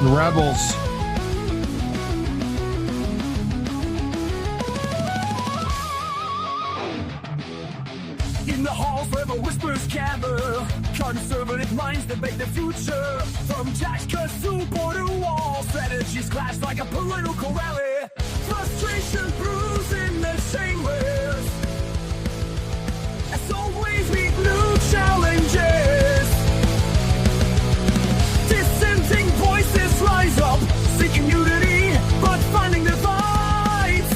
The Rebels. In the halls where the whispers gather, conservative minds debate the future. From tax cuts to border walls, strategies clash like a political rally. Frustration brews in the chambers. As always, meet new challenges. Dissenting voices rise up, seeking unity, but finding divides.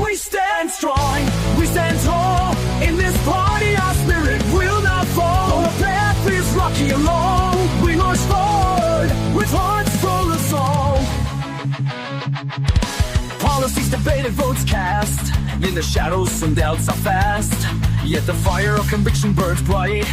We stand strong, we stand tall. In this party, our spirit will not fall. The path is rocky and long. We march forward with hearts full of song. Policies debated, votes cast. In the shadows, some doubts are fast. Yet the fire of conviction burns bright,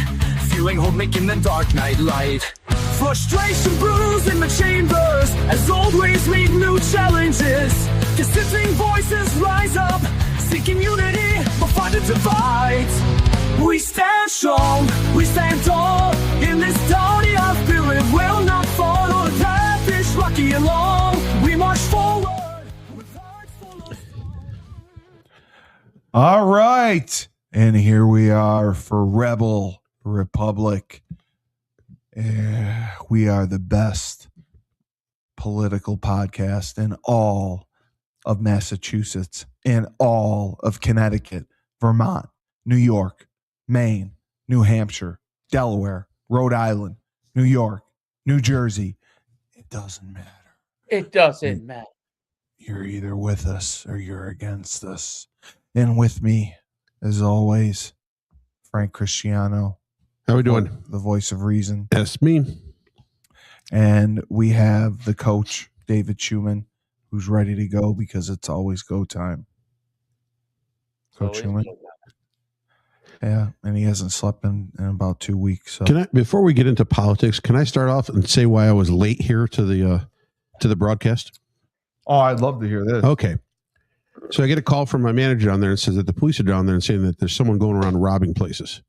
fueling hope, making the dark night light. Frustration brews in the chambers as old ways meet new challenges. Dissenting voices rise up, seeking unity, but find the divides. We stand strong, we stand tall. In this party, our spirit will not fall. The path is rocky and long. We march forward with hearts full of... All right. And here we are for Rebel Republic. We are the best political podcast in all of Massachusetts, in all of Connecticut, Vermont, New York, Maine, New Hampshire, Delaware, Rhode Island, New York, New Jersey. It doesn't matter. It doesn't matter. You're either with us or you're against us. And with me, as always, Frank Cristiano. How we doing? The voice of reason. That's me. And we have the coach, David Schumann, who's ready to go because it's always go time. Coach Schumann. Yeah, and he hasn't slept in about 2 weeks. So Can I, before we get into politics, can I start off and say why I was late here to the broadcast? Oh, I'd love to hear this. Okay. So I get a call from my manager down there and says that the police are down there and saying that there's someone going around robbing places.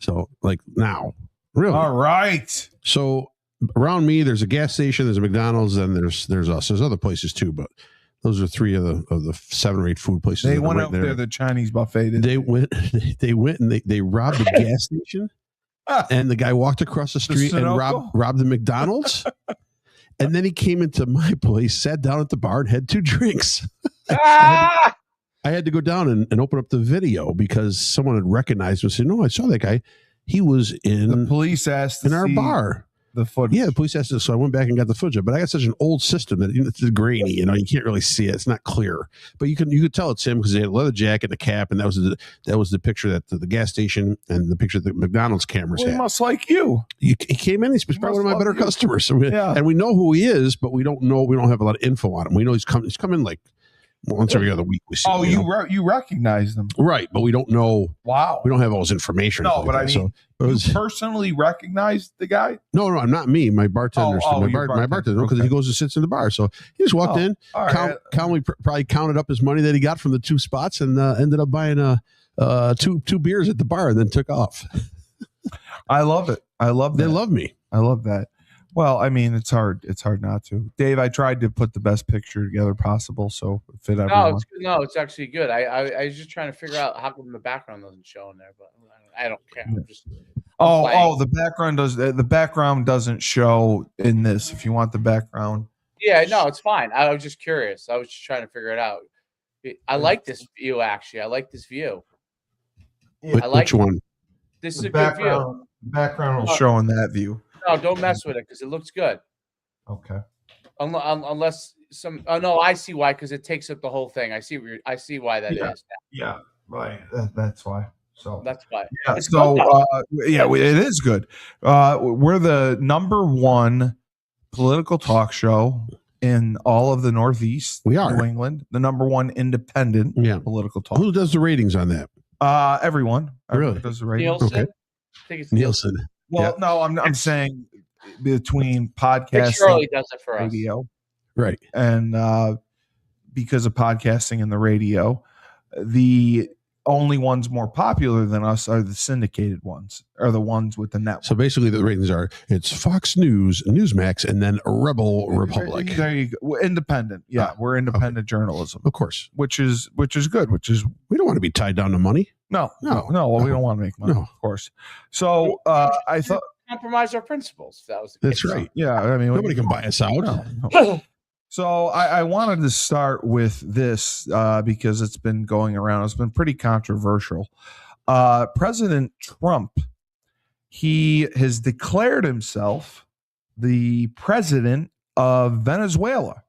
So, like, now. Really? All right. So around me, there's a gas station, there's a McDonald's, and there's us. There's other places too, but those are three of the 7 or 8 food places. They went out there, the Chinese buffet. They went and they robbed the gas station, and the guy walked across the street and robbed the McDonald's. And then he came into my place, sat down at the bar, and had 2 drinks. I had to go down and open up the video because someone had recognized him and said, "No, I saw that guy. He was in the police asked in our bar." The footage. Yeah, the police asked us, so I went back and got the footage. But I got such an old system that it's grainy, you can't really see it. It's not clear, but you could tell it's him because he had a leather jacket and a cap, and that was the picture that the gas station and the picture that McDonald's cameras had. He must like you. He came in. He's probably one of my better customers. So and we know who he is, but we don't know. We don't have a lot of info on him. We know he's coming like once every other week. We see. Oh, you recognize them, right? But we don't know. Wow, we don't have all his information. No, but that. I mean, you personally recognized the guy? No, not me. My bartender. My bartender, because he goes and sits in the bar. So he just walked in, calmly probably counted up his money that he got from the 2 spots, and ended up buying two beers at the bar, and then took off. I love it. I love that. They love me. I love that. Well, I mean, it's hard. It's hard not to. Dave, I tried to put the best picture together possible, so it fit everyone. It's actually good. I was just trying to figure out how come the background doesn't show in there, but I don't care. I'm just the background doesn't show in this. If you want the background, yeah, no, it's fine. I was just curious. I was just trying to figure it out. I like this view. Actually, I like this view. Which one? This is a good view. The background will show in that view. No, don't mess with it because it looks good. Okay. Unless some. Oh no, I see why, because it takes up the whole thing. I see why that is. Yeah, right. That's why. So that's why. Yeah. It is good. We're the #1 political talk show in all of the Northeast. We are New England, the #1 independent political talk. Who does the ratings on that? Everyone. Really? Does the ratings. Nielsen. Okay. I think it's Nielsen. Well, no, I'm saying between podcasting, Shirley does it for radio, us. Right, and because of podcasting and the radio, only ones more popular than us are the syndicated ones, are the ones with the network. So basically, the ratings are it's Fox News, Newsmax, and then Rebel Republic. There you go. We're independent. Yeah, we're independent journalism, of course, which is good. Which is we don't want to be tied down to money. No. We don't want to make money, of course. So I thought compromise our principles. That was that's right. Yeah, I mean nobody can buy us out. No. So I wanted to start with this because it's been going around. It's been pretty controversial. President Trump, he has declared himself the president of Venezuela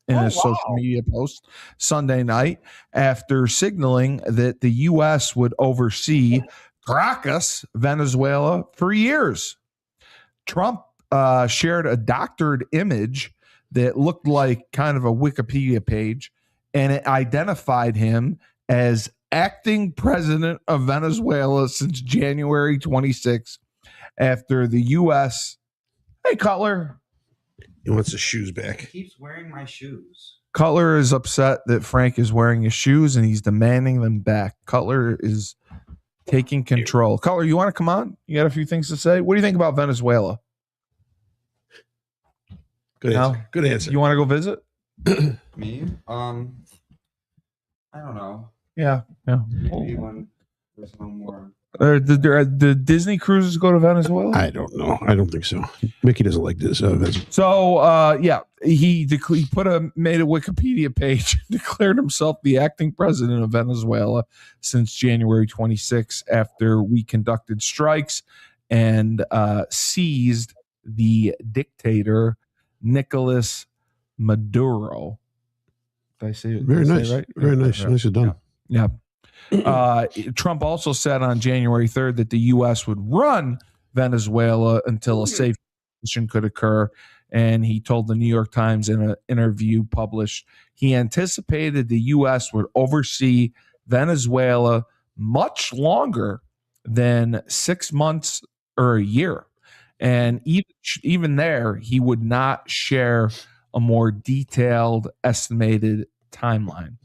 in a social media post Sunday night after signaling that the U.S. would oversee Caracas, Venezuela, for years. Trump shared a doctored image that looked like kind of a Wikipedia page, and it identified him as acting president of Venezuela since January 26th after the U.S. Hey, Cutler. He wants his shoes back. He keeps wearing my shoes. Cutler is upset that Frank is wearing his shoes, and he's demanding them back. Cutler is taking control. Cutler, you want to come on? You got a few things to say? What do you think about Venezuela? Good answer. Good answer. You want to go visit? Me? I don't know. Yeah. Maybe when there's no more. Did Disney cruises go to Venezuela? I don't know. I don't think so. Mickey doesn't like this. So he made a Wikipedia page, declared himself the acting president of Venezuela since January 26 after we conducted strikes and seized the dictator Nicolas Maduro. Did I say it? Very nice. Right? Very nice. Nicely done. Yeah. Trump also said on January 3rd that the U.S. would run Venezuela until a safe transition could occur. And he told the New York Times in an interview published, he anticipated the U.S. would oversee Venezuela much longer than 6 months or a year. And even there, he would not share a more detailed estimated timeline.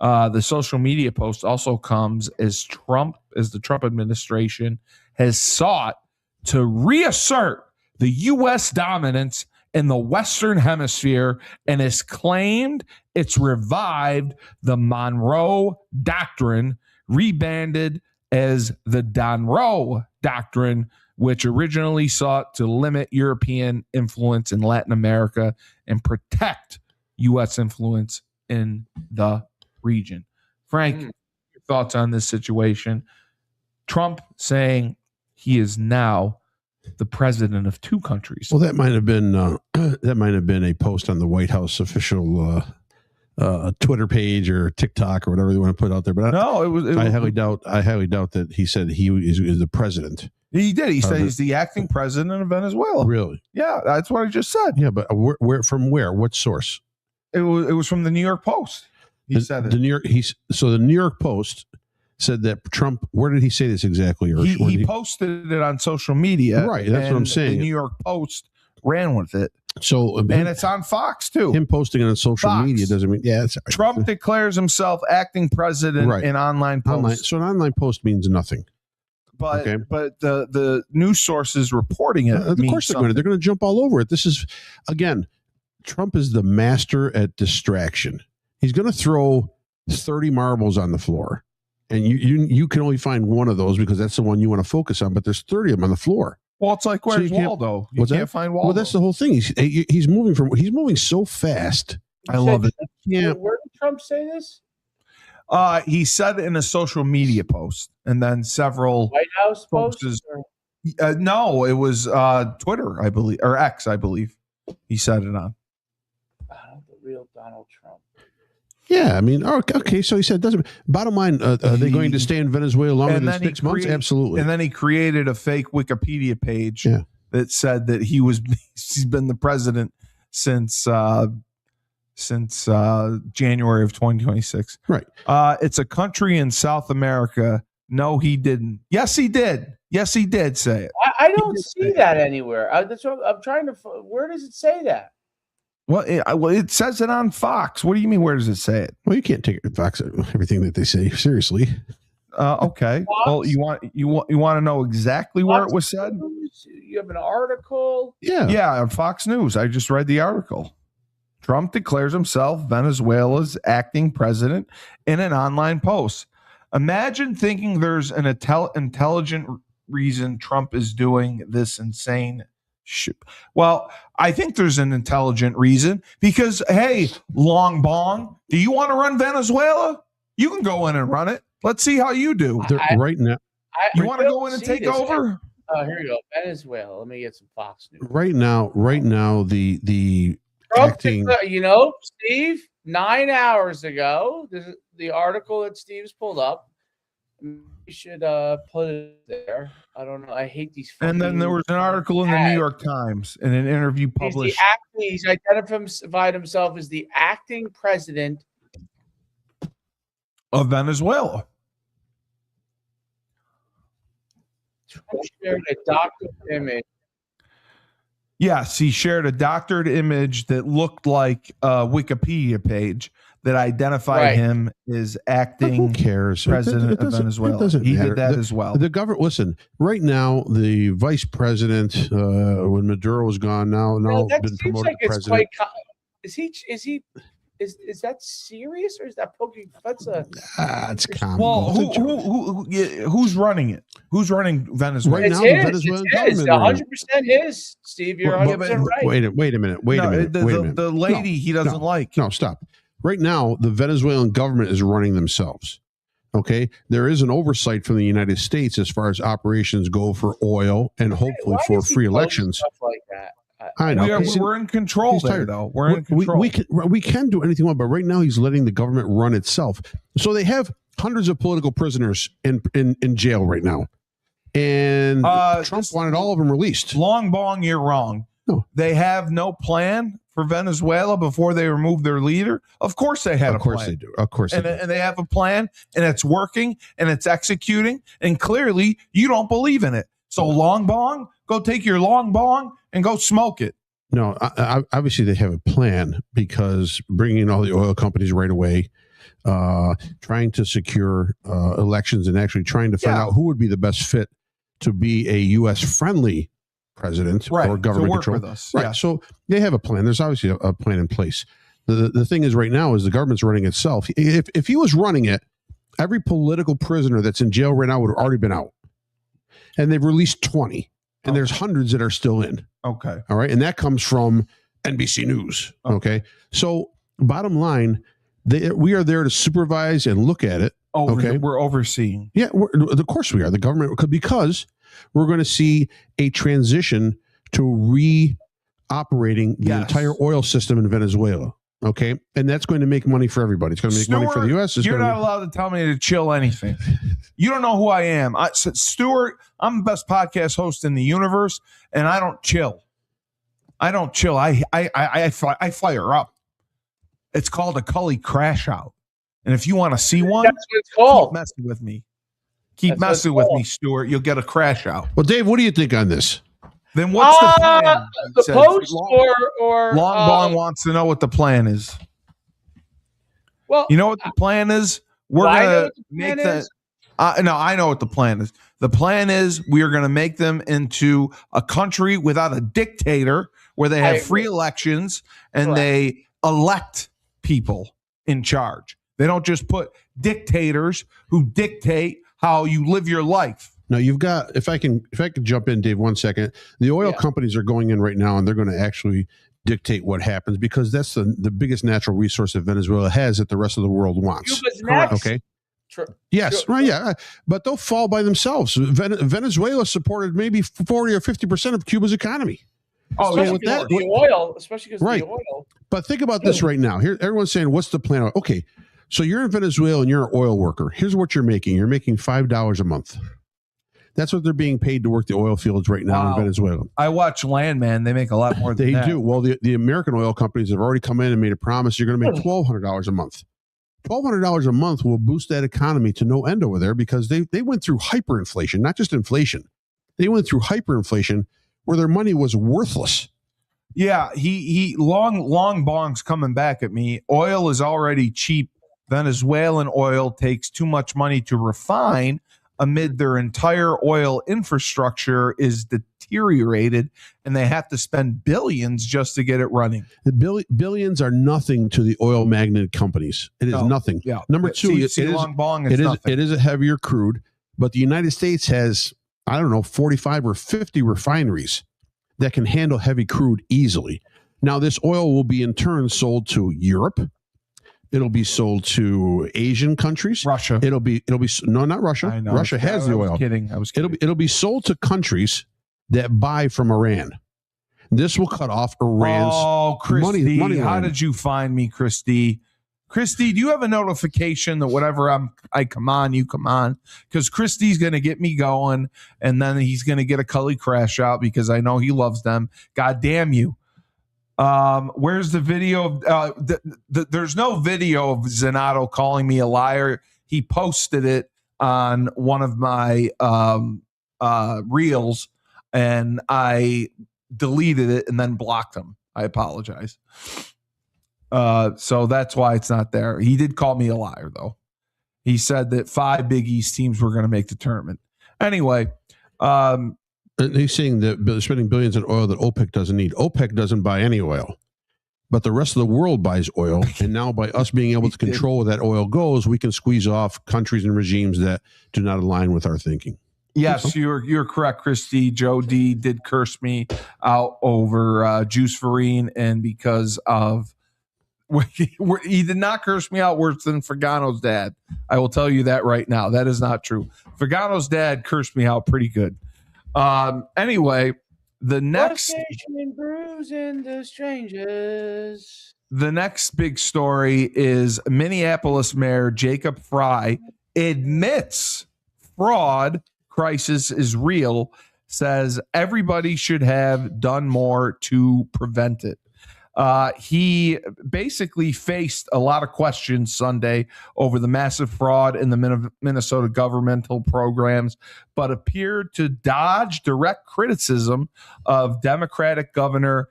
The social media post also comes as the Trump administration has sought to reassert the U.S. dominance in the Western Hemisphere and has claimed it's revived the Monroe Doctrine, rebanded as the Donroe Doctrine, which originally sought to limit European influence in Latin America and protect U.S. influence in the region. Frank, your thoughts on this situation? Trump saying he is now the president of two countries. Well, that might have been a post on the White House official Twitter page or TikTok or whatever they want to put out there. But I highly doubt that he said he is the president. He did. He said he's the acting president of Venezuela. Really? Yeah, that's what I just said. Yeah, but where from where? What source? It was from the New York Post. He said it. The New York Post said that Trump. Where did he say this exactly? Or he posted it on social media. Right. That's what I'm saying. The New York Post ran with it. So and it's on Fox too. Him posting it on social media doesn't mean Trump declares himself acting president in online posts. So an online post means nothing. But the news sources reporting it. Of course they're going to jump all over it. This is, again, Trump is the master at distraction. He's going to throw 30 marbles on the floor, and you can only find one of those because that's the one you want to focus on. But there's 30 of them on the floor. Well, it's like where's Waldo? You can't find Waldo. Well, that's the whole thing. He's moving so fast. I love it. Yeah. Where did Trump say this? He said it in a social media post, and then several White House posts. No, it was Twitter, I believe, or X, I believe. He said it on. The real Donald Trump. Yeah, I mean, okay. So he said, "Doesn't." Bottom line, are they going to stay in Venezuela longer than 6 months? Absolutely. And then he created a fake Wikipedia page that said that he's been the president since January of 2026. Right. It's a country in South America. No, he didn't. Yes, he did. Yes, he did say it. I don't see that anywhere. That's what I'm trying to. Where does it say that? Well, it says it on Fox. What do you mean? Where does it say it? Well, you can't take Fox everything that they say seriously. Okay. Well, you want to know exactly where it was said? You have an article? Yeah, on Fox News. I just read the article. Trump declares himself Venezuela's acting president in an online post. Imagine thinking there's an intelligent reason Trump is doing this insane shit. Well, I think there's an intelligent reason because, hey, Long Bong, do you want to run Venezuela? You can go in and run it. Let's see how you do. Right now, you want to go in and take over? Oh, here you go. Venezuela. Let me get some Fox News. Right now, the Trump, acting. Steve, 9 hours ago, the article that Steve's pulled up. You should put it there. I don't know. I hate these. And then there was an article in the New York Times in an interview published. He's identified himself as the acting president of Venezuela. Trump shared a doctored image. Yes, he shared a doctored image that looked like a Wikipedia page that identified him as acting Who cares? president of Venezuela. He did that as well. The government, listen, right now, the vice president, when Maduro was gone, now been promoted to president. Is that serious or is that poking? That's it's common. Well, who's running it? Who's running Venezuela? Right it's now, his. the Venezuelan It's government. 100% his, Steve. You're 100% right. Wait a minute. The lady he doesn't like. No, stop. Right now, the Venezuelan government is running themselves. Okay, there is an oversight from the United States as far as operations go for oil and hopefully for free elections. Stuff like that. I know we're in control there, though. We're in control. We can do anything we want, but right now he's letting the government run itself. So they have hundreds of political prisoners in jail right now, and Trump wanted all of them released. Long Bong, you're wrong. No. They have no plan for Venezuela before they remove their leader. Of course they had a plan. Of course they do. Of course they do. And they have a plan, and it's working, and it's executing, and clearly you don't believe in it. So Long Bong, go take your Long Bong and go smoke it. No, obviously they have a plan because bringing in all the oil companies right away, trying to secure elections and actually trying to find out who would be the best fit to be a U.S.-friendly president or government control. With us. Right. Yeah. So they have a plan. There's obviously a plan in place. The thing is right now is the government's running itself. If he was running it, every political prisoner that's in jail right now would have already been out. And they've released 20. And there's hundreds that are still in. Okay. All right. And that comes from NBC News. Okay. So bottom line, we are there to supervise and look at it. Okay. We're overseeing. Yeah. Of course we are. The government, because we're going to see a transition to reoperating the entire oil system in Venezuela. Okay. And that's going to make money for everybody. It's going to make money for the U.S. You're not allowed to tell me to chill anything. You don't know who I am. Stuart, I'm the best podcast host in the universe, and I don't chill. I fire up. It's called a Cully crash out. And if you want to see one, that's what it's called. Keep messing with me. Keep messing with me, Stuart. You'll get a crash out. Well, Dave, what do you think on this? Then what's the plan? The Post or Long Bong wants to know what the plan is. Well, you know what the plan is? We're gonna make that. No, I know what the plan is. The plan is we are going to make them into a country without a dictator, where they have free elections and they elect people in charge. They don't just put dictators who dictate how you live your life. Now you've got, if I can jump in, Dave, 1 second. The oil companies are going in right now and they're going to actually dictate what happens because that's the biggest natural resource that Venezuela has that the rest of the world wants. Cuba's next. Okay. Yes, right, yeah, but they'll fall by themselves. Venezuela supported maybe 40 or 50% of Cuba's economy. Especially because of the oil. Especially because of the oil. But think about this right now. Here, everyone's saying, "What's the plan?" Okay, so you're in Venezuela and you're an oil worker. Here's what you're making. You're making $5 a month. That's what they're being paid to work the oil fields right now in Venezuela. I watch Landman. They make a lot more than that. They do. Well, the American oil companies have already come in and made a promise. You're going to make $1,200 a month. $1,200 a month will boost that economy to no end over there because they went through hyperinflation, not just inflation. They went through hyperinflation where their money was worthless. Yeah, he long Bong's coming back at me. Oil is already cheap Venezuelan oil takes too much money to refine amid their entire oil infrastructure is deteriorated, and they have to spend billions just to get it running. The billions are nothing to the oil magnate companies. It is nothing. Yeah. Number two, it is a heavier crude, but the United States has, I don't know, 45 or 50 refineries that can handle heavy crude easily. Now, this oil will be in turn sold to Europe. It'll be sold to Asian countries. Russia. It'll be no, not Russia. I know. Russia has the oil. I was kidding. It'll be sold to countries that buy from Iran. This will cut off Iran's Christy, money how line. did you find me, Christy? Christy, do you have a notification that whenever I come on, you come on? Because Christy's going to get me going, and then he's going to get a Cully crash out because I know he loves them. God damn you. Where's the video? There's no video of Zanato calling me a liar. He posted it on one of my reels, and I deleted it and then blocked him. I apologize. So that's why it's not there. He did call me a liar, though. He said that 5 Big East teams were going to make the tournament. Anyway, he's saying that they're spending billions in oil that OPEC doesn't need. OPEC doesn't buy any oil, but the rest of the world buys oil. And now by us being able to control where that oil goes, we can squeeze off countries and regimes that do not align with our thinking. Yes, you're correct, Christy. Joe D did curse me out over Juice Farine, and because of he did not curse me out worse than Fagano's dad. I will tell you that right now. That is not true. Fagano's dad cursed me out pretty good. Anyway, the next big story is Minneapolis Mayor Jacob Frey admits fraud crisis is real, says everybody should have done more to prevent it. He basically faced a lot of questions Sunday over the massive fraud in the Minnesota governmental programs, but appeared to dodge direct criticism of Democratic Governor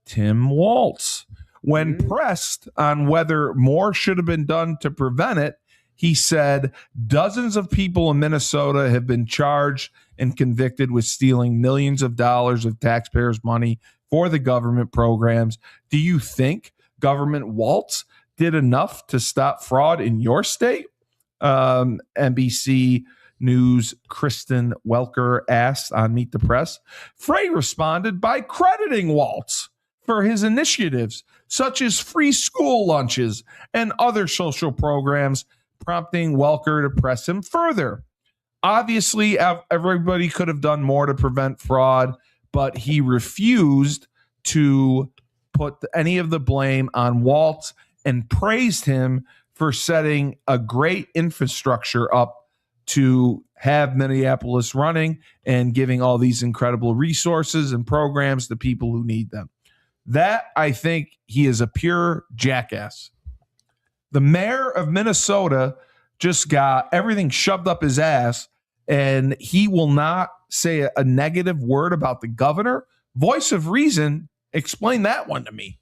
Tim Walz. When pressed on whether more should have been done to prevent it, he said dozens of people in Minnesota have been charged and convicted with stealing millions of dollars of taxpayers' money for the government programs. Do you think Government Walz did enough to stop fraud in your state? NBC News' Kristen Welker asked on Meet the Press. Frey responded by crediting Walz for his initiatives, such as free school lunches and other social programs, prompting Welker to press him further. Obviously, everybody could have done more to prevent fraud, but he refused to put any of the blame on Walz and praised him for setting a great infrastructure up to have Minneapolis running and giving all these incredible resources and programs to people who need them. That, I think, he is a pure jackass. The mayor of Minnesota just got everything shoved up his ass, and he will not say a negative word about the governor. Voice of reason, explain that one to me.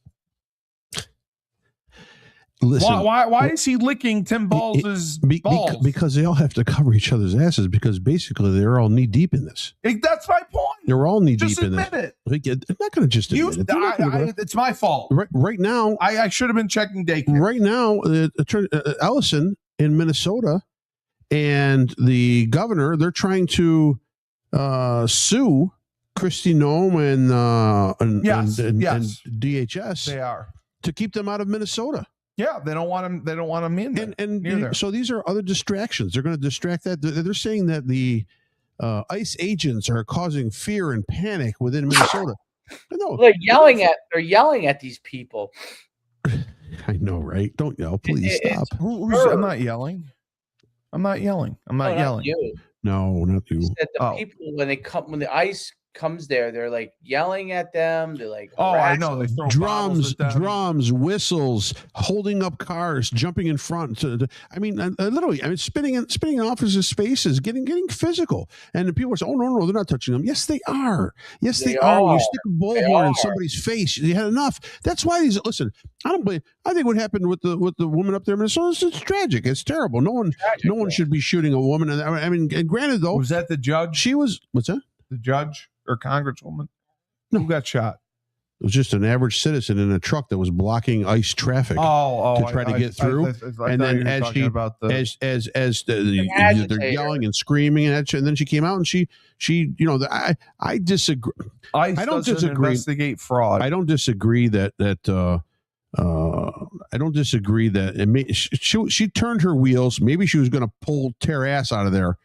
Listen, why is he licking Tim Balls' balls? Because they all have to cover each other's asses, because basically they're all knee deep in this. That's my point. They're all knee just deep in this. Admit it. They're not going to just admit it. It's my fault. Right now, I should have been checking daycare. Right now, Ellison in Minnesota and the governor, they're trying to sue Kristi Noem and DHS. They are to keep them out of Minnesota. Yeah, they don't want them. They don't want them in there. And so these are other distractions. They're going to distract that. They're saying that the ICE agents are causing fear and panic within Minnesota. No, they're yelling at these people. I know, right? Don't yell, please stop. I'm not yelling. I'm not yelling. You. No, not you. Said the people when the ICE comes there, they're like yelling at them. They're like, Oh, I know. They throw bottles at them. drums, whistles, holding up cars, jumping in front. Literally, spinning in officers' spaces, getting physical. And the people are saying, "Oh no, they're not touching them." Yes, they are. Yes, they are. When you stick a bullhorn in somebody's face, you had enough. That's why these. Listen, I don't believe. I think what happened with the woman up there in Minnesota, it's tragic. It's terrible. No one should be shooting a woman. And granted, though, was that the judge? She was. What's that? The judge or congresswoman? No. Who got shot? It was just an average citizen in a truck that was blocking ICE traffic to try to get through. And then as they're yelling and screaming, and then she came out and she I disagree. ICE doesn't investigate fraud. I don't disagree that I don't disagree that she turned her wheels. Maybe she was going to tear ass out of there.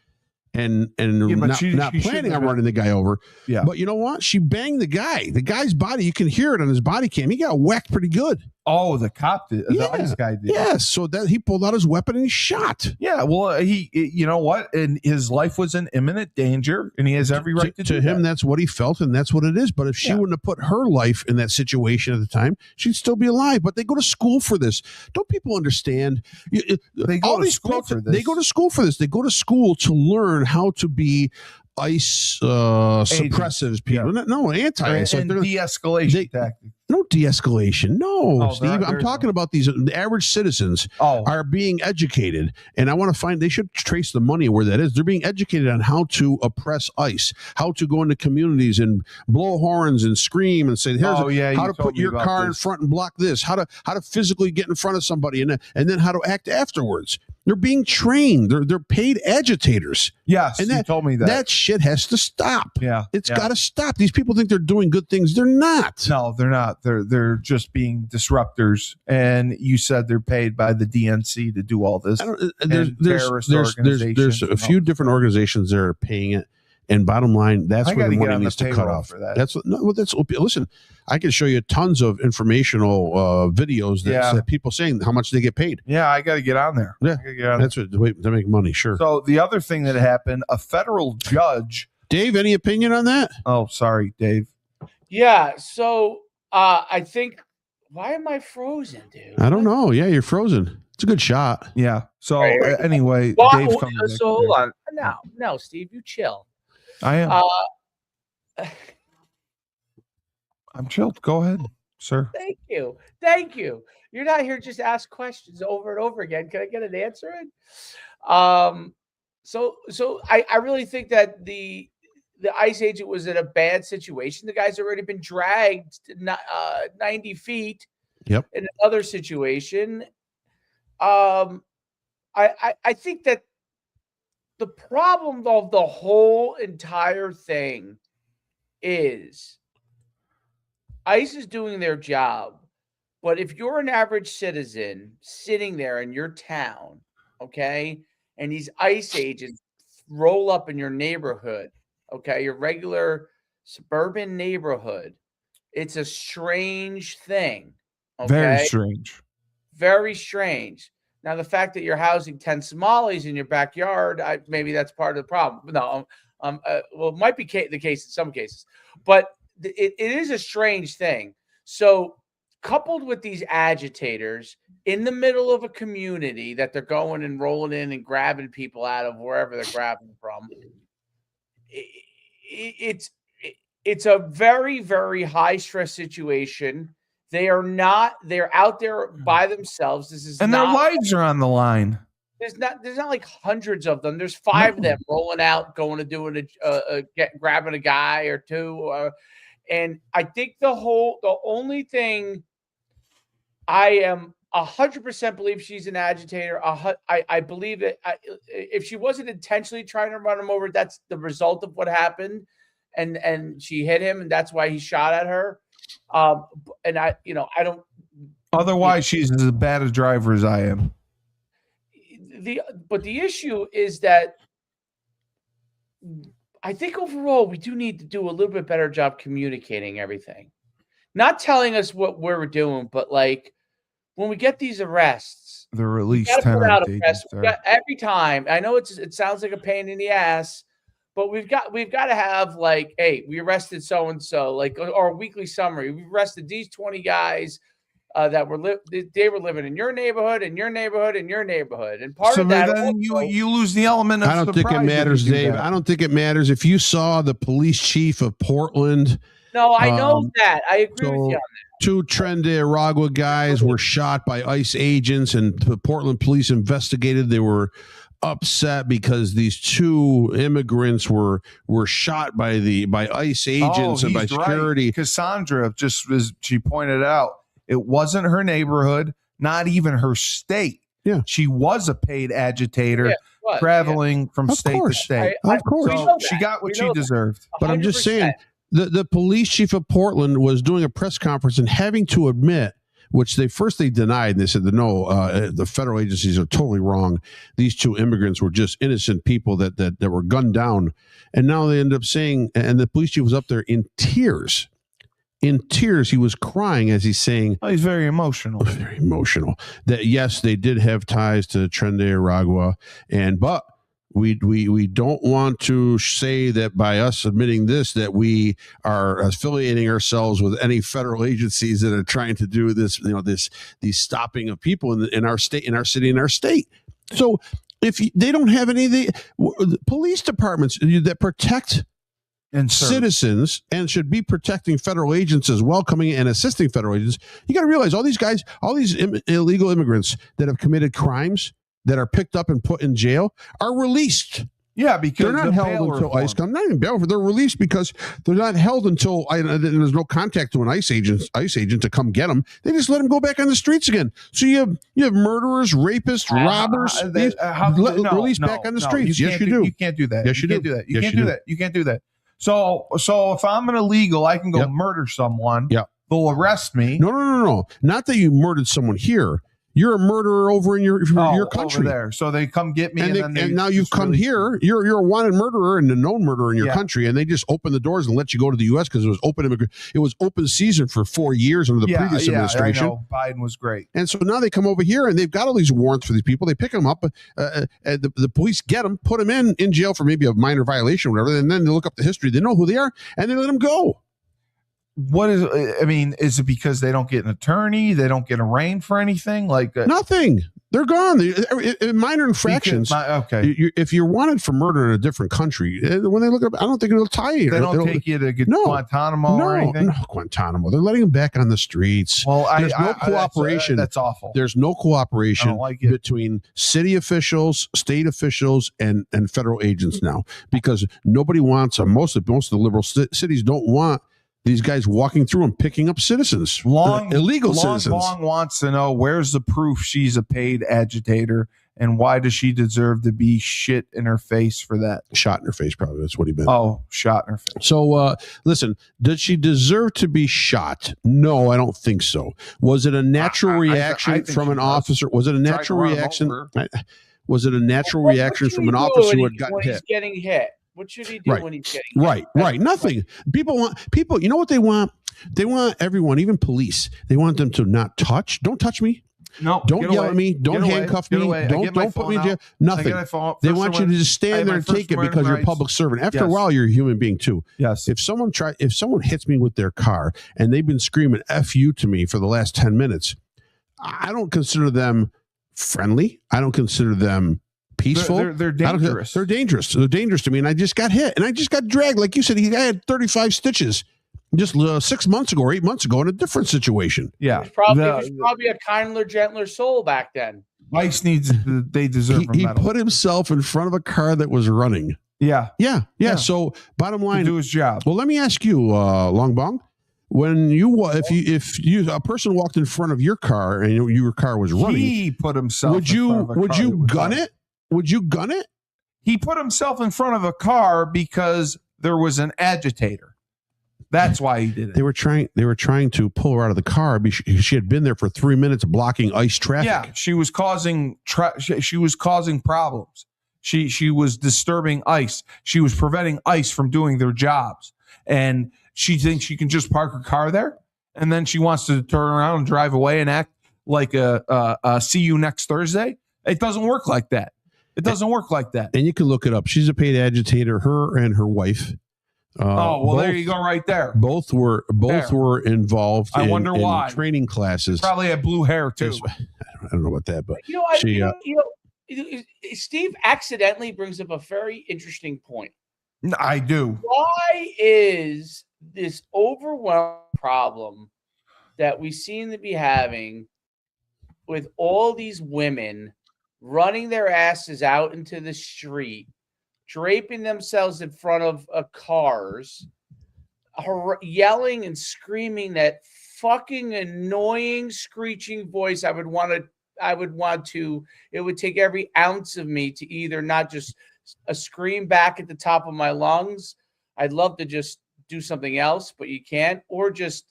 And not planning on running the guy over. Yeah. But you know what? She banged the guy. The guy's body, you can hear it on his body cam. He got whacked pretty good. Oh, the cop did. The ICE guy did. Yeah. So that he pulled out his weapon and he shot. Yeah. Well, you know what? And his life was in imminent danger, and he has every right to do him. That. That's what he felt, and that's what it is. But if she wouldn't have put her life in that situation at the time, she'd still be alive. But they go to school for this. Don't people understand? They go to school for this. They go to school for this. They go to school to learn how to be ICE suppressives people. Yeah. No, anti-ICE. And de-escalation tactics. No de-escalation. No, Steve. I'm talking about the average citizens are being educated. And I want to find, they should trace the money where that is. They're being educated on how to oppress ICE, how to go into communities and blow horns and scream and say, how to put your car in front and block this, how to physically get in front of somebody and then how to act afterwards. They're being trained. They're paid agitators. Yes, and you told me that. That shit has to stop. Yeah. It's got to stop. These people think they're doing good things. They're not. No, they're not. They're just being disruptors. And you said they're paid by the DNC to do all this. There's a few different organizations that are paying it. And bottom line, that's where the money needs to cut off. For that. Listen, I can show you tons of informational videos that people saying how much they get paid. Yeah, I got to get on there. Yeah, that's what they make money. Sure. So the other thing that happened, a federal judge. Dave, any opinion on that? Oh, sorry, Dave. Yeah. So I think. Why am I frozen, dude? I don't know. Yeah, you're frozen. It's a good shot. Yeah. So anyway, Dave's coming back. So hold on. No, Steve, you chill. I am. I'm chilled. Go ahead, sir. Thank you. You're not here just to ask questions over and over again. Can I get an answer in? So I really think that the ICE agent was in a bad situation. The guy's already been dragged 90 feet. Yep. In another situation. I think that the problem of the whole entire thing is ICE is doing their job. But if you're an average citizen sitting there in your town, okay, and these ICE agents roll up in your neighborhood, okay, your regular suburban neighborhood, it's a strange thing. Okay? Very strange. Very strange. Now, the fact that you're housing 10 Somalis in your backyard, maybe that's part of the problem. No, well, it might be the case in some cases, but it is a strange thing. So, coupled with these agitators in the middle of a community that they're going and rolling in and grabbing people out of wherever they're grabbing from, it's a very, very high stress situation. They're out there by themselves. Their lives are on the line. There's not like hundreds of them. There's 5 of them rolling out, going to doing grabbing a guy or two. And I think the only thing I am 100% believe she's an agitator. I believe that if she wasn't intentionally trying to run him over, that's the result of what happened. And she hit him, and that's why he shot at her. And I don't. Otherwise, she's as bad a driver as I am. But the issue is that I think overall we do need to do a little bit better job communicating everything, not telling us what we're doing, but like when we get these arrests, the release 10 every time. I know it sounds like a pain in the ass, but we've got to have like, hey, we arrested so and so, like, or a weekly summary. We arrested these 20 guys that they were living in your neighborhood, and your neighborhood, and your neighborhood, and part of that. Then you lose the element of I don't think it matters, Dave. I don't think it matters if you saw the police chief of Portland. No, I know that. I agree with you on that. 2 Trinidad guys were shot by ICE agents, and the Portland police investigated. They were upset because these 2 immigrants were shot by ICE agents and by security. Right. Cassandra, just as she pointed out, it wasn't her neighborhood, not even her state. Yeah, she was a paid agitator, traveling from state to state. Of course, so she got what she deserved. 100%. But I'm just saying, the police chief of Portland was doing a press conference and having to admit, which they denied, and they said that no, the federal agencies are totally wrong. These 2 immigrants were just innocent people that were gunned down, and now they end up saying, and the police chief was up there in tears. In tears, he was crying as he's saying, he's very emotional. Very emotional. That yes, they did have ties to Trinidad, but we don't want to say that by us admitting this that we are affiliating ourselves with any federal agencies that are trying to do this, these stopping of people in our state, in our city, in our state. So if they don't have any of the police departments that protect citizens and should be protecting federal agents as well, coming in and assisting federal agents, you got to realize all these guys, all these illegal immigrants that have committed crimes that are picked up and put in jail are released. Yeah, because they're not held until ICE comes. Not even bail. They're released because they're not held until there's no contact to an ICE agent to come get them. They just let them go back on the streets again. So you have murderers, rapists, robbers released back on the streets. Yes, you do. You can't do that. Yes, you do. You can't do that. You can't do that. So if I'm an illegal, I can go murder someone. Yeah, they'll arrest me. No. Not that you murdered someone here. You're a murderer over in your country. Over there. So they come get me, and now you've come here. You're a wanted murderer and a known murderer in your country, and they just open the doors and let you go to the U.S. because it was open season for 4 years under the previous administration. I know. Biden was great, and so now they come over here and they've got all these warrants for these people. They pick them up. The police get them, put them in jail for maybe a minor violation or whatever, and then they look up the history. They know who they are, and they let them go. Is it because they don't get an attorney? They don't get arraigned for anything? Nothing. They're gone. Minor infractions. If you're wanted for murder in a different country, when they look up, I don't think it'll tie you. They don't take you to Guantanamo or anything? No, Guantanamo. They're letting them back on the streets. Well, there's no cooperation. That's awful. There's no cooperation between city officials, state officials, and federal agents now, because nobody wants, most of the liberal cities don't want these guys walking through and picking up citizens, illegal citizens. Long wants to know, where's the proof she's a paid agitator, and why does she deserve to be shit in her face for that? Shot in her face, probably. That's what he meant. Oh, shot in her face. So, listen, did she deserve to be shot? No, I don't think so. Was it a natural reaction from an officer? Was it a natural reaction? Was it a natural reaction from an officer who had gotten hit? He's getting hit. What should he do when he's getting hit? Right. Nothing. People, you know what they want? They want everyone, even police. They want them to not touch. Don't touch me. No. Don't yell at me. Don't handcuff me. Don't put me in jail. Nothing. They want you to just stand there and take it because you're a public servant. After a while, you're a human being too. Yes. If someone hits me with their car and they've been screaming F you to me for the last 10 minutes, I don't consider them friendly. I don't consider them peaceful. They're dangerous. They're dangerous. They're dangerous to me. And I just got hit and I just got dragged. Like you said, I had 35 stitches just 6 months ago or 8 months ago in a different situation. Yeah. He's probably a kinder, gentler soul back then. ICE they deserve he put himself in front of a car that was running. Yeah. So bottom line, to do his job. Well, let me ask you, Long Bong, when if a person walked in front of your car and your car was running, he put himself. Would you gun it? Would you gun it? He put himself in front of a car because there was an agitator. That's why he did it. They were trying to pull her out of the car because she had been there for 3 minutes blocking ICE traffic. Yeah, she was causing problems. She was disturbing ICE. She was preventing ICE from doing their jobs. And she thinks she can just park her car there, and then she wants to turn around and drive away and act like a see you next Thursday. It doesn't work like that. It doesn't work like that. And you can look it up. She's a paid agitator. Her and her wife. There you go, right there. Both were involved. I wonder in why. Training classes. Probably had blue hair too. I don't know about that, but Steve accidentally brings up a very interesting point. I do. Why is this overwhelming problem that we seem to be having with all these women running their asses out into the street, draping themselves in front of cars, yelling and screaming that fucking annoying screeching voice? It would take every ounce of me to either not just scream back at the top of my lungs. I'd love to just do something else, but you can't, or just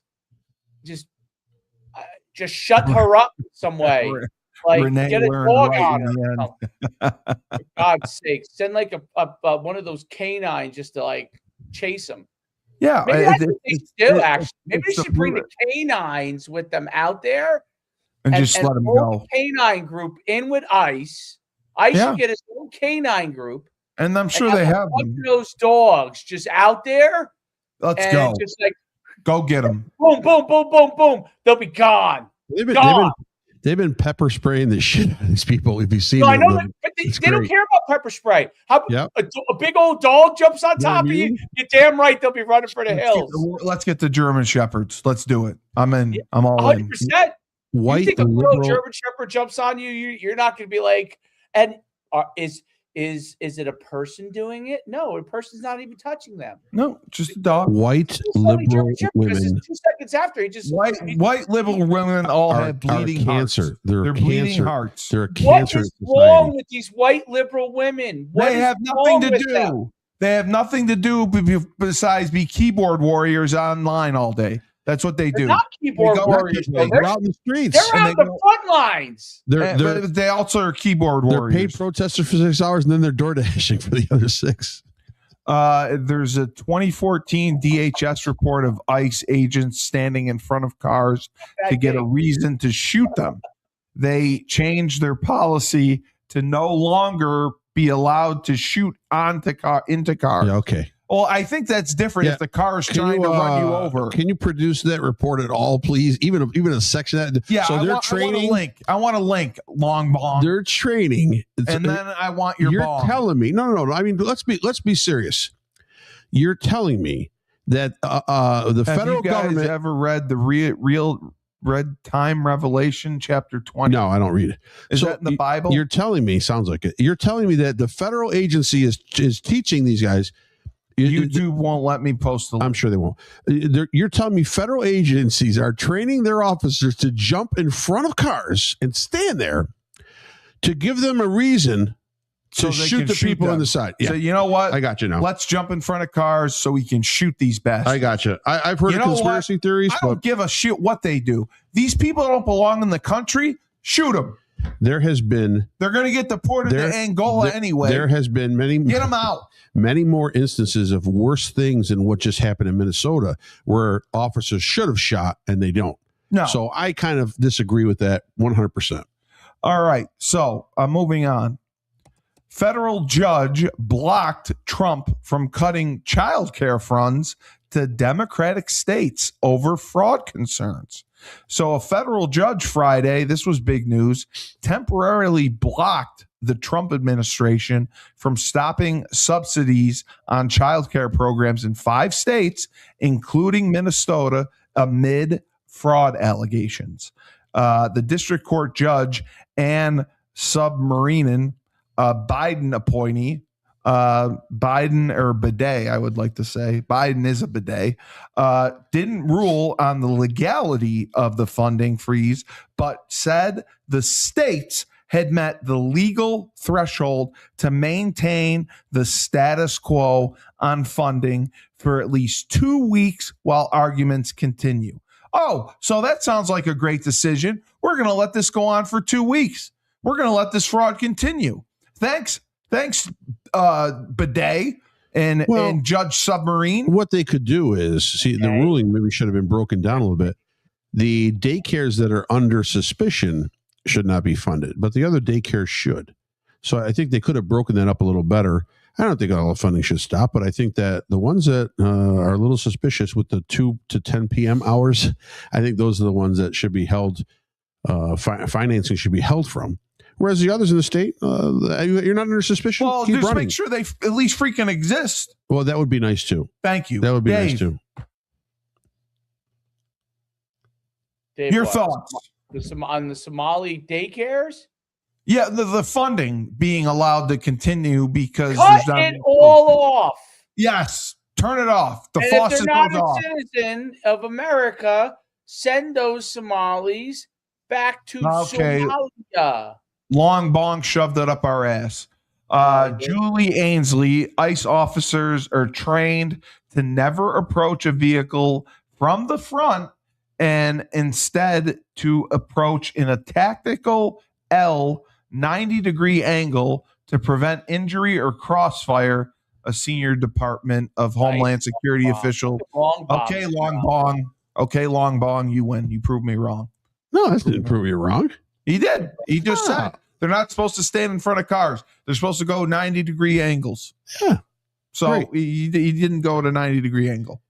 shut her up some way. Like Renee get a dog on her. For God's sake, send like a one of those canines just to like chase them. Yeah, maybe that's what they do. Actually, maybe they should bring the canines with them out there and just let them go. Canine group in with ICE. ICE should get his own canine group, and I'm sure they have them. Those dogs just out there. Let's go. Just like go get them. Boom, boom, boom, boom, boom. They'll be gone. They've been pepper spraying the shit out of these people. If you see, I know, but they don't care about pepper spray. How a big old dog jumps on top of you? You're damn right they'll be running for the hills. Let's get the German Shepherds. Let's do it. I'm in. I'm all 100%. In. White you think a little German Shepherd jumps on you? You're not going to be like. And is it a person doing it? No, a person's not even touching them. No, just a dog. White liberal women. 2 seconds after, white liberal women all have bleeding cancer. Hearts. They're bleeding hearts. They're a cancer. What is wrong with these white liberal women? They have nothing to do. Them? They have nothing to do besides be keyboard warriors online all day. That's what they do. They're not keyboard warriors. They're out in the streets. They're out the front lines. They also are keyboard warriors. They're paid protesters for 6 hours, and then they're door dashing for the other 6. There's a 2014 DHS report of ICE agents standing in front of cars to get a reason to shoot them. They changed their policy to no longer be allowed to shoot into cars. Yeah, okay. Well, I think that's different if the car is trying to run you over. Can you produce that report at all, please? Even a section of that. Yeah, so they're training. I want a link. Long bong. They're training, and then I want your. You're bong. telling me no. I mean, let's be serious. You're telling me that the federal government ever read the real Time Revelation chapter 20? No, I don't read it. Is that in the Bible? You're telling me, sounds like it. You're telling me that the federal agency is teaching these guys. YouTube won't let me post the link. I'm sure they won't. You're telling me federal agencies are training their officers to jump in front of cars and stand there to give them a reason to shoot the people on the side. Yeah. So you know what? I got you now. Let's jump in front of cars so we can shoot these bastards. I got you. I've heard of conspiracy theories. I don't give a shit what they do. These people don't belong in the country. Shoot them. They're going to get deported to Angola anyway. There has been get them out. Many more instances of worse things than what just happened in Minnesota, where officers should have shot and they don't. No. So I kind of disagree with that 100%. All right. So moving on. Federal judge blocked Trump from cutting child care funds to Democratic states over fraud concerns. So a federal judge Friday, this was big news, temporarily blocked the Trump administration from stopping subsidies on child care programs in 5 states, including Minnesota, amid fraud allegations. The district court judge and Submarinin, Biden appointee, Biden or bidet, I would like to say. Biden is a bidet. Didn't rule on the legality of the funding freeze, but said the states had met the legal threshold to maintain the status quo on funding for at least 2 weeks while arguments continue. Oh, so that sounds like a great decision. We're going to let this go on for 2 weeks. We're going to let this fraud continue. Thanks, bidet and Judge Submarine. What they could do is, the ruling maybe should have been broken down a little bit. The daycares that are under suspicion should not be funded, but the other daycares should. So I think they could have broken that up a little better. I don't think all the funding should stop, but I think that the ones that are a little suspicious with the 2 to 10 p.m. hours, I think those are the ones that should be held, financing should be held from. Whereas the others in the state, you're not under suspicion. Well, Keep just running. make sure they at least freaking exist. Well, that would be nice too. Thank you. That would be Dave, nice too. Dave, Your what? thoughts? On the Somali daycares? Yeah, the funding being allowed to continue because Cut there's not it all off. Yes, turn it off. The And faucet if they're not goes a off. citizen of America, send those Somalis back to Okay. Somalia. Long bong shoved it up our ass. Julie Ainsley, ICE officers are trained to never approach a vehicle from the front and instead to approach in a tactical L 90-degree angle to prevent injury or crossfire, a senior Department of Homeland Security official. Okay, long bong. Okay, long bong, you win. You proved me wrong. No, that didn't prove you wrong. He did. He just said they're not supposed to stand in front of cars. They're supposed to go 90-degree angles. Yeah. So he didn't go at a 90-degree angle.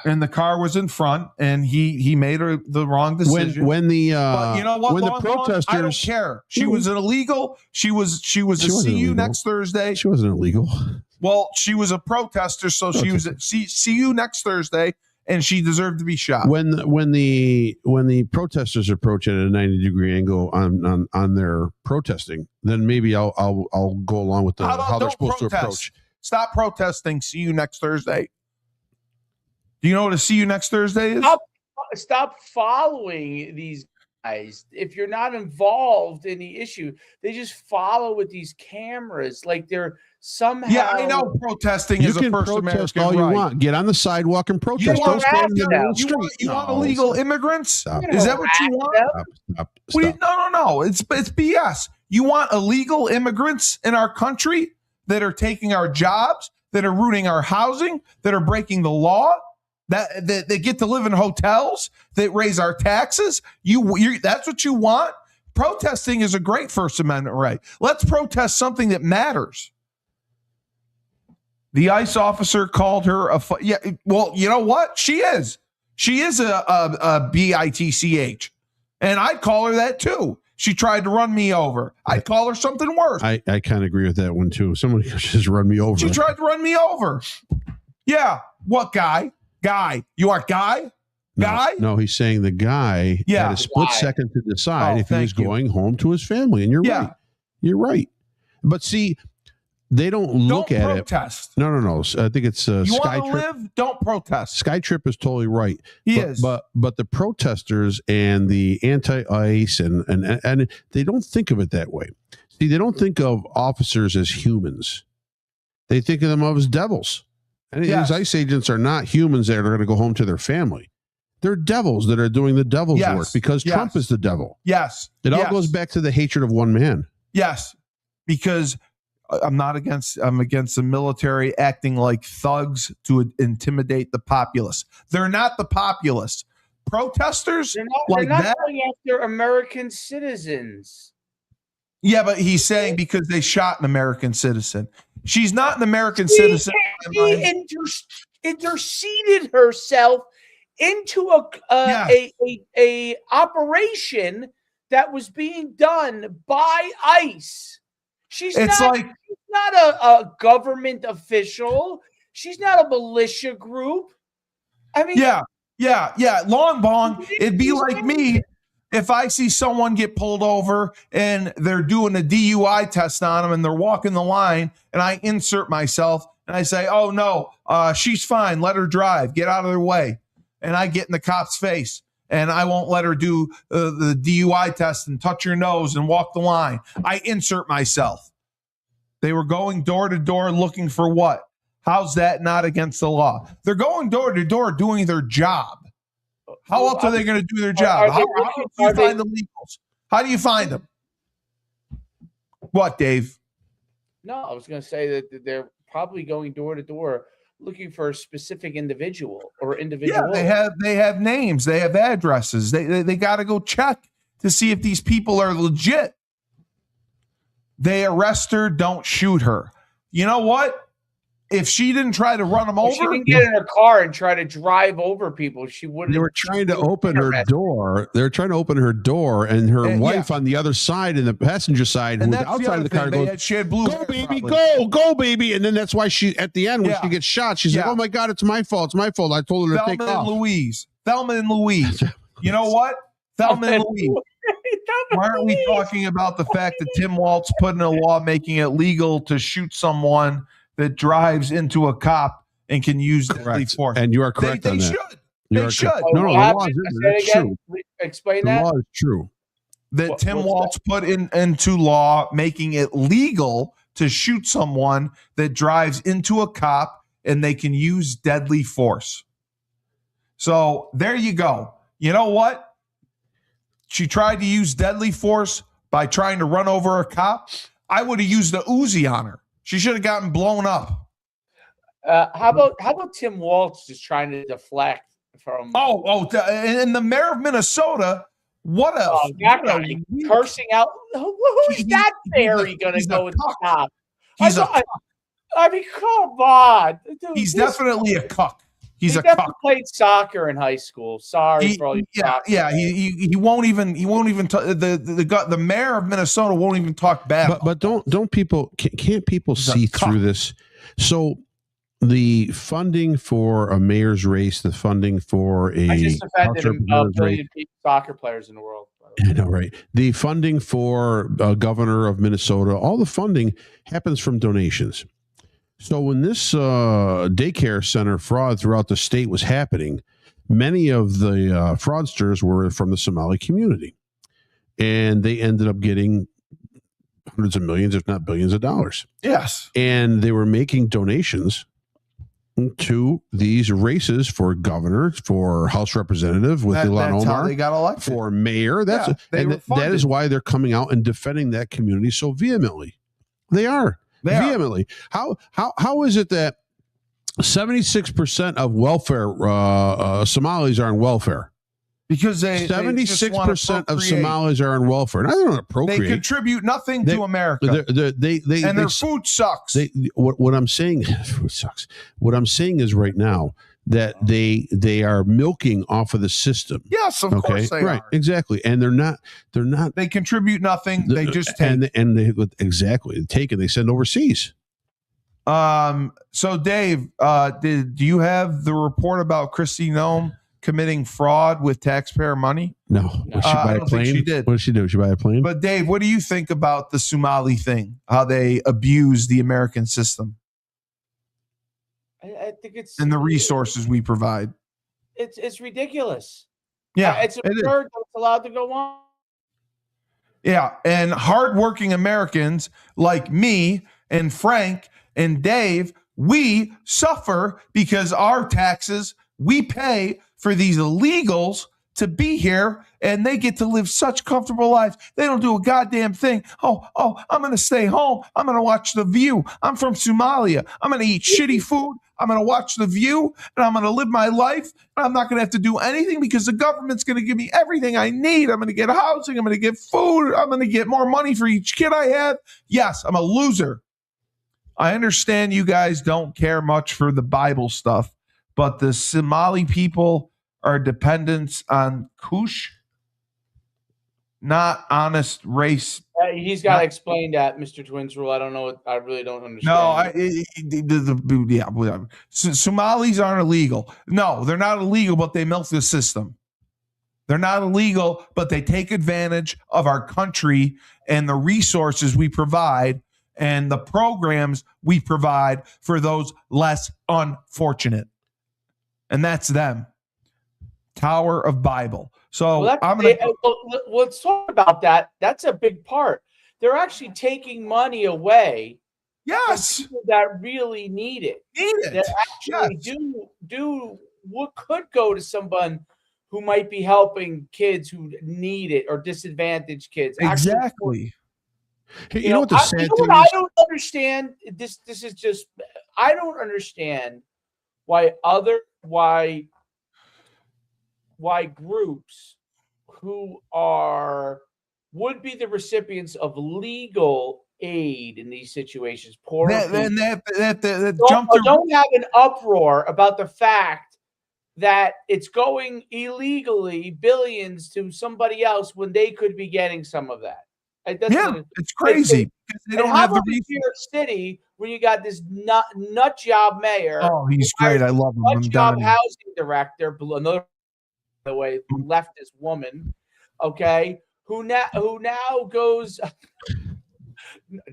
And the car was in front, and he made the wrong decision. When the but you know what? when Long the protesters, I don't care. She was an illegal. She was a see you illegal. next Thursday. She wasn't illegal. Well, she was a protester, so she was at see you next Thursday, and she deserved to be shot. When the protesters approach at a 90-degree angle on their protesting, then maybe I'll go along with how they're supposed to approach. Stop protesting. See you next Thursday. Do you know what a see you next Thursday is? Stop following these guys. If you're not involved in the issue, they just follow with these cameras like they're somehow. Yeah, I know protesting is a First American all right. You want. Get on the sidewalk and protest. You Don't stand in the middle of the street. You want illegal immigrants? Stop. Is that what you want? Stop. No. It's BS. You want illegal immigrants in our country that are taking our jobs, that are ruining our housing, that are breaking the law? That they get to live in hotels that raise our taxes. That's what you want. Protesting is a great First Amendment right. Let's protest something that matters. The ICE officer called her well, you know what? She is a bitch, and I'd call her that too. She tried to run me over. I'd call her something worse. I kind of agree with that one too. Somebody just run me over. She tried to run me over. Yeah. What guy? Guy. You are Guy? Guy? No, he's saying the guy had a split second to decide if he was going home to his family. And you're right. You're right. But see, they don't look at protest. It. No. I think it's you Sky want to Trip. live? Don't protest. Sky Trip is totally right. He is. But the protesters and the anti-ICE and they don't think of it that way. See, they don't think of officers as humans. They think of them as devils. And these ICE agents are not humans that are going to go home to their family. They're devils that are doing the devil's work because Trump is the devil. Yes. It all goes back to the hatred of one man. Yes. Because I'm against the military acting like thugs to intimidate the populace. They're not the populace. Protesters they're not going after American citizens. Yeah, but he's saying because they shot an American citizen. She's not an American citizen. She interceded herself into a operation that was being done by ICE. She's not a government official. She's not a militia group. I mean, yeah. Long bong. It'd be like me if I see someone get pulled over and they're doing a DUI test on them and they're walking the line and I insert myself and I say, oh, no, she's fine. Let her drive. Get out of their way. And I get in the cop's face and I won't let her do the DUI test and touch her nose and walk the line. I insert myself. They were going door to door looking for what? How's that not against the law? They're going door to door doing their job. How else are they going to do their job? How do you find the legals? How do you find them? What, Dave? No, I was going to say that they're probably going door to door looking for a specific individual or individual. Yeah, they have names. They have addresses. They got to go check to see if these people are legit. they arrest her, don't shoot her. You know what? If she didn't try to run them over, she didn't get in her car and try to drive over people. She wouldn't. They were trying to open her door. They were trying to open her door, and her wife on the other side, in the passenger side, who was outside of the car, goes, she had blue "Go, baby, go, baby!" And then that's why she, at the end, when she gets shot, she's like, "Oh my God, it's my fault! It's my fault! I told her to take off." Thelma and Louise. You know what? Thelma and Louise. Why aren't we talking about the fact that Tim Walz put in a law making it legal to shoot someone that drives into a cop and can use deadly force? And you are correct they on that. should. They should. No, the law is true. Explain that. The law is true. That Tim Walz put into law making it legal to shoot someone that drives into a cop and they can use deadly force. So there you go. You know what? She tried to use deadly force by trying to run over a cop. I would have used the Uzi on her. She should have gotten blown up. How about Tim Walz just trying to deflect from? And the mayor of Minnesota. What a cursing out. Who's that fairy going to go and stop? I mean, come on. Dude, he's definitely a cuck. He's a definitely cuck. Played soccer in high school. Sorry for all you. He won't even. The mayor of Minnesota won't even talk bad. But don't people? Can't people see through this? So the funding for a mayor's race, the funding for a I just offended a billion soccer players in the world. I know, right? The funding for governor of Minnesota, all the funding happens from donations. So when this daycare center fraud throughout the state was happening, many of the fraudsters were from the Somali community, and they ended up getting hundreds of millions, if not billions of dollars. Yes. And they were making donations to these races for governor, for House representative with Ilhan Omar. That's how they got elected. For mayor. That is why they're coming out and defending that community so vehemently. They are. Vehemently. How is it that 76% of welfare Somalis are on welfare? Because 76% of Somalis are on welfare. And I don't appropriate. They contribute nothing to America. Their food sucks. What I'm saying, food sucks. What I'm saying is right now that they are milking off of the system. Yes, of course they are. Exactly. And they're not. They contribute nothing. They just take. And they take and they send overseas. So Dave, do you have the report about Kristi Noem committing fraud with taxpayer money? No. Was she buy a plane? Think she did. What did she do? She buy a plane? But Dave, what do you think about the Somali thing? How they abuse the American system? I think it's and the resources we provide. It's ridiculous. Yeah, it's absurd that it's allowed to go on. Yeah, and hardworking Americans like me and Frank and Dave, we suffer because our taxes we pay for these illegals to be here, and they get to live such comfortable lives. They don't do a goddamn thing. Oh, I'm going to stay home. I'm going to watch The View. I'm from Somalia. I'm going to eat shitty food. I'm going to watch The View, and I'm going to live my life. And I'm not going to have to do anything because the government's going to give me everything I need. I'm going to get housing. I'm going to get food. I'm going to get more money for each kid I have. Yes, I'm a loser. I understand you guys don't care much for the Bible stuff, but the Somali people are dependents on Kush, not honest race. He's got to explain that, Mr. Twins Rule. I don't know. I really don't understand. No, Somalis aren't illegal. No, they're not illegal, but they milk the system. They're not illegal, but they take advantage of our country and the resources we provide and the programs we provide for those less unfortunate. And that's them. Tower of Bible. So let's talk about that. That's a big part. They're actually taking money away. Yes, from people that really need it. That actually do what could go to someone who might be helping kids who need it or disadvantaged kids. Exactly. You know what the sad thing is? I don't understand. This is just. I don't understand why groups who would be the recipients of legal aid in these situations. Poor That don't have an uproar about the fact that it's going illegally billions to somebody else when they could be getting some of that. It's crazy because they don't have the New York City when you got this nut job mayor. Oh, he's great. I love him. Nut job housing director, another by the way, leftist woman, okay, who now goes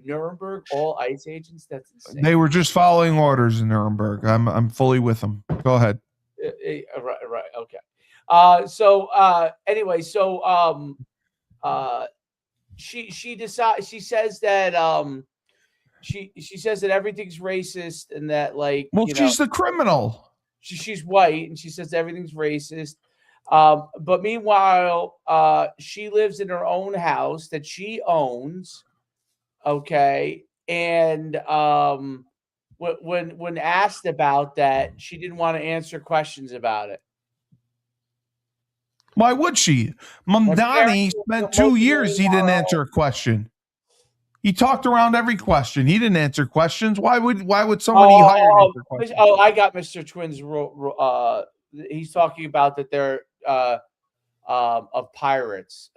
Nuremberg, all ICE agents. That's insane. They were just following orders in Nuremberg. I'm fully with them. Go ahead. Right. Okay. Anyway, she decides. She says that she says that everything's racist and that she's the criminal. She's white and she says everything's racist. But meanwhile, she lives in her own house that she owns. Okay, and when asked about that, she didn't want to answer questions about it. Why would she? Mamdani spent 2 years. He didn't answer a question. He talked around every question. He didn't answer questions. Why would somebody hire him answer questions? Oh, I got Mr. Twins. He's talking about that they're of pirates.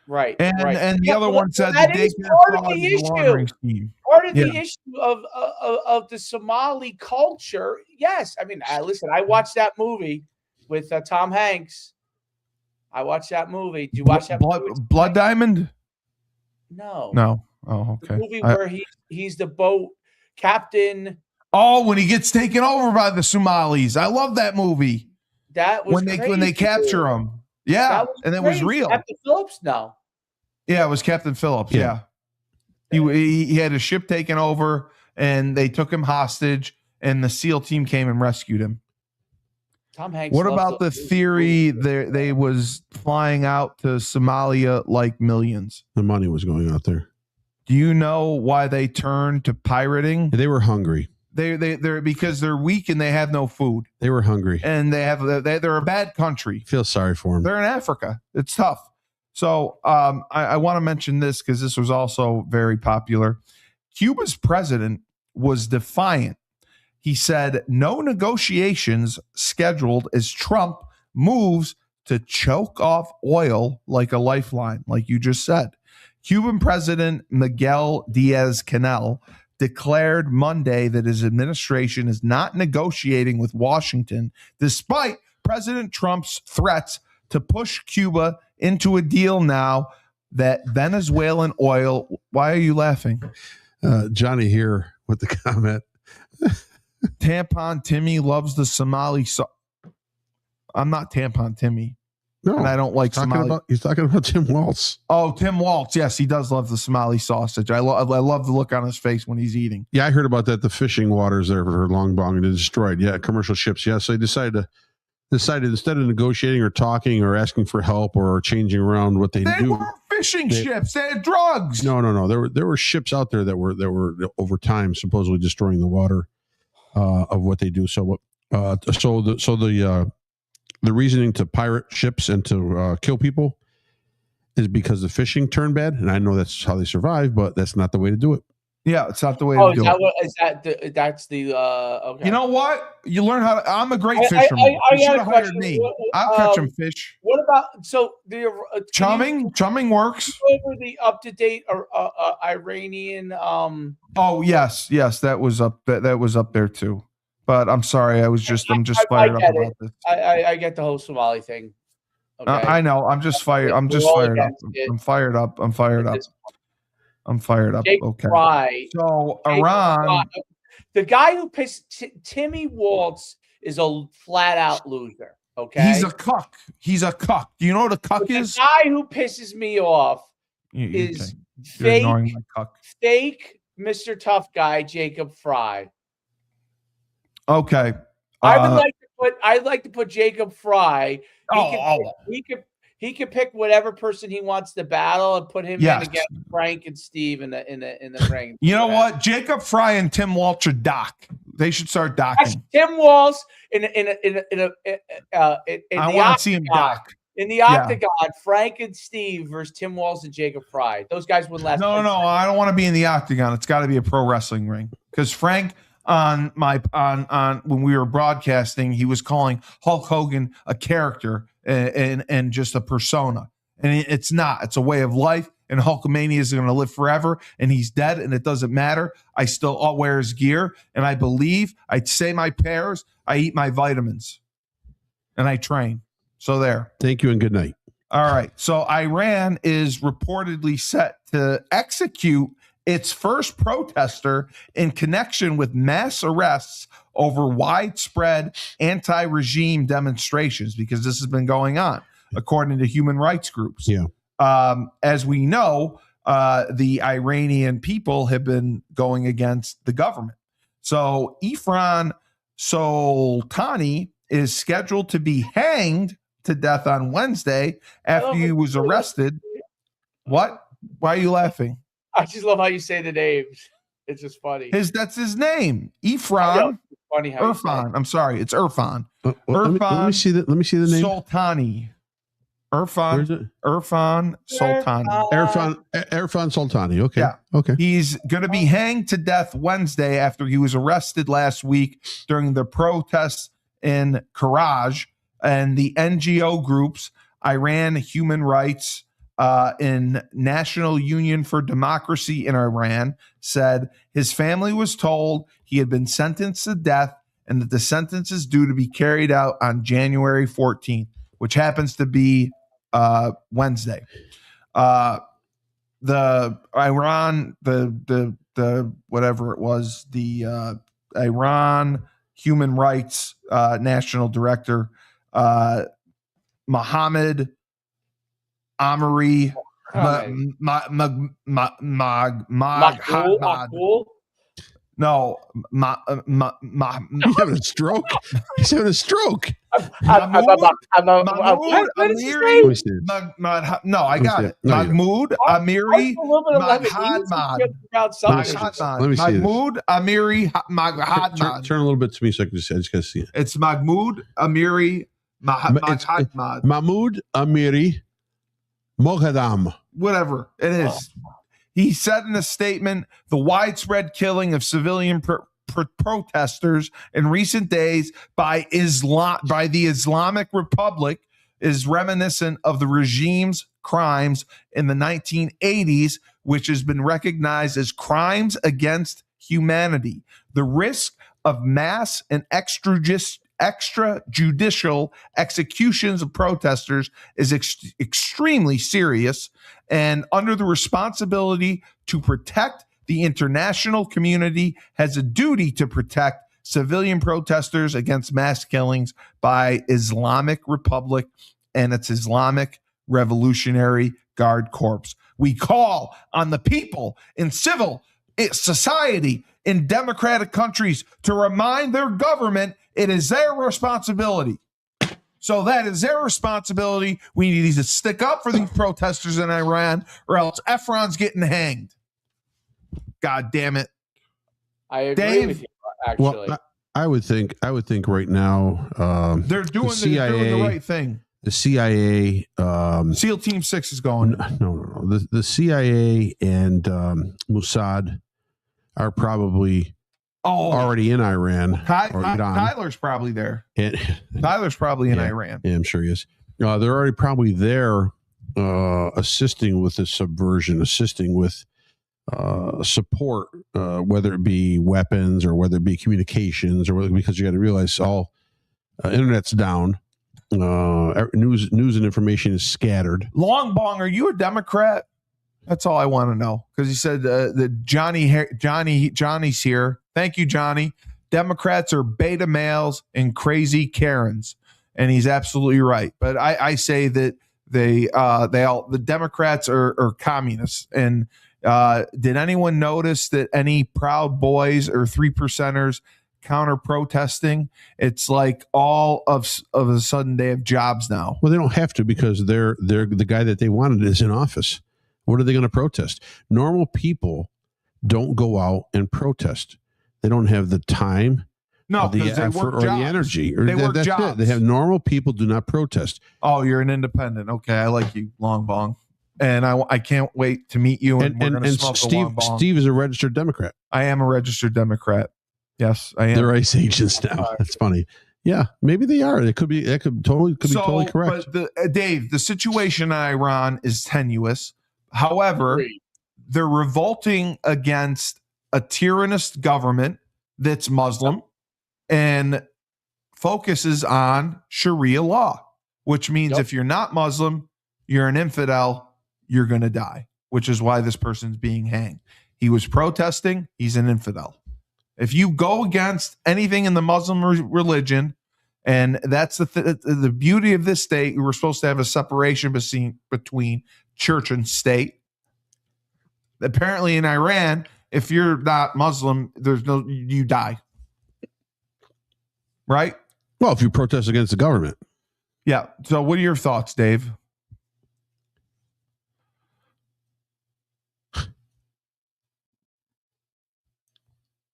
Right. And the other one said that is part of the issue. Part of the issue of the Somali culture. Yes. I mean, listen, I watched that movie with Tom Hanks. I watched that movie. Did you watch that movie? Blood Diamond? No. Oh, okay. The movie where he's the boat captain. Oh, when he gets taken over by the Somalis. I love that movie. That was when they capture him. Yeah, and it was real. Captain Phillips? No. Yeah, it was Captain Phillips. Yeah. He had a ship taken over, and they took him hostage, and the SEAL team came and rescued him. Tom Hanks. What about the theory they was flying out to Somalia like millions? The money was going out there. Do you know why they turned to pirating? They were hungry. They're because they're weak and they have no food. They were hungry, and they're a bad country. Feel sorry for them. They're in Africa. It's tough. So I want to mention this because this was also very popular. Cuba's president was defiant. He said no negotiations scheduled as Trump moves to choke off oil like a lifeline, like you just said. Cuban President Miguel Diaz-Canel declared Monday that his administration is not negotiating with Washington, despite President Trump's threats to push Cuba into a deal now that Venezuelan oil. Why are you laughing? Johnny here with the comment. Tampon Timmy loves the Somali. I'm not Tampon Timmy. No, and I don't like Somali. He's talking about Tim Waltz. Oh, Tim Waltz. Yes, he does love the Somali sausage. I love the look on his face when he's eating. Yeah, I heard about that. The fishing waters there for Long Bong and destroyed. Yeah, commercial ships. Yeah, so they decided instead of negotiating or talking or asking for help or changing around what they do. They weren't fishing ships. They had drugs. No. There were ships out there that were over time supposedly destroying the water of what they do. So the reasoning to pirate ships and to kill people is because the fishing turned bad, and I know that's how they survive, but that's not the way to do it. Yeah, it's not the way to do it. That's the okay. You know what? You learn how to. I'm a great fisherman. You should have hired me. I'll catch them fish. What about the chumming works. Over the up-to-date Iranian. Oh yes, that was up. That was up there too. But I'm sorry, I'm just fired up about this. I get the whole Somali thing. Okay? I know. I'm just fired. I'm fired up. I'm fired up. Jake okay. Fry. So Iran. The guy who pissed Timmy Waltz is a flat out loser. Okay. He's a cuck. Do you know what a cuck is? The guy who pisses me off is fake Mr. Tough Guy Jacob Fry. Okay. I'd like to put Jacob Fry. He can pick whatever person he wants to battle and put him in against Frank and Steve in the ring. You know what? Jacob Fry and Tim Waltz are dock. They should start docking. Tim Waltz in I want to see him dock. In the octagon, Frank and Steve versus Tim Walz and Jacob Fry. Those guys win last. No, I don't want to be in the octagon. It's got to be a pro wrestling ring because Frank on when we were broadcasting, he was calling Hulk Hogan a character and just a persona, and it's not. It's a way of life. And Hulkamania is going to live forever, and he's dead, and it doesn't matter. I still all wear his gear, and I believe, I say my prayers, I eat my vitamins, and I train. So there. Thank you and good night. All right. So Iran is reportedly set to execute its first protester in connection with mass arrests over widespread anti-regime demonstrations, because this has been going on, according to human rights groups. Yeah. As we know, the Iranian people have been going against the government. So Ifran Soltani is scheduled to be hanged to death on Wednesday after he was arrested. What? Why are you laughing? I just love how you say the names. It's just funny. That's his name. Ifran. Funny how Irfan. I'm sorry. It's Irfan. Irfan. Let me see the name. Soltani. Irfan Soltani. Irfan Soltani. Okay. Yeah. Okay. He's going to be hanged to death Wednesday after he was arrested last week during the protests in Karaj, and the NGO groups Iran Human Rights and National Union for Democracy in Iran said his family was told he had been sentenced to death and that the sentence is due to be carried out on January 14th, which happens to be Wednesday. The Iran, the whatever it was, the Iran Human Rights National Director, Mohammed Amiri Makul? No, He's having a stroke. He's having a stroke. Mahmoud Amiri. No, I got it. Mahmoud Amiri Maghadmad. Let me see Mahmoud Amiri Maghadmad. Turn a little bit to me so I just gotta see it. It's Mahmoud Amiri Maghadmad. Mahmoud Amiri Moghadam. Whatever it is. He said in a statement, the widespread killing of civilian protesters in recent days by the Islamic Republic is reminiscent of the regime's crimes in the 1980s, which has been recognized as crimes against humanity. The risk of mass and extrajudicial executions of protesters is extremely serious, and under the responsibility to protect the international community has a duty to protect civilian protesters against mass killings by Islamic Republic and its Islamic Revolutionary Guard Corps. We call on the people in civil society in democratic countries to remind their government it is their responsibility. So that is their responsibility. We need to stick up for these protesters in Iran, or else Efron's getting hanged. God damn it! I agree with you. Actually, well, I would think right now they're doing the right thing. The CIA, SEAL Team 6 is going. No. The CIA and Mossad are probably already in Iran. Tyler's probably there. Tyler's probably in Iran. Yeah, I'm sure he is. They're already probably there assisting with the subversion, assisting with support, whether it be weapons or whether it be communications, or because you got to realize all internet's down. News and information is scattered. Long Bong, are you a Democrat? That's all I want to know, because he said that Johnny's here. Thank you, Johnny. Democrats are beta males and crazy Karens, and he's absolutely right. But I say that the Democrats are communists. And did anyone notice that any Proud Boys or 3%ers counter protesting? It's like all of a sudden they have jobs now. Well, they don't have to, because they're the guy that they wanted is in office. What are they going to protest? Normal people don't go out and protest. They don't have the time. No, because they work jobs. The energy. They work that's jobs. It. They have normal people do not protest. Oh, you're an independent. Okay, I like you, Long Bong. And I can't wait to meet you, and we're going to smoke a Long Bong. Steve is a registered Democrat. I am a registered Democrat. Yes, I am. They're ICE agents now. That's funny. Yeah, maybe they are. It could be. That could be totally correct. But Dave, the situation in Iran is tenuous. However, they're revolting against a tyrannous government that's Muslim and focuses on Sharia law, which means if you're not Muslim, you're an infidel, you're going to die, which is why this person's being hanged. He was protesting. He's an infidel. If you go against anything in the Muslim religion, and that's the beauty of this state, we're supposed to have a separation between church and state. Apparently in Iran, if you're not Muslim, you die. Right? Well, if you protest against the government. Yeah. So what are your thoughts, Dave?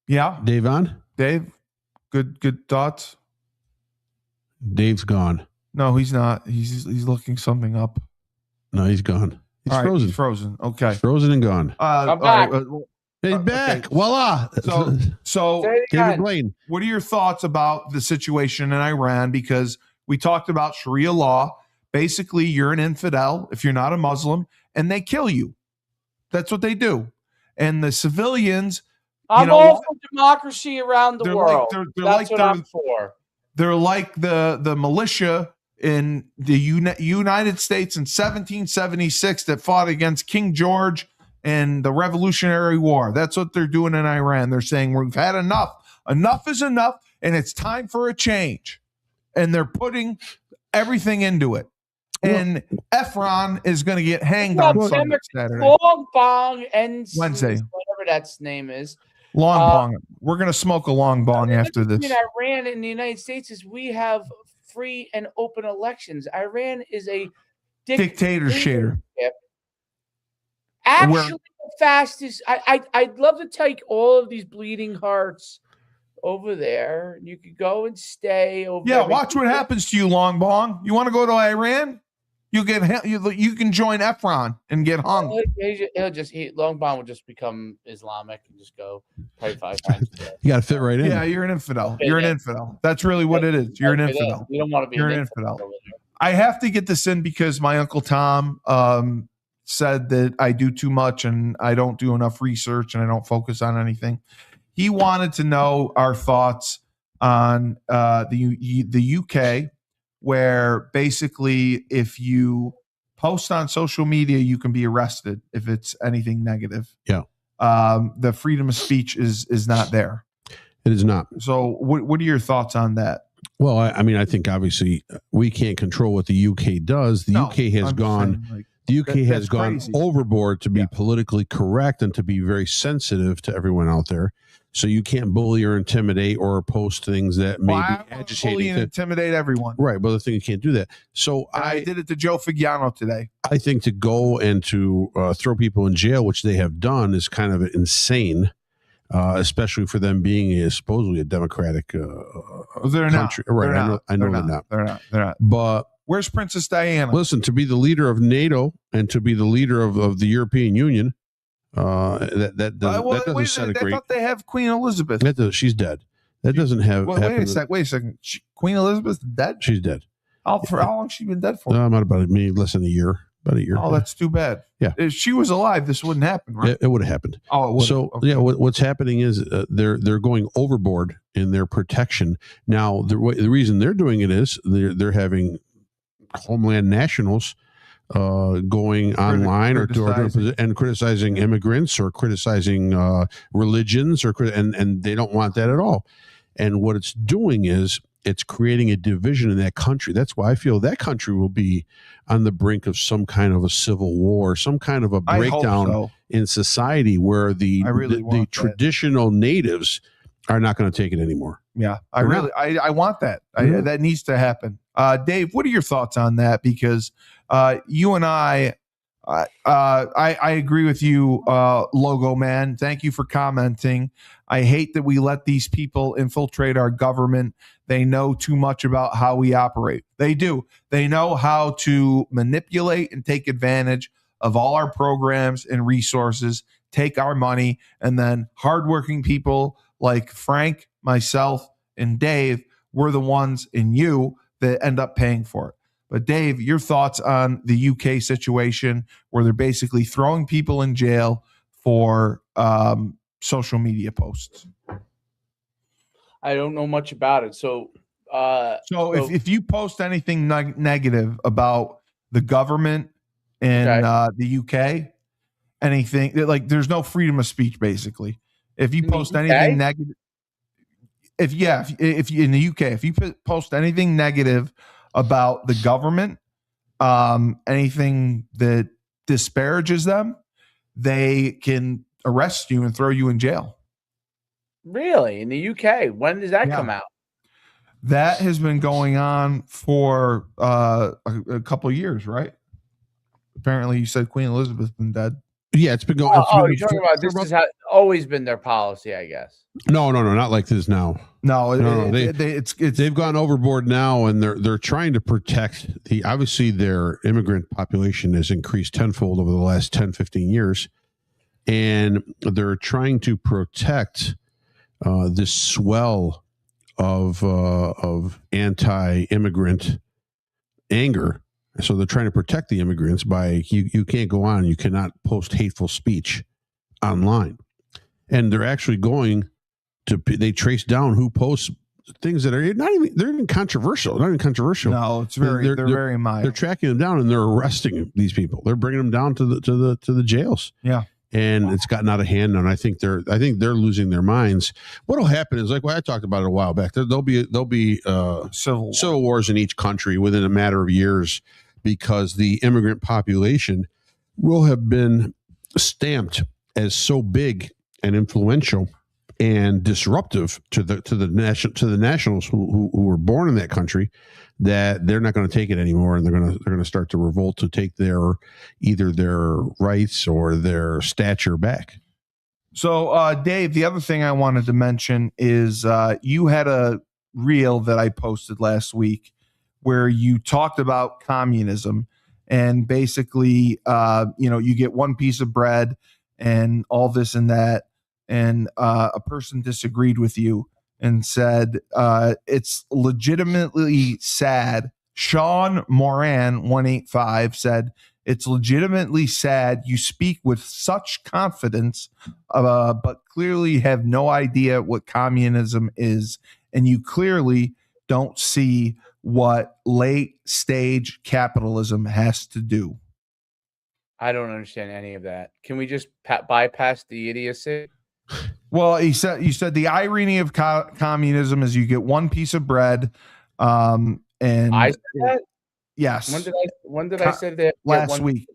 Yeah. Dave on? Dave, good thoughts? Dave's gone. No, he's not. He's looking something up. No, he's gone. He's frozen. He's frozen. Okay. He's frozen and gone. I'm back. He's back. Okay. Voila. So David Blaine. What are your thoughts about the situation in Iran? Because we talked about Sharia law. Basically, you're an infidel if you're not a Muslim, and they kill you. That's what they do. And the civilians... I'm all for democracy around the world. That's what I'm for. They're like the militia in the United States in 1776 that fought against King George and the Revolutionary War. That's what they're doing in Iran. They're saying we've had enough. Enough is enough, and it's time for a change. And they're putting everything into it. And Efron is going to get hanged on Saturday. Long Bong ends Wednesday. Whatever that name is. Long bong. We're going to smoke a long bong after this. In Iran and the United States is we have free and open elections. Iran is a dictatorship. Actually, the fastest. I'd love to take all of these bleeding hearts over there. You could go and stay over. Yeah, watch what happens to you, Long Bong. You want to go to Iran? You can join Efron and get hung. Long Bong will just become Islamic and just go probably 5 times. You got to fit right in. Yeah, you're an infidel. You're an infidel. That's really what it is. You're an infidel. You don't want to be an infidel. I have to get this in because my Uncle Tom said that I do too much and I don't do enough research and I don't focus on anything. He wanted to know our thoughts on the UK, where basically if you post on social media, you can be arrested if it's anything negative. Yeah. The freedom of speech is not there. It is not. So what are your thoughts on that? Well, I think obviously we can't control what the UK does. The UK has gone crazy. Overboard to be politically correct and to be very sensitive to everyone out there. So you can't bully or intimidate or post things that may be agitating. Bully and intimidate everyone. Right, but the thing you can't do that. So I did it to Joe Figiano today. I think to go and to throw people in jail, which they have done, is kind of insane, especially for them being supposedly a democratic they're country. Not. Right, They're I know they're not. They're not. But where's Princess Diana? Listen, to be the leader of NATO and to be the leader of the European Union. That doesn't set a great. I thought they have Queen Elizabeth. She's dead. That doesn't have. Wait a second. Queen Elizabeth's dead. She's dead. How long has she been dead for? Not about less than a year. About a year. Oh, that's too bad. Yeah. If she was alive, this wouldn't happen, right? It would have happened. Oh, it would. So okay. Yeah, what's happening is they're going overboard in their protection. Now the reason they're doing it is they're having homeland nationals going online and criticizing immigrants or criticizing religions and they don't want that at all. And what it's doing is it's creating a division in that country. That's why I feel that country will be on the brink of some kind of a civil war, some kind of a breakdown in society where the traditional natives are not going to take it anymore. Yeah, I want that. That needs to happen. Dave, what are your thoughts on that? Because you and I I agree with you, Logo Man. Thank you for commenting. I hate that we let these people infiltrate our government. They know too much about how we operate. They do. They know how to manipulate and take advantage of all our programs and resources, take our money, and then hardworking people like Frank, myself, and Dave, we're the ones, and you, that end up paying for it. But Dave, your thoughts on the UK situation where they're basically throwing people in jail for social media posts? I don't know much about it. So if you post anything negative about the government in the UK, anything like there's no freedom of speech basically. If you post anything negative, if you in the UK, if you post anything negative about the government, anything that disparages them, they can arrest you and throw you in jail. Really? In the UK? When does that come out? That has been going on for a couple of years, right? Apparently, you said Queen Elizabeth's been dead. Yeah, it's been going. You're talking about this has always been their policy, I guess. No, not like this now. They've gone overboard now, and they're trying to protect obviously their immigrant population has increased tenfold over the last 10, 15 years, and they're trying to protect this swell of anti-immigrant anger. So they're trying to protect the immigrants by you can't go on, you cannot post hateful speech online. And they're actually they trace down who posts things that are they're even controversial. Not even controversial. No, it's they're very mild. They're tracking them down and they're arresting these people. They're bringing them down to the jails. Yeah. And it's gotten out of hand, and I think they're losing their minds. What'll happen is, like I talked about it a while back, there'll be civil wars in each country within a matter of years, because the immigrant population will have been stamped as so big and influential and disruptive to the nationals who were born in that country, that they're not going to take it anymore, and they're going to start to revolt to take either their rights or their stature back. So, Dave, the other thing I wanted to mention is you had a reel that I posted last week where you talked about communism, and basically, you get one piece of bread and all this and that, and a person disagreed with you and said, it's legitimately sad. Sean Moran 185 said, it's legitimately sad you speak with such confidence, but clearly have no idea what communism is, and you clearly don't see what late stage capitalism has to do. I don't understand any of that. Can we just bypass the idiocy? Well, you said the irony of communism is you get one piece of bread, and I said that? Yes. When did I say that? Last week.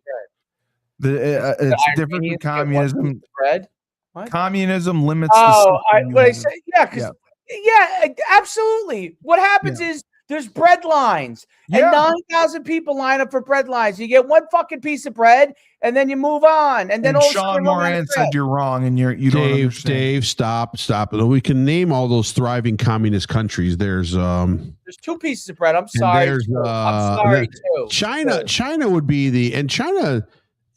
It's different from communism. Bread? What? Communism limits. What I said? Yeah, absolutely. What happens is there's bread lines, and 9,000 people line up for bread lines. You get one fucking piece of bread, and then you move on. And then Sean Moran said you're wrong, and you don't understand. Dave, stop. We can name all those thriving communist countries. There's two pieces of bread. I'm sorry. I'm sorry too. China would be China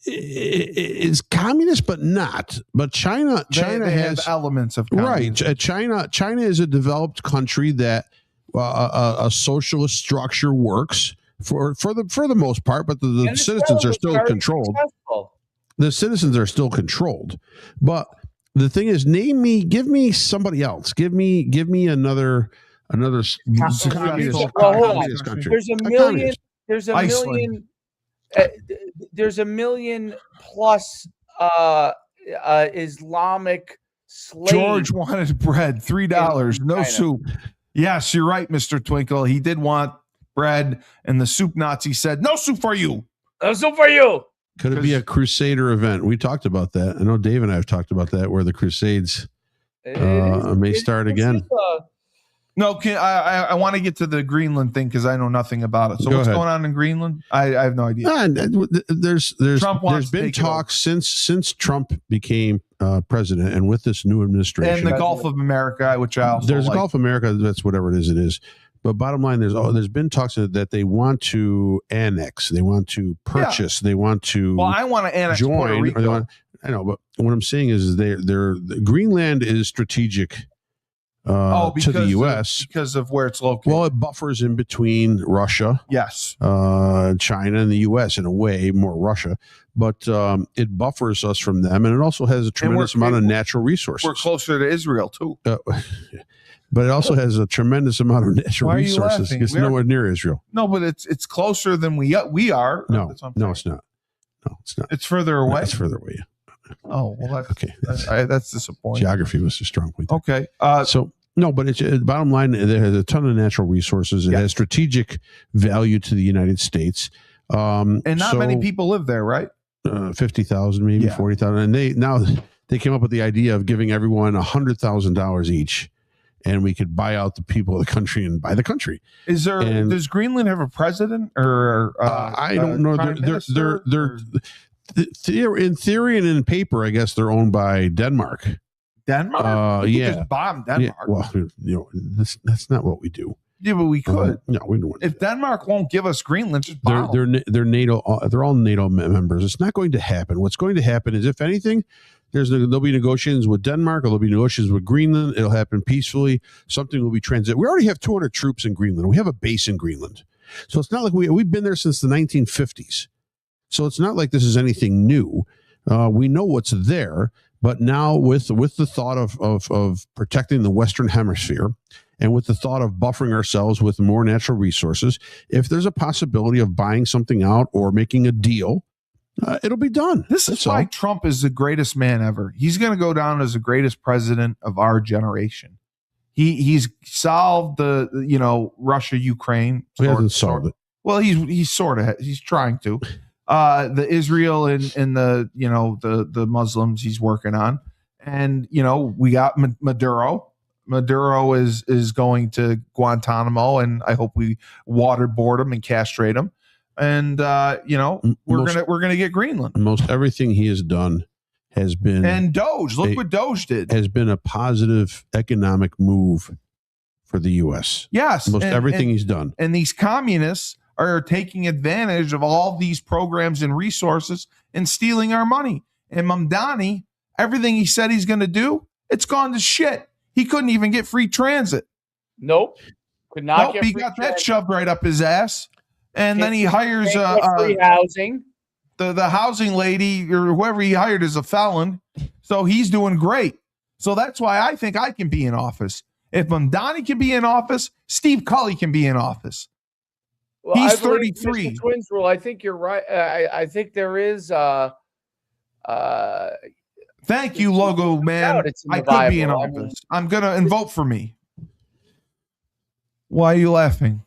is communist, but not. But China has elements of communism. Right. China is a developed country that a socialist structure works for the most part, but the citizens are still controlled. Successful. The citizens are still controlled. But the thing is, give me somebody else. Give me another communist country. There's a million plus Islamic slaves. George wanted bread, $3, no soup. Yes, you're right, Mr. Twinkle. He did want bread, and the soup Nazi said, no soup for you. No soup for you. Could it be a Crusader event? We talked about that. I know Dave and I have talked about that, where the Crusades may start again. No, I want to get to the Greenland thing because I know nothing about it. So Go what's ahead. going on in Greenland? I have no idea. There's been talks since Trump became president, and with this new administration, And the Gulf of America, which I also there's like. Gulf of America. That's whatever it is. But bottom line, there's been talks that they want to annex, they want to purchase, they want to. Well, I want to annex Puerto join. Rico. I know, but what I'm saying is Greenland is strategic to the U.S. because of where it's located. Well, it buffers in between Russia, yes, China, and the U.S. in a way, more Russia, but it buffers us from them, and it also has a tremendous amount of natural resources. We're closer to Israel too. But it also has a tremendous amount of natural resources. It's nowhere near Israel. No, but it's closer than we are. No, it's not. No, it's not. It's further away. It's further away. Oh, well, that's okay. That's disappointing. Geography was a strong point. Okay. But it's bottom line. It has a ton of natural resources. It has strategic value to the United States. And not many people live there, right? 50,000, maybe 40,000. And they came up with the idea of giving everyone $100,000 each. And we could buy out the people of the country and buy the country. Does Greenland have a president or I don't know. They're in theory and in paper, I guess they're owned by Denmark. Denmark? Just bomb Denmark. Yeah, well, that's not what we do. Yeah, but we could. No, we don't. If Denmark won't give us Greenland, just bomb. They're NATO. They're all NATO members. It's not going to happen. What's going to happen is, if anything, there'll be negotiations with Denmark, or there'll be negotiations with Greenland. It'll happen peacefully. Something will be transit. We already have 200 troops in Greenland. We have a base in Greenland. So it's not like we've been there since the 1950s. So it's not like this is anything new. We know what's there, but now with the thought of protecting the Western Hemisphere, and with the thought of buffering ourselves with more natural resources, if there's a possibility of buying something out or making a deal, it'll be done. This is why Trump is the greatest man ever. He's going to go down as the greatest president of our generation. He's solved the Russia Ukraine. He hasn't solved it. Well, he's trying to. The Israel and the Muslims he's working on, and we got Maduro. Maduro is going to Guantanamo, and I hope we waterboard him and castrate him. And we're gonna get Greenland. Most everything he has done has been, and Doge. Look what Doge did. Has been a positive economic move for the U.S. Yes, everything he's done. And these communists are taking advantage of all these programs and resources and stealing our money. And Mamdani, everything he said he's going to do, it's gone to shit. He couldn't even get free transit. Nope. Could not get he free got transit. That shoved right up his ass. And then he hires free housing. The housing lady or whoever he hired is a felon. So he's doing great. So that's why I think I can be in office. If Mamdani can be in office, Steve Cully can be in office. Well, he's 33. Twins rule. I think you're right. I think there is. Thank you, logo man. I could be in office. I'm gonna vote for me. Why are you laughing?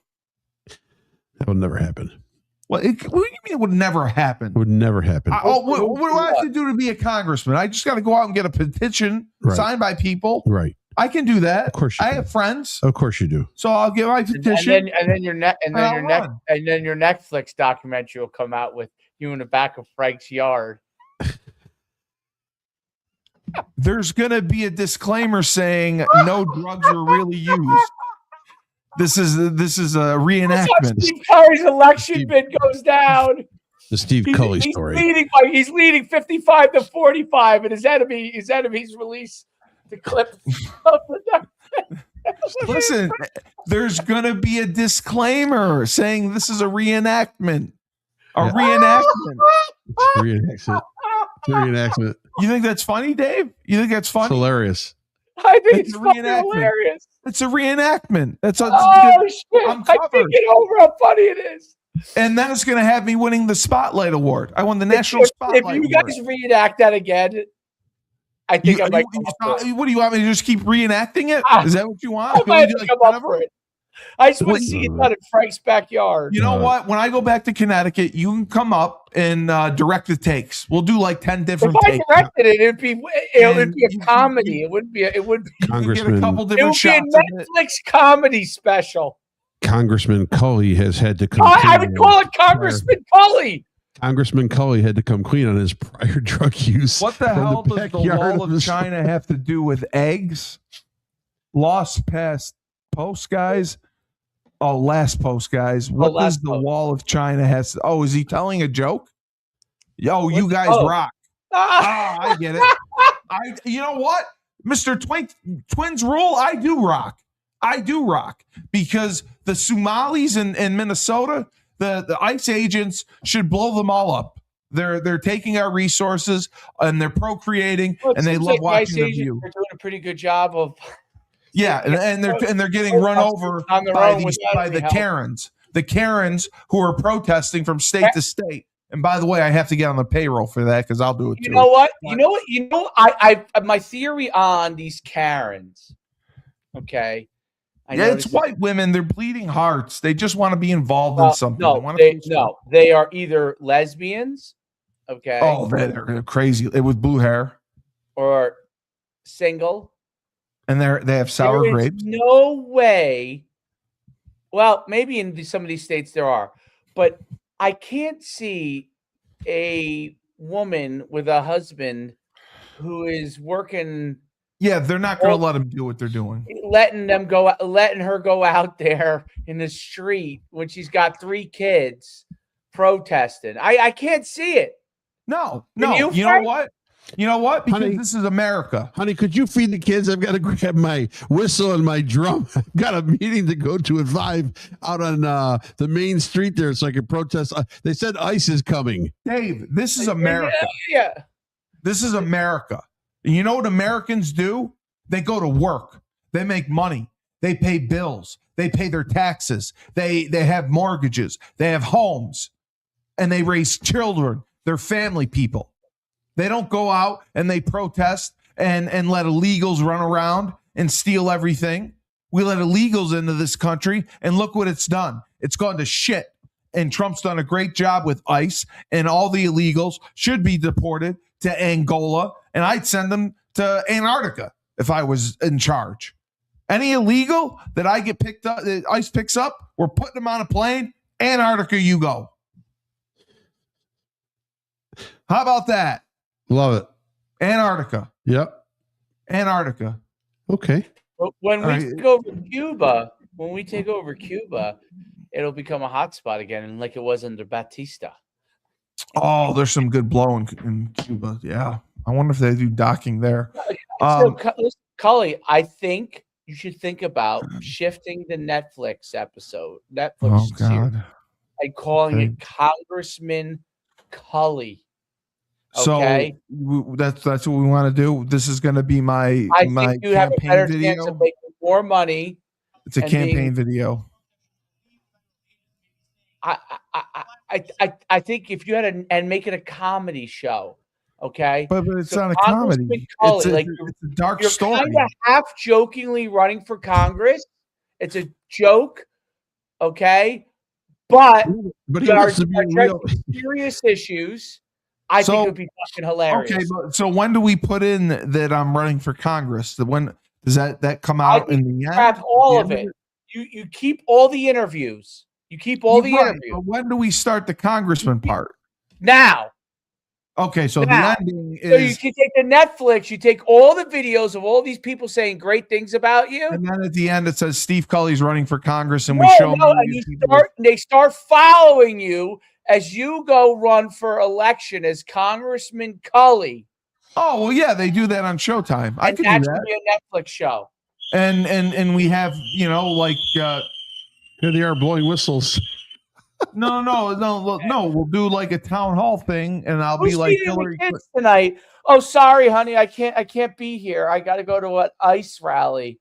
That would never happen. What do you mean it would never happen? It would never happen. What do I have to do to be a congressman? I just got to go out and get a petition signed by people. Right. I can do that. Of course you I do. have friends. Of course you do. So I'll get my petition. And then your Netflix documentary will come out with you in the back of Frank's yard. There's going to be a disclaimer saying no drugs were really used. This is a reenactment. Steve Curry's election bid goes down. The Steve Cully story. He's leading 55-45, and his enemies release the clip of the. Listen, there's going to be a disclaimer saying this is a reenactment. Reenactment. You think that's funny, Dave? You think that's funny? It's hilarious. I think it's fucking hilarious. It's a reenactment. Shit! I can't get over how funny it is. And then it's going to have me winning the Spotlight Award. I won the National Spotlight Award. If you guys reenact that again, I think I might. What do you want me to just keep reenacting it? Is that what you want? I might come up for it. I just want to see it done in Frank's backyard. You know what? When I go back to Connecticut, you can come up in directed takes. We'll do like 10 different If I takes. directed it, it'd be a comedy. It wouldn't be. It would be. Congressman, get a couple It different would be a shots of it. Netflix comedy special. Congressman Cully has had to come. I would call it Congressman Cully. Congressman Cully had to come clean on his prior drug use. What the hell does the wall of China have to do with eggs? Lost past post, guys. Oh, last post, guys. What does the wall of China has? Oh, is he telling a joke? Yo, you guys rock. I get it. You know what, Mr. Twins rule? I do rock. Because the Somalis in Minnesota, the ICE agents should blow them all up. They're taking our resources and they're procreating, and they love watching the view. They're doing a pretty good job of. Yeah, and they're getting run over by the Karens who are protesting from state to state. And by the way, I have to get on the payroll for that because I'll do it too. You know what? I my theory on these Karens. Okay. It's white women. They're bleeding hearts. They just want to be involved in something. They are either lesbians. Okay. Oh, they're crazy. With blue hair. Or single. And they have sour grapes. No way. Well, maybe in some of these states there are, but I can't see a woman with a husband who is working. Yeah, they're not going to let them do what they're doing. Letting her go out there in the street when she's got 3 kids protesting. I can't see it. No. You know what? Because honey, this is America. Honey, could you feed the kids? I've got to grab my whistle and my drum. I've got a meeting to go to at 5 out on the main street there so I can protest. They said ICE is coming. Dave, this is America. Yeah. This is America. And you know what Americans do? They go to work. They make money. They pay bills. They pay their taxes. They have mortgages. They have homes. And they raise children. They're family people. They don't go out and they protest and let illegals run around and steal everything. We let illegals into this country, and look what it's done. It's gone to shit. And Trump's done a great job with ICE, and all the illegals should be deported to Angola, and I'd send them to Antarctica if I was in charge. Any illegal that I get picked up, that ICE picks up, we're putting them on a plane. Antarctica, you go. How about that? Love it. Antarctica. Yep. Antarctica. Okay. But when we take over Cuba, it'll become a hot spot again, and like it was under Batista. Oh, there's some good blowing in Cuba. Yeah. I wonder if they do docking there. Cully, I think you should think about shifting the Netflix series and calling it Congressman Cully. Okay, so that's what we want to do. This is going to be my think you have a better chance of making more money. It's a campaign video. I think if you had and make it a comedy show, okay, but it's not a comedy. Cully, it's a dark story. You're kind of half jokingly running for Congress. It's a joke, okay, but he wants to be real. Serious issues. I think it would be fucking hilarious. Okay, so when do we put in that I'm running for Congress? When does that come out in the end? Scrap all of it. You keep all the interviews. You keep all the interviews. But when do we start the congressman part? Now. Okay, so the ending is. So you can take the Netflix. You take all the videos of all these people saying great things about you, and then at the end it says Steve Cully's running for Congress, and they start following you as you go run for election as Congressman Cully. Oh well, yeah, they do that on Showtime. I could do that. That should be a Netflix show. And we have here they are blowing whistles. No. We'll do like a town hall thing, and I'll be like Hillary Clinton tonight. Oh, sorry, honey, I can't be here. I got to go to an ICE rally.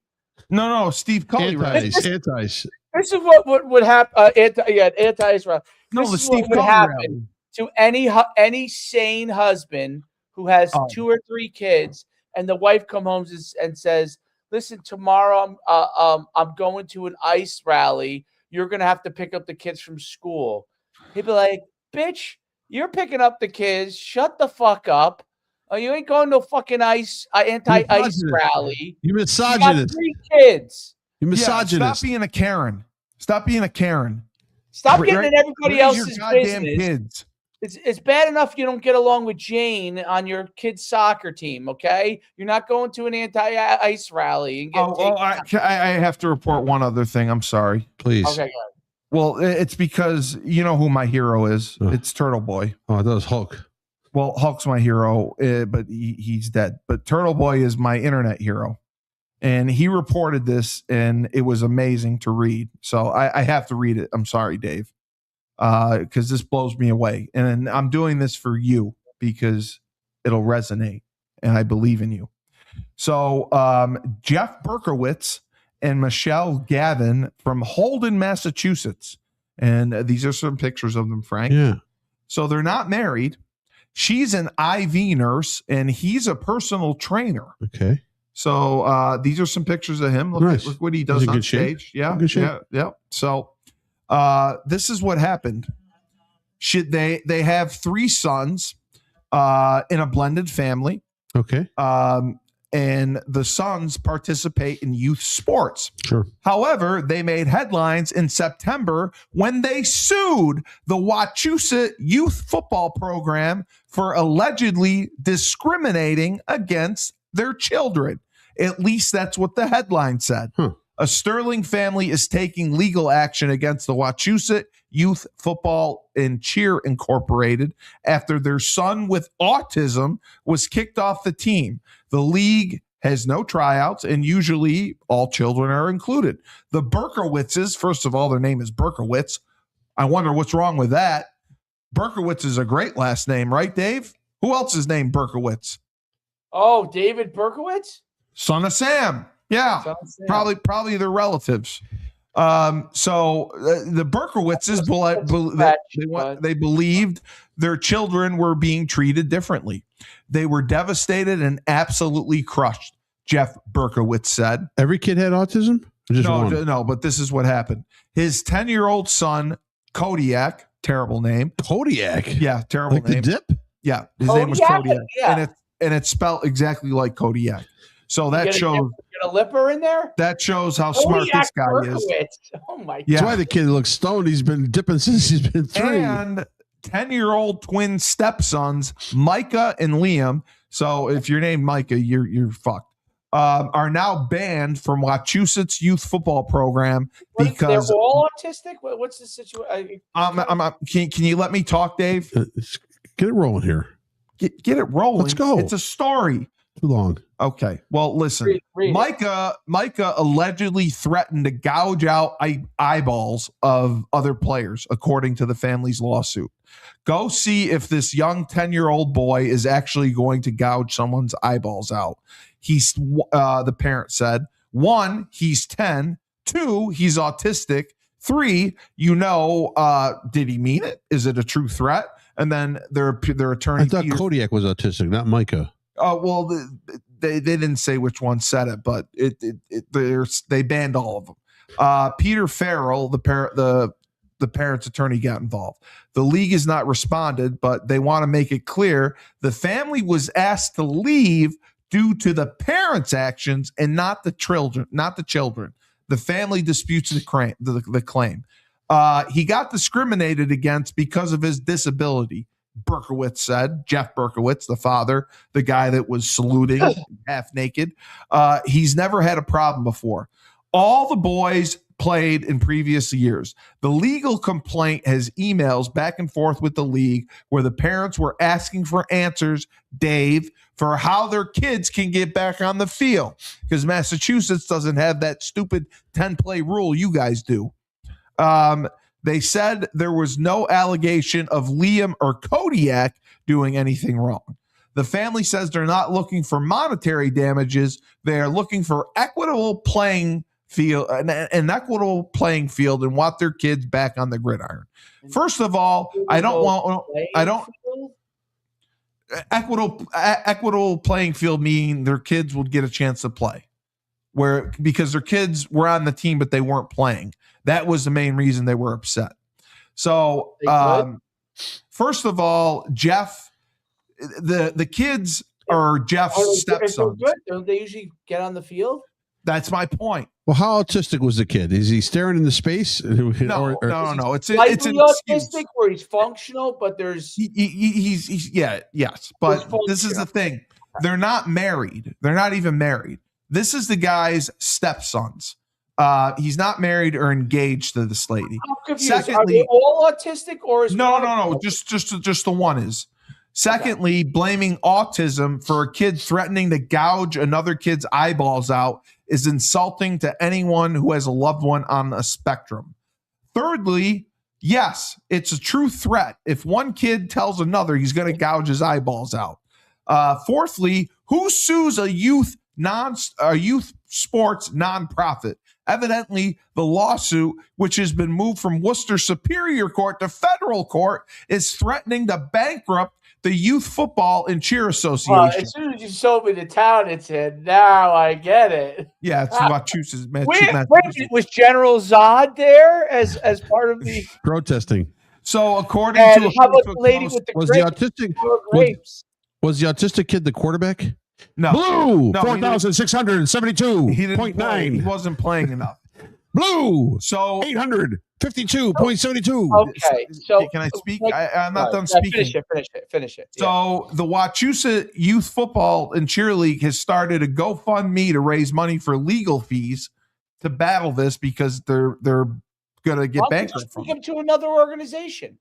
No, Steve Cully. Anti-ICE. This is what would happen. Anti-ICE rally. No, this the is Steve what would Cully happen rally. to any sane husband who has 2 or 3 kids, and the wife comes home and says, "Listen, tomorrow I'm going to an ICE rally. You're gonna have to pick up the kids from school." He'd be like, "Bitch, You're picking up the kids. Shut the fuck up. You ain't going to a fucking anti-ice rally. You You got misogynist. 3 kids. You misogynist. Stop being a Karen. Stop being a Karen. Stop getting in everybody Raise else's your goddamn business. kids. It's bad enough you don't get along with Jane on your kids' soccer team, okay? You're not going to an anti-ice rally. And I have to report one other thing. I'm sorry. Please. Okay, good. Well, it's because you know who my hero is. Oh. It's Turtle Boy. Oh, that was Hulk. Well, Hulk's my hero, but he's dead. But Turtle Boy is my internet hero. And he reported this, and it was amazing to read. So I have to read it. I'm sorry, Dave. Because this blows me away. And I'm doing this for you because it'll resonate, and I believe in you. So Jeff Berkowitz and Michelle Gavin from Holden, Massachusetts. And these are some pictures of them, Frank. Yeah. So they're not married. She's an IV nurse, and he's a personal trainer. Okay. So these are some pictures of him. Nice. Look what he does on stage. Shape. Yeah. Good shape. Yeah. So this is what happened. They have 3 sons in a blended family. Okay. And the sons participate in youth sports. Sure. However, they made headlines in September when they sued the Wachusett youth football program for allegedly discriminating against their children. At least that's what the headline said. A Sterling family is taking legal action against the Wachusett Youth Football and Cheer Incorporated after their son with autism was kicked off the team. The league has no tryouts, and usually all children are included. The Berkowitzes, first of all, their name is Berkowitz. I wonder what's wrong with that. Berkowitz is a great last name, right, Dave? Who else is named Berkowitz? Oh, David Berkowitz? Son of Sam. Yeah, probably their relatives. So the Berkowitzes they believed their children were being treated differently. They were devastated and absolutely crushed, Jeff Berkowitz said. Every kid had autism? No, but this is what happened. His 10-year-old son, Kodiak, terrible name. Kodiak? Yeah, terrible like name. The dip? Yeah, his name was Kodiak. Yeah. And it's spelled exactly like Kodiak. So that shows get a lipper in there. That shows how smart this guy is. Oh my god! Yeah. That's why the kid looks stoned. He's been dipping since he's been 3. And 10-year-old twin stepsons, Micah and Liam. So if you're named Micah, you're fucked. Are now banned from Wachusett's youth football program because they're all autistic. What's the situation? Can you let me talk, Dave? Get it rolling here. Get it rolling. Let's go. It's a story. Too long. Okay. Well, listen. Read Micah allegedly threatened to gouge out eyeballs of other players, according to the family's lawsuit. Go see if this young 10-year-old boy is actually going to gouge someone's eyeballs out. He's the parent said. 1, he's 10. 2, he's autistic. 3, did he mean it? Is it a true threat? And then their attorney. I thought Kodiak was autistic, not Micah. Well, they didn't say which one said it, but they banned all of them. Peter Farrell, the parent's attorney, got involved. The league has not responded, but they want to make it clear the family was asked to leave due to the parents' actions and not the children. The family disputes the claim. He got discriminated against because of his disability. Berkowitz said, Jeff Berkowitz, the father, the guy that was saluting half naked. He's never had a problem before. All the boys played in previous years. The legal complaint has emails back and forth with the league where the parents were asking for answers, Dave, for how their kids can get back on the field because Massachusetts doesn't have that stupid 10-play rule you guys do. They said there was no allegation of Liam or Kodiak doing anything wrong. The family says they're not looking for monetary damages. They are looking for an equitable playing field and want their kids back on the gridiron. First of all, equitable playing field meaning their kids would get a chance to play because their kids were on the team, but they weren't playing. That was the main reason they were upset. So First of all, Jeff, the kids are Jeff's stepsons. Don't they usually get on the field? That's my point. Well, how autistic was the kid? Is he staring into space? No. It's Slightly an autistic where he's functional, but there's he's yes. But this is the thing. They're not married. They're not even married. This is the guy's stepsons. He's not married or engaged to this lady. I'm confused. Secondly, are they all autistic or is no. Just the one is. Secondly, blaming autism for a kid threatening to gouge another kid's eyeballs out is insulting to anyone who has a loved one on a spectrum. Thirdly, yes, it's a true threat. If one kid tells another he's going to gouge his eyeballs out. Fourthly, who sues a youth sports nonprofit? Evidently, the lawsuit, which has been moved from Worcester Superior Court to federal court, is threatening to bankrupt the Youth Football and Cheer Association. Well, as soon as you showed me the town it's in, now I get it. Yeah, it's Massachusetts. Wait, was General Zod there as part of the protesting? So according to how about the lady with the grapes? Was the autistic kid the quarterback? No. Blue, 4,672.9. He wasn't playing enough. Blue, so 852.72. Okay, so can I speak? I'm not done speaking. Finish it. So the Wachusett Youth Football and Cheer League has started a GoFundMe to raise money for legal fees to battle this because they're going to get bankrupt from it. To another organization.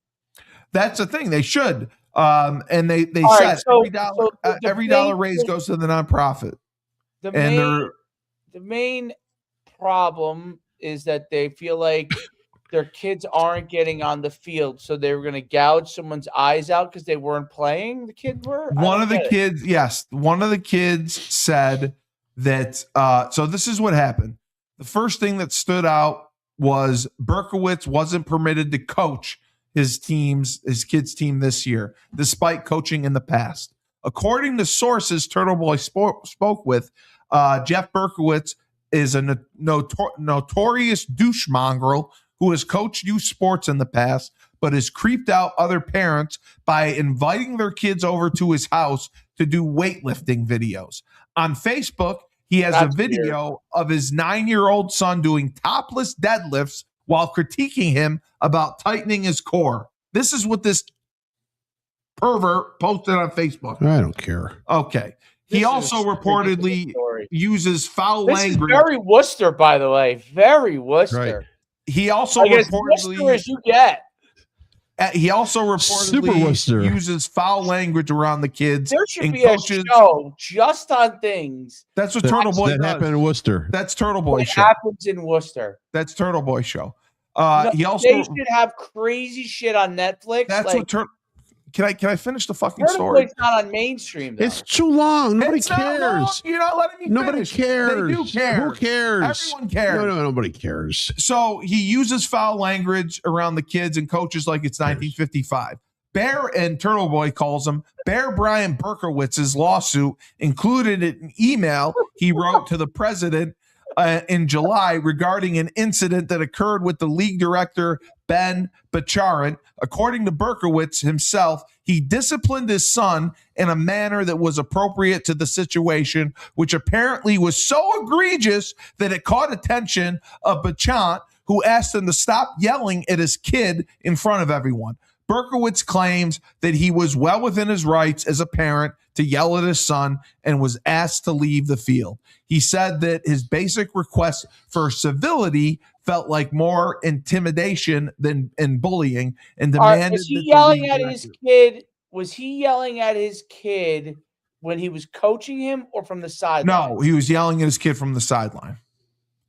That's the thing. They should. And they said every dollar raised goes to the nonprofit. The main problem is that they feel like their kids aren't getting on the field, so they were going to gouge someone's eyes out because they weren't playing. The kids were. One of the kids said that. So this is what happened. The first thing that stood out was Berkowitz wasn't permitted to coach his kids' team this year, despite coaching in the past. According to sources Turtle Boy spoke with, Jeff Berkowitz is a notorious douche mongrel who has coached youth sports in the past, but has creeped out other parents by inviting their kids over to his house to do weightlifting videos. On Facebook, he has a video of his 9-year-old son doing topless deadlifts while critiquing him about tightening his core. This is what this pervert posted on Facebook. I don't care. Okay. He also reportedly uses foul language. This is very Worcester, by the way. Very Worcester. Right. He also reportedly as you get. He also reportedly uses foul language around the kids. There should be a show just on things. That's what Turtle Boy does. That happened in Worcester. That's Turtle Boy show. Happens in Worcester. That's Turtle Boy show. They should have crazy shit on Netflix. That's what Turtle. Can I finish the fucking Turtle story? Boy's not on mainstream. Though. It's too long. Nobody cares. You're not letting me Nobody finish. cares. They do care. Who cares? Everyone cares. No, nobody cares. So he uses foul language around the kids and coaches like it's 1955. Bear, and Turtle Boy calls him, Bear Brian Berkowitz's lawsuit included an email he wrote to the president in July regarding an incident that occurred with the league director, Ben Bacharant. According to Berkowitz himself, he disciplined his son in a manner that was appropriate to the situation, which apparently was so egregious that it caught attention of Bacharant, who asked him to stop yelling at his kid in front of everyone. Berkowitz claims that he was well within his rights as a parent to yell at his son and was asked to leave the field. He said that his basic request for civility felt like more intimidation than bullying, and demanded. Was he yelling at his kid? Was he yelling at his kid when he was coaching him, or from the sideline? No, he was yelling at his kid from the sideline.